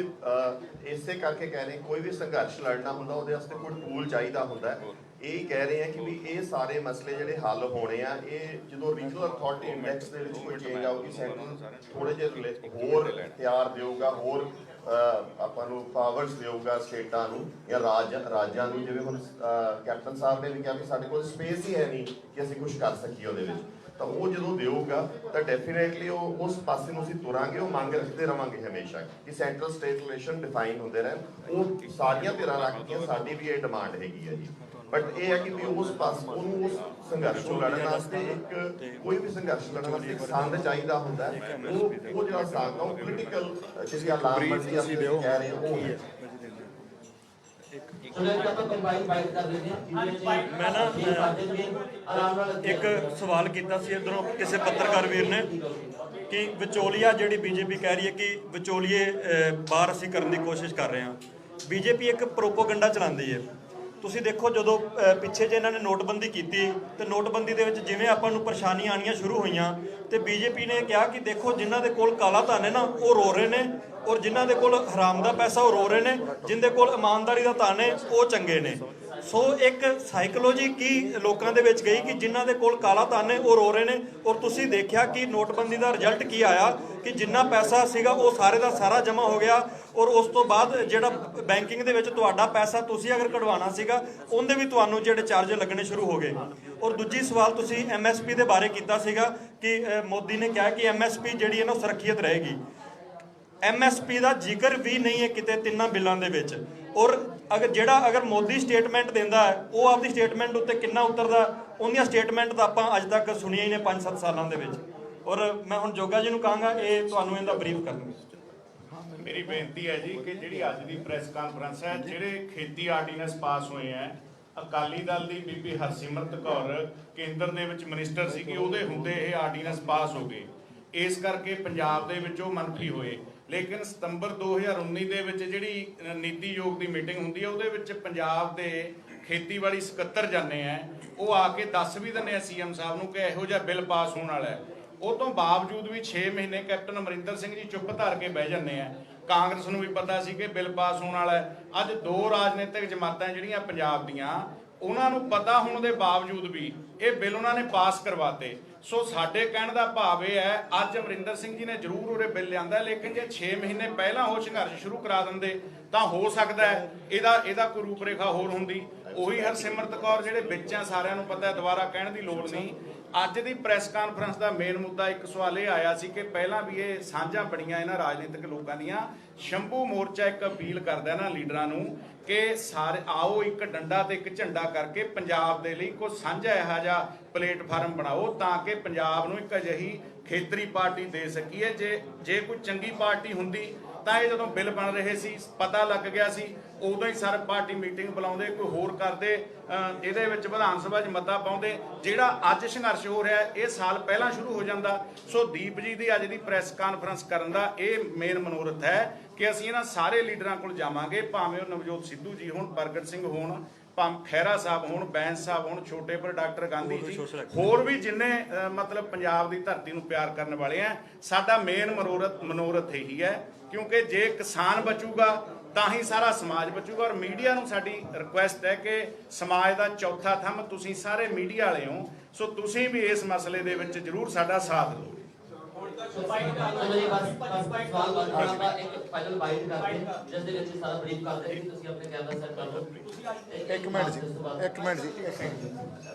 ਇਸੇ ਕਰਕੇ ਕਹਿ ਰਹੇ ਕੋਈ ਵੀ ਸੰਘਰਸ਼ ਲੜਨਾ ਹੁੰਦਾ ਉਹਦੇ ਵਾਸਤੇ ਕੋਈ ਟੂਲ ਚਾਹੀਦਾ ਹੁੰਦਾ ਹੈ। ਇਹ ਕਹਿ ਰਹੇ ਆ ਕਿ ਵੀ ਇਹ ਸਾਰੇ ਮਸਲੇ ਜਿਹੜੇ ਹੱਲ ਹੋਣੇ ਆ, ਇਹ ਜਦੋਂ ਰੀਜਨਲ ਅਥਾਰਟੀ ਇੰਡੈਕਸ ਦੇ ਵਿੱਚ ਕੋਈ ਚੇਂਜ ਆਊਗੀ, ਸੈਂਟਰ ਥੋੜੇ ਜਿਹੇ ਹੋਰ ਇਖਤਿਆਰ ਦੇਊਗਾ, ਹੋਰ ਆਪਾਂ ਨੂੰ ਪਾਵਰਸ ਦੇਊਗਾ ਸਟੇਟਾਂ ਨੂੰ ਜਾਂ ਰਾਜਾਂ ਨੂੰ। ਜਿਵੇਂ ਹੁਣ ਕੈਪਟਨ ਸਾਹਿਬ ਨੇ ਵੀ ਕਿਹਾ ਵੀ ਸਾਡੇ ਕੋਲ ਸਪੇਸ ਹੀ ਹੈ ਨਹੀਂ ਕਿ ਅਸੀਂ ਕੁਝ ਕਰ ਸਕੀਏ ਉਹਦੇ ਵਿੱਚ, ਤਾਂ ਉਹ ਜਦੋਂ ਦੇਊਗਾ ਤਾਂ ਡੈਫੀਨੇਟਲੀ ਉਹ ਉਸ ਪਾਸੇ ਨੂੰ ਅਸੀਂ ਤੁਰਾਂਗੇ। ਉਹ ਮੰਗ ਰੱਖਦੇ ਰਵਾਂਗੇ ਹਮੇਸ਼ਾ ਕਿ ਸੈਂਟਰਲ ਸਟੇਟ ਰਿਲੇਸ਼ਨ ਡਿਫਾਈਨ ਹੁੰਦੇ ਰਹਿਣ, ਉਹ ਸਾਰੀਆਂ ਧਿਰਾਂ ਰੱਖਦੀਆਂ, ਸਾਡੀ ਵੀ ਇਹ ਡਿਮਾਂਡ ਹੈਗੀ ਹੈ ਜੀ। ਬਟ ਇਹ ਹੈ ਕਿ ਵੀ ਉਸ ਪਾਸ ਉਹਨੂੰ ਉਸ ਸੰਘਰਸ਼ ਨੂੰ ਲੜਨ ਵਾਸਤੇ ਕੋਈ ਵੀ ਸੰਘਰਸ਼ ਲੜਨ ਵਾਸਤੇ ਇੱਕ ਸੰਦ ਚਾਹੀਦਾ ਹੁੰਦਾ ਹੈ। ਉਹ ਜਿਹੜਾ ਸੰਦ ਉਹ ਪੋਲੀਟੀਕਲ ਜਿਸ ਦਾ ਲਾਮਬੰਦੀ ਅਸੀਂ ਕਹਿ ਰਹੇ ਉਹ ਹੈ। ਮੈਂ ਨਾ ਇੱਕ ਸਵਾਲ ਕੀਤਾ ਸੀ ਇੱਧਰੋਂ ਕਿਸੇ ਪੱਤਰਕਾਰ ਵੀਰ ਨੇ ਕਿ ਵਿਚੋਲੀਆ ਜਿਹੜੀ ਬੀਜੇਪੀ ਕਹਿ ਰਹੀ ਹੈ ਕਿ ਵਿਚੋਲੀਏ ਬਾਹਰ ਅਸੀਂ ਕਰਨ ਦੀ ਕੋਸ਼ਿਸ਼ ਕਰ ਰਹੇ ਹਾਂ। ਬੀਜੇਪੀ ਇੱਕ ਪ੍ਰੋਪੋਗੰਡਾ ਚਲਾਉਂਦੀ ਹੈ। ਤੁਸੀਂ ਦੇਖੋ ਜਦੋਂ ਪਿੱਛੇ ਜੇ ਇਹਨਾਂ ਨੇ ਨੋਟਬੰਦੀ ਕੀਤੀ ਤੇ ਨੋਟਬੰਦੀ ਦੇ ਵਿੱਚ ਜਿਵੇਂ ਆਪਾਂ ਨੂੰ ਪਰੇਸ਼ਾਨੀਆਂ ਆਉਣੀਆਂ ਸ਼ੁਰੂ ਹੋਈਆਂ ਤੇ ਬੀਜੇਪੀ ਨੇ ਕਿਹਾ ਕਿ ਦੇਖੋ ਜਿਨ੍ਹਾਂ ਦੇ ਕੋਲ ਕਾਲਾ ਧਨ ਹੈ ਨਾ ਉਹ ਰੋ ਰਹੇ ਨੇ, ਔਰ ਜਿਨ੍ਹਾਂ ਦੇ ਕੋਲ ਹਰਾਮ ਦਾ ਪੈਸਾ ਉਹ ਰੋ ਰਹੇ ਨੇ, ਜਿਨ੍ਹਾਂ ਦੇ ਕੋਲ ਇਮਾਨਦਾਰੀ ਦਾ ਧਨ ਹੈ ਉਹ ਚੰਗੇ ਨੇ। ਸੋ ਇੱਕ ਸਾਈਕੋਲੋਜੀ ਕੀ ਲੋਕਾਂ ਦੇ ਵਿੱਚ ਗਈ ਕਿ ਜਿਨ੍ਹਾਂ ਦੇ ਕੋਲ ਕਾਲਾ ਧਨ ਹੈ ਉਹ ਰੋ ਰਹੇ ਨੇ। ਔਰ ਤੁਸੀਂ ਦੇਖਿਆ ਕਿ ਨੋਟਬੰਦੀ ਦਾ ਰਿਜ਼ਲਟ ਕੀ ਆਇਆ ਕਿ ਜਿੰਨਾ ਪੈਸਾ ਸੀਗਾ ਉਹ ਸਾਰੇ ਦਾ ਸਾਰਾ ਜਮ੍ਹਾਂ ਹੋ ਗਿਆ, ਔਰ ਉਸ ਤੋਂ ਬਾਅਦ ਜਿਹੜਾ ਬੈਂਕਿੰਗ ਦੇ ਵਿੱਚ ਤੁਹਾਡਾ ਪੈਸਾ ਤੁਸੀਂ ਅਗਰ ਕਢਵਾਉਣਾ ਸੀਗਾ ਉਹਦੇ ਵੀ ਤੁਹਾਨੂੰ ਜਿਹੜੇ ਚਾਰਜ ਲੱਗਣੇ ਸ਼ੁਰੂ ਹੋ ਗਏ। ਔਰ ਦੂਜੀ ਸਵਾਲ ਤੁਸੀਂ ਐਮਐਸਪੀ ਦੇ ਬਾਰੇ ਕੀਤਾ ਸੀਗਾ ਕਿ ਮੋਦੀ ਨੇ ਕਿਹਾ ਕਿ ਐਮਐਸਪੀ ਜਿਹੜੀ ਹੈ ਨਾ ਸੁਰੱਖਿਅਤ ਰਹੇਗੀ। ਐਮਐਸਪੀ ਦਾ ਜ਼ਿਕਰ ਵੀ ਨਹੀਂ ਹੈ ਕਿਤੇ ਤਿੰਨਾਂ ਬਿੱਲਾਂ ਦੇ ਵਿੱਚ। ਔਰ ਅਗਰ ਮੋਦੀ ਸਟੇਟਮੈਂਟ ਦਿੰਦਾ ਹੈ ਉਹ ਆਪਦੀ ਸਟੇਟਮੈਂਟ ਉੱਤੇ ਕਿੰਨਾ ਉਤਰਦਾ, ਉਹਦੀਆਂ ਸਟੇਟਮੈਂਟ ਤਾਂ ਆਪਾਂ ਅੱਜ ਤੱਕ ਸੁਣੀਆਂ ਹੀ ਨੇ 5-7 ਸਾਲਾਂ ਦੇ ਵਿੱਚ। ਔਰ ਮੈਂ ਹੁਣ ਜੋਗਾ ਜੀ ਨੂੰ ਕਹਾਂਗਾ ਇਹ ਤੁਹਾਨੂੰ ਇਹਦਾ ਬਰੀਫ ਕਰਨਗੇ। ਮੇਰੀ ਬੇਨਤੀ ਹੈ ਜੀ ਕਿ ਜਿਹੜੀ ਅੱਜ ਦੀ ਪ੍ਰੈਸ ਕਾਨਫਰੰਸ ਹੈ, ਜਿਹੜੇ ਖੇਤੀ ਆਰਡੀਨੈਂਸ ਪਾਸ ਹੋਏ ਹੈ, ਅਕਾਲੀ ਦਲ ਦੀ ਬੀਬੀ ਹਰਸਿਮਰਤ ਕੌਰ ਕੇਂਦਰ ਦੇ ਵਿੱਚ ਮਿਨਿਸਟਰ ਸੀਗੀ, ਉਹਦੇ ਹੁੰਦੇ ਇਹ ਆਰਡੀਨੈਂਸ ਪਾਸ ਹੋ ਗਏ। ਇਸ ਕਰਕੇ ਪੰਜਾਬ ਦੇ ਵਿੱਚ ਉਹ ਮੰਤਰੀ ਹੋਏ। ਲੇਕਿਨ ਸਤੰਬਰ 2019 ਦੇ ਵਿੱਚ ਜਿਹੜੀ ਨੀਤੀ ਆਯੋਗ ਦੀ ਮੀਟਿੰਗ ਹੁੰਦੀ ਹੈ ਉਹਦੇ ਵਿੱਚ ਪੰਜਾਬ ਦੇ ਖੇਤੀਬਾੜੀ ਸਕੱਤਰ ਜਾਂਦੇ ਆ, ਉਹ ਆ ਕੇ ਦੱਸ ਵੀ ਦਿੰਦੇ ਆ ਸੀਐਮ ਸਾਹਿਬ ਨੂੰ ਕਿ ਇਹੋ ਜਿਹਾ ਬਿੱਲ ਪਾਸ ਹੋਣ ਵਾਲਾ ਹੈ। ਉਹ ਤੋਂ ਬਾਵਜੂਦ ਵੀ 6 ਮਹੀਨੇ ਕੈਪਟਨ ਅਮਰਿੰਦਰ ਸਿੰਘ ਜੀ ਚੁੱਪ ਧਾਰ ਕੇ ਬਹਿ ਜਾਂਦੇ ਆ। ਕਾਂਗਰਸ ਨੂੰ ਵੀ ਪਤਾ ਸੀ ਕਿ ਬਿੱਲ ਪਾਸ ਹੋਣ ਵਾਲਾ ਹੈ। ਅੱਜ ਦੋ ਰਾਜਨੀਤਿਕ ਜਮਾਤਾਂ ਜਿਹੜੀਆਂ ਪੰਜਾਬ ਦੀਆਂ, ਉਹਨਾਂ ਨੂੰ ਪਤਾ ਹੋਣ ਦੇ ਬਾਵਜੂਦ ਵੀ ਇਹ ਬਿੱਲ ਉਹਨਾਂ ਨੇ ਪਾਸ ਕਰਵਾਤੇ। ਸੋ ਸਾਡੇ ਕਹਿਣ ਦਾ ਭਾਵ ਇਹ ਹੈ, ਅੱਜ ਅਮਰਿੰਦਰ ਸਿੰਘ ਜੀ ਨੇ ਜ਼ਰੂਰ ਉਹਦੇ ਬਿੱਲ ਲਿਆਂਦਾ, ਲੇਕਿਨ ਜੇ 6 ਮਹੀਨੇ ਪਹਿਲਾਂ ਉਹ ਸੰਘਰਸ਼ ਸ਼ੁਰੂ ਕਰਾ ਦਿੰਦੇ ਤਾਂ ਹੋ ਸਕਦਾ ਹੈ ਇਹਦਾ ਕੋਈ ਰੂਪਰੇਖਾ ਹੋਰ ਹੁੰਦੀ। ਉਹੀ ਹਰਸਿਮਰਤ ਕੌਰ ਜਿਹੜੇ ਵਿੱਚ ਆ, ਸਾਰਿਆਂ ਨੂੰ ਪਤਾ ਹੈ, ਦੁਬਾਰਾ ਕਹਿਣ ਦੀ ਲੋੜ ਨਹੀਂ। ਅੱਜ ਦੀ ਪ੍ਰੈਸ ਕਾਨਫਰੰਸ ਦਾ ਮੇਨ ਮੁੱਦਾ ਇੱਕ ਸਵਾਲ ਇਹ ਆਇਆ ਸੀ ਕਿ ਪਹਿਲਾਂ ਵੀ ਇਹ ਸਾਂਝਾਂ ਬੜੀਆਂ ਇਹਨਾਂ ਰਾਜਨੀਤਿਕ ਲੋਕਾਂ ਦੀਆਂ। ਸ਼ੰਭੂ ਮੋਰਚਾ ਇੱਕ ਅਪੀਲ ਕਰਦਾ ਇਹਨਾਂ ਲੀਡਰਾਂ ਨੂੰ ਕਿ ਸਾਰੇ ਆਓ ਇੱਕ ਡੰਡਾ ਤੇ ਇੱਕ ਝੰਡਾ ਕਰਕੇ ਪੰਜਾਬ ਦੇ ਲਈ ਕੋਈ ਸਾਂਝਾ ਇਹੋ ਜਿਹਾ ਪਲੇਟਫਾਰਮ ਬਣਾਓ ਤਾਂ ਕਿ ਪੰਜਾਬ ਨੂੰ ਇੱਕ ਅਜਿਹੀ ਖੇਤਰੀ ਪਾਰਟੀ ਦੇ ਸਕੀਏ। ਜੇ ਕੋਈ ਚੰਗੀ ਪਾਰਟੀ ਹੁੰਦੀ ਤਾਂ ਇਹ ਜਦੋਂ ਬਿੱਲ ਬਣ ਰਹੇ ਸੀ ਪਤਾ ਲੱਗ ਗਿਆ ਸੀ, ਉਦੋਂ ਹੀ ਸਾਰੇ ਪਾਰਟੀ ਮੀਟਿੰਗ ਬੁਲਾਉਂਦੇ, ਕੋਈ ਹੋਰ ਕਰਦੇ, ਇਹਦੇ ਵਿੱਚ ਵਿਧਾਨ ਸਭਾ 'ਚ ਮਤਾ ਪਾਉਂਦੇ। ਜਿਹੜਾ ਅੱਜ ਸੰਘਰਸ਼ ਹੋ ਰਿਹਾ ਇਹ ਸਾਲ ਪਹਿਲਾਂ ਸ਼ੁਰੂ ਹੋ ਜਾਂਦਾ। ਸੋ ਦੀਪ ਜੀ ਦੀ ਅੱਜ ਦੀ ਪ੍ਰੈਸ ਕਾਨਫਰੰਸ ਕਰਨ ਦਾ ਇਹ ਮੇਨ ਮਨੋਰਥ ਹੈ ਕਿ ਅਸੀਂ ਇਹਨਾਂ ਸਾਰੇ ਲੀਡਰਾਂ ਕੋਲ ਜਾਵਾਂਗੇ, ਭਾਵੇਂ ਉਹ ਨਵਜੋਤ ਸਿੱਧੂ ਜੀ ਹੋਣ, ਪ੍ਰਗਟ ਸਿੰਘ ਹੋਣ, ਖਹਿਰਾ ਸਾਹਿਬ ਹੋਣ, ਬੈਂਸ ਸਾਹਿਬ ਹੋਣ, ਛੋਟੇ ਪਰ ਡਾਕਟਰ ਗਾਂਧੀ ਜੀ, ਹੋਰ ਵੀ ਜਿੰਨੇ ਮਤਲਬ ਪੰਜਾਬ ਦੀ ਧਰਤੀ ਨੂੰ ਪਿਆਰ ਕਰਨ ਵਾਲੇ ਆ। ਸਾਡਾ ਮੇਨ ਮਨੋਰਥ ਇਹੀ ਹੈ, ਕਿਉਂਕਿ ਜੇ ਕਿਸਾਨ ਬਚੂਗਾ ਤਾਂ ਹੀ ਸਾਰਾ ਸਮਾਜ ਬਚੂਗਾ। ਔਰ ਮੀਡੀਆ ਨੂੰ ਸਾਡੀ ਰਿਕੁਐਸਟ ਹੈ ਕਿ ਸਮਾਜ ਦਾ ਚੌਥਾ ਥੰਮ ਤੁਸੀਂ ਸਾਰੇ ਮੀਡੀਆ ਵਾਲੇ ਹੋ, ਸੋ ਤੁਸੀਂ ਵੀ ਇਸ ਮਸਲੇ ਦੇ ਵਿੱਚ ਜ਼ਰੂਰ ਸਾਡਾ ਸਾਥ ਦਿਓ। ਇੱਕ ਮਿੰਟ ਜੀ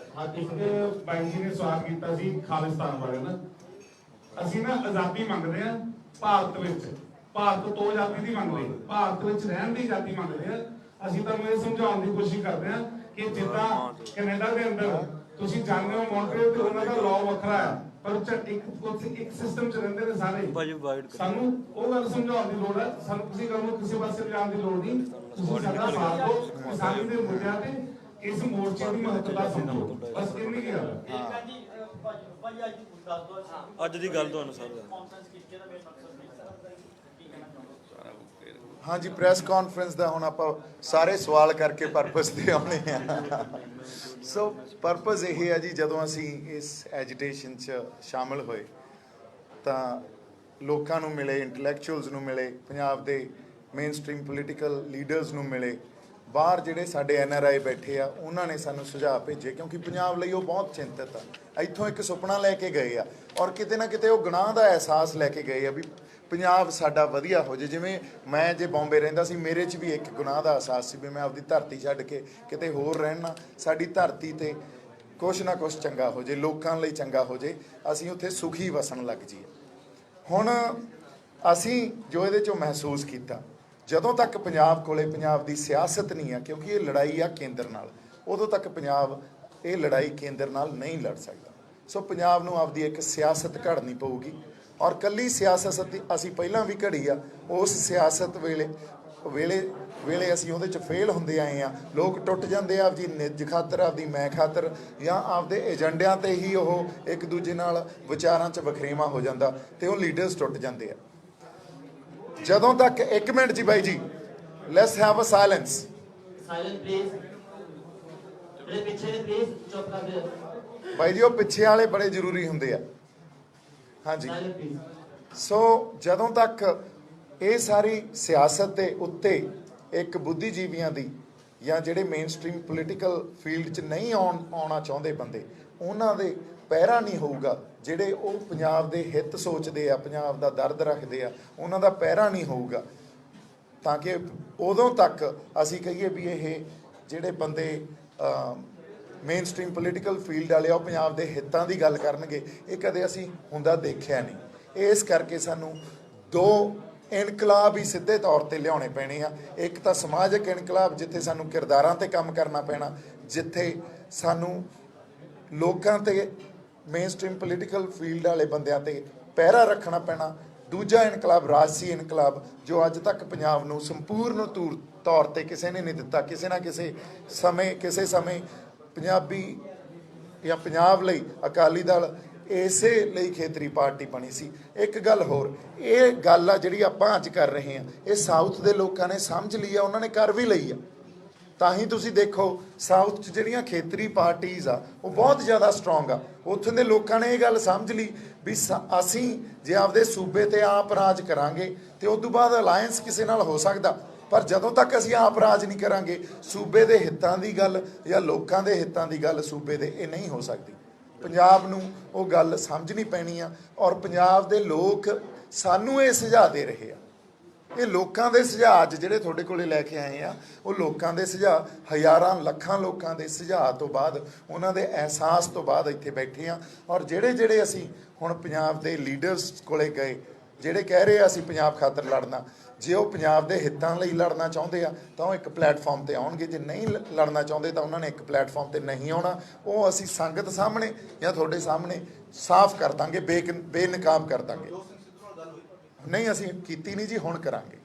ਬਾਈ ਜੀ ਨੇ ਸਵਾਲ ਕੀਤਾ ਸੀ ਖਾਲਿਸਤਾਨ ਬਾਰੇ ਨਾ। ਅਸੀਂ ਨਾ ਆਜ਼ਾਦੀ ਮੰਗਦੇ ਆ ਭਾਰਤ ਵਿੱਚ, ਭਾਰਤ ਤੋਂ ਆਜ਼ਾਦੀ ਦੀ ਮੰਗਦੇ, ਭਾਰਤ ਵਿੱਚ ਰਹਿਣ ਦੀ ਆਜ਼ਾਦੀ ਮੰਗਦੇ ਆ। ਅਸੀਂ ਤੁਹਾਨੂੰ ਇਹ ਸਮਝਾਉਣ ਦੀ ਕੋਸ਼ਿਸ਼ ਕਰਦੇ ਆ ਕਿ ਜਿੱਦਾਂ ਕੈਨੇਡਾ ਦੇ ਅੰਦਰ ਤੁਸੀਂ ਜਾਣਦੇ ਹੋ ਮੌਂਟਰੀਅਲ ਤੇ ਉਹਨਾਂ ਦਾ ਲਾਅ ਵੱਖਰਾ ਆ, ਪਰ ਇੱਕ ਸਿਸਟਮ ਚ ਰਹਿੰਦੇ ਨੇ ਸਾਰੇ। ਭਾਜੀ ਵਾਈਡ ਸਾਨੂੰ ਉਹ ਗੱਲ ਸਮਝਾਉਣ ਦੀ ਲੋੜ ਹੈ, ਸਾਨੂੰ ਕਿਸੇ ਗੱਲ ਨੂੰ ਕਿਸੇ ਪਾਸੇ ਲਿਜਾਣ ਦੀ ਲੋੜ ਨਹੀਂ। ਤੁਸੀਂ ਸਾਡਾ ਸਾਥ ਦਿਓ, ਕਿਸਾਨੀ ਦੇ ਮੁੱਦਿਆਂ ਤੇ ਇਸ ਮੋਰਚੇ ਦੀ ਮਹੱਤਤਾ ਸਮਝੋ, ਬਸ ਇੰਨੀ ਕੀ ਗੱਲ ਹੈ। ਅੱਜ ਦੀ ਗੱਲ ਤੁਹਾਨੂੰ ਸਰ ਹਾਂਜੀ, ਪ੍ਰੈਸ ਕਾਨਫਰੰਸ ਦਾ ਹੁਣ ਆਪਾਂ ਸਾਰੇ ਸਵਾਲ ਕਰਕੇ ਪਰਪਸ ਤੇ ਆਉਣੇ ਆ। ਸੋ ਪਰਪਸ ਇਹ ਹੈ ਜੀ, ਜਦੋਂ ਅਸੀਂ ਇਸ ਐਜੀਟੇਸ਼ਨ 'ਚ ਸ਼ਾਮਲ ਹੋਏ ਤਾਂ ਲੋਕਾਂ ਨੂੰ ਮਿਲੇ, ਇੰਟੈਲੈਕਚੁਅਲਸ ਨੂੰ ਮਿਲੇ, ਪੰਜਾਬ ਦੇ ਮੇਨ ਸਟ੍ਰੀਮ ਪੋਲੀਟੀਕਲ ਲੀਡਰਸ ਨੂੰ ਮਿਲੇ, ਬਾਹਰ ਜਿਹੜੇ ਸਾਡੇ NRI ਬੈਠੇ ਆ ਉਹਨਾਂ ਨੇ ਸਾਨੂੰ ਸੁਝਾਅ ਭੇਜੇ, ਕਿਉਂਕਿ ਪੰਜਾਬ ਲਈ ਉਹ ਬਹੁਤ ਚਿੰਤਤ ਆ। ਇੱਥੋਂ ਇੱਕ ਸੁਪਨਾ ਲੈ ਕੇ ਗਏ ਆ ਔਰ ਕਿਤੇ ਨਾ ਕਿਤੇ ਉਹ ਗੁਨਾਹ ਦਾ ਅਹਿਸਾਸ ਲੈ ਕੇ ਗਏ ਆ ਵੀ ਪੰਜਾਬ ਸਾਡਾ ਵਧੀਆ ਹੋ ਜੇ। ਜਿਵੇਂ ਮੈਂ ਜੇ ਬੰਬੇ ਰਹਿੰਦਾ ਸੀ, ਮੇਰੇ 'ਚ ਵੀ ਇੱਕ ਗੁਨਾਹ ਦਾ ਅਹਿਸਾਸ ਸੀ ਵੀ ਮੈਂ ਆਪਦੀ ਧਰਤੀ ਛੱਡ ਕੇ ਕਿਤੇ ਹੋਰ ਰਹਿਣਾ, ਸਾਡੀ ਧਰਤੀ ਤੇ ਕੁਛ ਨਾ ਕੁਛ ਚੰਗਾ ਹੋ ਜੇ, ਲੋਕਾਂ ਲਈ ਚੰਗਾ ਹੋ ਜੇ, ਅਸੀਂ ਉੱਥੇ ਸੁਖੀ ਵਸਣ ਲੱਗ ਜਾਈਏ। ਹੁਣ ਅਸੀਂ ਜੋ ਇਹਦੇ 'ਚੋਂ ਮਹਿਸੂਸ ਕੀਤਾ, ਜਦੋਂ ਤੱਕ ਪੰਜਾਬ ਕੋਲੇ ਪੰਜਾਬ ਦੀ ਸਿਆਸਤ ਨਹੀਂ ਆ, ਕਿਉਂਕਿ ਇਹ ਲੜਾਈ ਆ ਕੇਂਦਰ ਨਾਲ, ਉਦੋਂ ਤੱਕ ਪੰਜਾਬ ਇਹ ਲੜਾਈ ਕੇਂਦਰ ਨਾਲ ਨਹੀਂ ਲੜ ਸਕਦਾ। ਸੋ ਪੰਜਾਬ ਨੂੰ ਆਪਦੀ ਇੱਕ ਸਿਆਸਤ ਘੜਨੀ ਪਊਗੀ ਔਰ ਕੱਲੀ ਸਿਆਸਤ ਅਸੀਂ ਪਹਿਲਾਂ ਵੀ ਘੜੀ ਆ। ਉਸ ਸਿਆਸਤ ਵੇਲੇ ਅਸੀਂ ਉਹਦੇ 'ਚ ਫੇਲ ਹੁੰਦੇ ਆਏ ਆ। ਲੋਕ ਟੁੱਟ ਜਾਂਦੇ ਆ ਆਪਦੀ ਨਿੱਜ ਖਾਤਰ, ਆਪਦੀ ਮੈਂ ਖਾਤਰ, ਜਾਂ ਆਪਦੇ ਏਜੰਡਿਆਂ ਤੇ ਹੀ ਉਹ ਇੱਕ ਦੂਜੇ ਨਾਲ ਵਿਚਾਰਾਂ 'ਚ ਵਖਰੇਵਾਂ ਹੋ ਜਾਂਦਾ ਤੇ ਉਹ ਲੀਡਰਸ ਟੁੱਟ ਜਾਂਦੇ ਆ। ਜਦੋਂ ਤੱਕ ਇੱਕ ਮਿੰਟ ਜੀ ਬਾਈ ਜੀ, let's have a silence please, ਜਿਹੜੇ ਪਿੱਛੇ ਨੇ ਪਲੀਜ਼ ਚੁੱਪ ਕਰ ਜਾਓ ਬਾਈ ਜੀ, ਉਹ ਪਿੱਛੇ ਵਾਲੇ ਬੜੇ ਜ਼ਰੂਰੀ ਹੁੰਦੇ ਆ। ਹਾਂਜੀ, ਸੋ ਜਦੋਂ ਤੱਕ ਇਹ ਸਾਰੀ ਸਿਆਸਤ ਦੇ ਉੱਤੇ ਇੱਕ ਬੁੱਧੀਜੀਵੀਆਂ ਦੀ ਜਾਂ ਜਿਹੜੇ ਮੇਨ ਸਟ੍ਰੀਮ ਪੋਲੀਟੀਕਲ ਫੀਲਡ 'ਚ ਨਹੀਂ ਆਉਣਾ ਚਾਹੁੰਦੇ ਬੰਦੇ, ਉਹਨਾਂ ਦੇ ਪਹਿਰਾ ਨਹੀਂ ਹੋਊਗਾ, ਜਿਹੜੇ ਉਹ ਪੰਜਾਬ ਦੇ ਹਿੱਤ ਸੋਚਦੇ ਆ, ਪੰਜਾਬ ਦਾ ਦਰਦ ਰੱਖਦੇ ਆ, ਉਹਨਾਂ ਦਾ ਪਹਿਰਾ ਨਹੀਂ ਹੋਊਗਾ, ਤਾਂ ਕਿ ਉਦੋਂ ਤੱਕ ਅਸੀਂ ਕਹੀਏ ਵੀ ਇਹ ਜਿਹੜੇ ਬੰਦੇ ਮੇਨ ਸਟ੍ਰੀਮ ਪੋਲੀਟੀਕਲ ਫੀਲਡ ਵਾਲੇ ਆ ਉਹ ਪੰਜਾਬ ਦੇ ਹਿੱਤਾਂ ਦੀ ਗੱਲ ਕਰਨਗੇ, ਇਹ ਕਦੇ ਅਸੀਂ ਹੁੰਦਾ ਦੇਖਿਆ ਨਹੀਂ। ਇਸ ਕਰਕੇ ਸਾਨੂੰ ਦੋ ਇਨਕਲਾਬ ਹੀ ਸਿੱਧੇ ਤੌਰ ਤੇ ਲਿਆਉਣੇ ਪੈਣੇ ਆ। ਇੱਕ ਤਾਂ ਸਮਾਜਿਕ ਇਨਕਲਾਬ, ਜਿੱਥੇ ਸਾਨੂੰ ਕਿਰਦਾਰਾਂ ਤੇ ਕੰਮ ਕਰਨਾ ਪੈਣਾ, ਜਿੱਥੇ ਸਾਨੂੰ ਲੋਕਾਂ ਤੇ ਮੇਨ ਸਟ੍ਰੀਮ ਪੋਲੀਟੀਕਲ ਫੀਲਡ ਵਾਲੇ ਬੰਦਿਆਂ ਤੇ ਪਹਿਰਾ ਰੱਖਣਾ ਪੈਣਾ। ਦੂਜਾ ਇਨਕਲਾਬ ਰਾਜਸੀ ਇਨਕਲਾਬ, ਜੋ ਅੱਜ ਤੱਕ ਪੰਜਾਬ ਨੂੰ ਸੰਪੂਰਨ ਤੌਰ ਤੇ ਕਿਸੇ ਨੇ ਨਹੀਂ ਦਿੱਤਾ। ਕਿਸੇ ਨਾ ਕਿਸੇ ਸਮੇਂ ਪੰਜਾਬੀ ਜਾਂ ਪੰਜਾਬ ਲਈ ਅਕਾਲੀ ਦਲ ਇਸੇ ਲਈ ਖੇਤਰੀ ਪਾਰਟੀ ਬਣੀ ਸੀ। ਇੱਕ ਗੱਲ ਹੋਰ, ਇਹ ਗੱਲ ਆ ਜਿਹੜੀ ਆਪਾਂ ਅੱਜ ਕਰ ਰਹੇ ਹਾਂ, ਇਹ ਸਾਊਥ ਦੇ ਲੋਕਾਂ ਨੇ ਸਮਝ ਲਈ ਆ, ਉਹਨਾਂ ਨੇ ਕਰ ਵੀ ਲਈ ਆ। ਤਾਂ ਹੀ ਤੁਸੀਂ ਦੇਖੋ ਸਾਊਥ 'ਚ ਜਿਹੜੀਆਂ ਖੇਤਰੀ ਪਾਰਟੀਆਂ ਆ ਉਹ ਬਹੁਤ ਜ਼ਿਆਦਾ ਸਟਰੋਂਗ ਆ। ਉੱਥੋਂ ਦੇ ਲੋਕਾਂ ਨੇ ਇਹ ਗੱਲ ਸਮਝ ਲਈ ਵੀ ਅਸੀਂ ਜੇ ਆਪਦੇ ਸੂਬੇ ਤੇ ਆਪ ਰਾਜ ਕਰਾਂਗੇ ਤੇ ਉਸ ਤੋਂ ਬਾਅਦ ਅਲਾਇੰਸ ਕਿਸੇ ਨਾਲ ਹੋ ਸਕਦਾ, ਪਰ ਜਦੋਂ ਤੱਕ ਅਸੀਂ ਆਪ ਰਾਜ ਨਹੀਂ ਕਰਾਂਗੇ, ਸੂਬੇ ਦੇ ਹਿੱਤਾਂ ਦੀ ਗੱਲ ਜਾਂ ਲੋਕਾਂ ਦੇ ਹਿੱਤਾਂ ਦੀ ਗੱਲ ਸੂਬੇ ਦੇ, ਇਹ ਨਹੀਂ ਹੋ ਸਕਦੀ। ਪੰਜਾਬ ਨੂੰ ਉਹ ਗੱਲ ਸਮਝਣੀ ਪੈਣੀ ਆ ਔਰ ਪੰਜਾਬ ਦੇ ਲੋਕ ਸਾਨੂੰ ਇਹ ਸੁਝਾਅ ਦੇ ਰਹੇ ਆ। ਇਹ ਲੋਕਾਂ ਦੇ ਸੁਝਾਅ ਅੱਜ ਜਿਹੜੇ ਤੁਹਾਡੇ ਕੋਲੇ ਲੈ ਕੇ ਆਏ ਆ, ਉਹ ਲੋਕਾਂ ਦੇ ਸੁਝਾਅ, ਹਜ਼ਾਰਾਂ ਲੱਖਾਂ ਲੋਕਾਂ ਦੇ ਸੁਝਾਅ ਤੋਂ ਬਾਅਦ, ਉਹਨਾਂ ਦੇ ਅਹਿਸਾਸ ਤੋਂ ਬਾਅਦ ਇੱਥੇ ਬੈਠੇ ਆ। ਔਰ ਜਿਹੜੇ ਅਸੀਂ ਹੁਣ ਪੰਜਾਬ ਦੇ ਲੀਡਰਸ ਕੋਲੇ ਗਏ, ਜਿਹੜੇ ਕਹਿ ਰਹੇ ਆ ਅਸੀਂ ਪੰਜਾਬ ਖਾਤਰ ਲੜਨਾ, ਜੇ ਉਹ ਪੰਜਾਬ ਦੇ ਹਿੱਤਾਂ ਲਈ ਲੜਨਾ ਚਾਹੁੰਦੇ ਆ ਤਾਂ ਉਹ ਇੱਕ ਪਲੇਟਫਾਰਮ ਤੇ ਆਉਣਗੇ, ਜੇ ਨਹੀਂ ਲੜਨਾ ਚਾਹੁੰਦੇ ਤਾਂ ਉਹਨਾਂ ਨੇ ਇੱਕ ਪਲੇਟਫਾਰਮ ਤੇ ਨਹੀਂ ਆਉਣਾ। ਉਹ ਅਸੀਂ ਸੰਗਤ ਸਾਹਮਣੇ ਜਾਂ ਤੁਹਾਡੇ ਸਾਹਮਣੇ ਸਾਫ਼ ਕਰ ਦਾਂਗੇ, ਬੇਨਕਾਬ ਕਰ ਦਾਂਗੇ। ਨਹੀਂ, ਅਸੀਂ ਕੀਤੀ ਨਹੀਂ ਜੀ, ਹੁਣ ਕਰਾਂਗੇ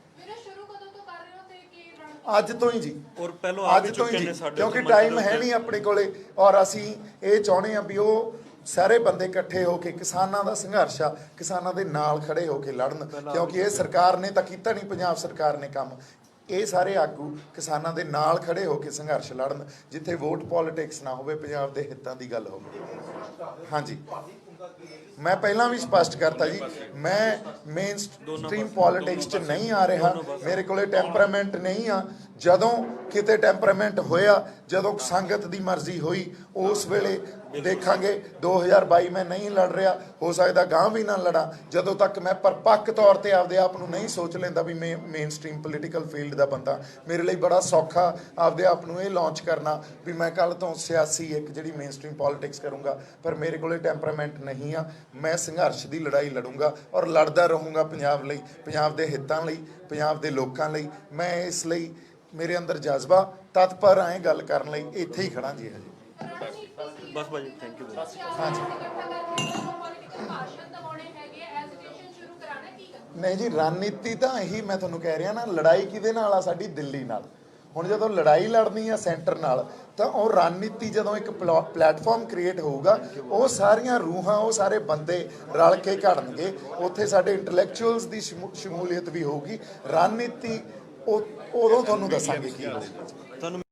ਅੱਜ ਤੋਂ ਹੀ ਜੀ, ਔਰ ਪਹਿਲਾਂ ਅੱਜ ਤੋਂ ਹੀ ਜੀ, ਕਿਉਂਕਿ ਟਾਈਮ ਹੈ ਨਹੀਂ ਆਪਣੇ ਕੋਲੇ। ਔਰ ਅਸੀਂ ਇਹ ਚਾਹੁੰਦੇ ਆ ਵੀ ਉਹ ਸਾਰੇ ਬੰਦੇ ਇਕੱਠੇ ਹੋ ਕੇ ਕਿਸਾਨਾਂ ਦਾ ਸੰਘਰਸ਼ ਆ, ਕਿਸਾਨਾਂ ਦੇ ਨਾਲ ਖੜੇ ਹੋ ਕੇ ਲੜਨ, ਕਿਉਂਕਿ ਇਹ ਸਰਕਾਰ ਨੇ ਤਾਂ ਕੀਤਾ ਨਹੀਂ, ਪੰਜਾਬ ਸਰਕਾਰ ਨੇ ਕੰਮ। ਇਹ ਸਾਰੇ ਆਗੂ ਕਿਸਾਨਾਂ ਦੇ ਨਾਲ ਖੜੇ ਹੋ ਕੇ ਸੰਘਰਸ਼ ਲੜਨ, ਜਿੱਥੇ ਵੋਟ ਪੋਲਿਟਿਕਸ ਨਾ ਹੋਵੇ, ਪੰਜਾਬ ਦੇ ਹਿੱਤਾਂ ਦੀ ਗੱਲ ਹੋਵੇ। ਹਾਂਜੀ, ਮੈਂ ਪਹਿਲਾਂ ਵੀ ਸਪਸ਼ਟ ਕਰਤਾ ਜੀ, ਮੈਂ ਮੇਨ ਸਟ੍ਰੀਮ ਪੋਲਿਟਿਕਸ 'ਚ ਨਹੀਂ ਆ ਰਿਹਾ, ਮੇਰੇ ਕੋਲੇ ਟੈਂਪਰਾਮੈਂਟ ਨਹੀਂ ਆ। ਜਦੋਂ ਕਿਤੇ ਟੈਂਪਰਾਮੈਂਟ ਹੋਇਆ, ਜਦੋਂ ਸੰਗਤ ਦੀ ਮਰਜ਼ੀ ਹੋਈ, ਉਸ ਵੇਲੇ ਦੇਖਾਂਗੇ। 2022 ਮੈਂ ਨਹੀਂ ਲੜ ਰਿਹਾ, ਹੋ ਸਕਦਾ ਗਾਂ ਵੀ ਨਾ ਲੜਾਂ, ਜਦੋਂ ਤੱਕ ਮੈਂ ਪਰਪੱਕ ਤੌਰ ਤੇ ਆਪਦੇ ਆਪ ਨੂੰ ਨਹੀਂ ਸੋਚ ਲੈਂਦਾ ਵੀ ਮੈਂ ਮੇਨ ਸਟ੍ਰੀਮ ਪੋਲੀਟੀਕਲ ਫੀਲਡ ਦਾ ਬੰਦਾ। ਮੇਰੇ ਲਈ ਬੜਾ ਸੌਖਾ ਆਪਦੇ ਆਪ ਨੂੰ ਇਹ ਲਾਂਚ ਕਰਨਾ ਵੀ ਮੈਂ ਕੱਲ ਤੋਂ ਸਿਆਸੀ ਇੱਕ ਜਿਹੜੀ ਮੇਨ ਸਟ੍ਰੀਮ ਪੋਲਿਟਿਕਸ ਕਰੂੰਗਾ, ਪਰ ਮੇਰੇ ਕੋਲੇ ਟੈਂਪਰਾਮੈਂਟ ਨਹੀਂ ਆ। ਮੈਂ ਸੰਘਰਸ਼ ਦੀ ਲੜਾਈ ਲੜੂੰਗਾ ਔਰ ਲੜਦਾ ਰਹੂੰਗਾ ਪੰਜਾਬ ਲਈ, ਪੰਜਾਬ ਦੇ ਹਿੱਤਾਂ ਲਈ, ਪੰਜਾਬ ਦੇ ਲੋਕਾਂ ਲਈ। ਮੈਂ ਇਸ ਲਈ ਮੇਰੇ ਅੰਦਰ ਜਜ਼ਬਾ, ਤਤਪਰ ਆਏ ਗੱਲ ਕਰਨ ਲਈ, ਇੱਥੇ ਹੀ ਖੜਾ ਜੀ ਹਜੇ। ਬਸ ਭਾਜੀ, ਥੈਂਕ ਯੂ। ਹਾਂਜੀ। ਨਹੀਂ ਜੀ, ਰਣਨੀਤੀ ਤਾਂ ਇਹੀ ਮੈਂ ਤੁਹਾਨੂੰ ਕਹਿ ਰਿਹਾ ਨਾ, ਲੜਾਈ ਕਿਹਦੇ ਨਾਲ ਆ? ਸਾਡੀ ਦਿੱਲੀ ਨਾਲ। ਹੁਣ ਜਦੋਂ ਲੜਾਈ ਲੜਨੀ ਆ ਸੈਂਟਰ ਨਾਲ, ਤਾਂ ਉਹ ਰਣਨੀਤੀ ਜਦੋਂ ਇੱਕ ਪਲੇਟਫਾਰਮ ਕ੍ਰੀਏਟ ਹੋਊਗਾ, ਉਹ ਸਾਰੀਆਂ ਰੂਹਾਂ, ਉਹ ਸਾਰੇ ਬੰਦੇ ਰਲ ਕੇ ਘੜਨਗੇ। ਉੱਥੇ ਸਾਡੇ ਇੰਟੈਲੈਕਚੁਅਲਸ ਦੀ ਸ਼ਮੂਲੀਅਤ ਵੀ ਹੋਊਗੀ। ਰਣਨੀਤੀ ਉਹ ਉਦੋਂ ਤੁਹਾਨੂੰ ਦੱਸਾਂਗੇ ਕੀ ਹੋਊਗਾ।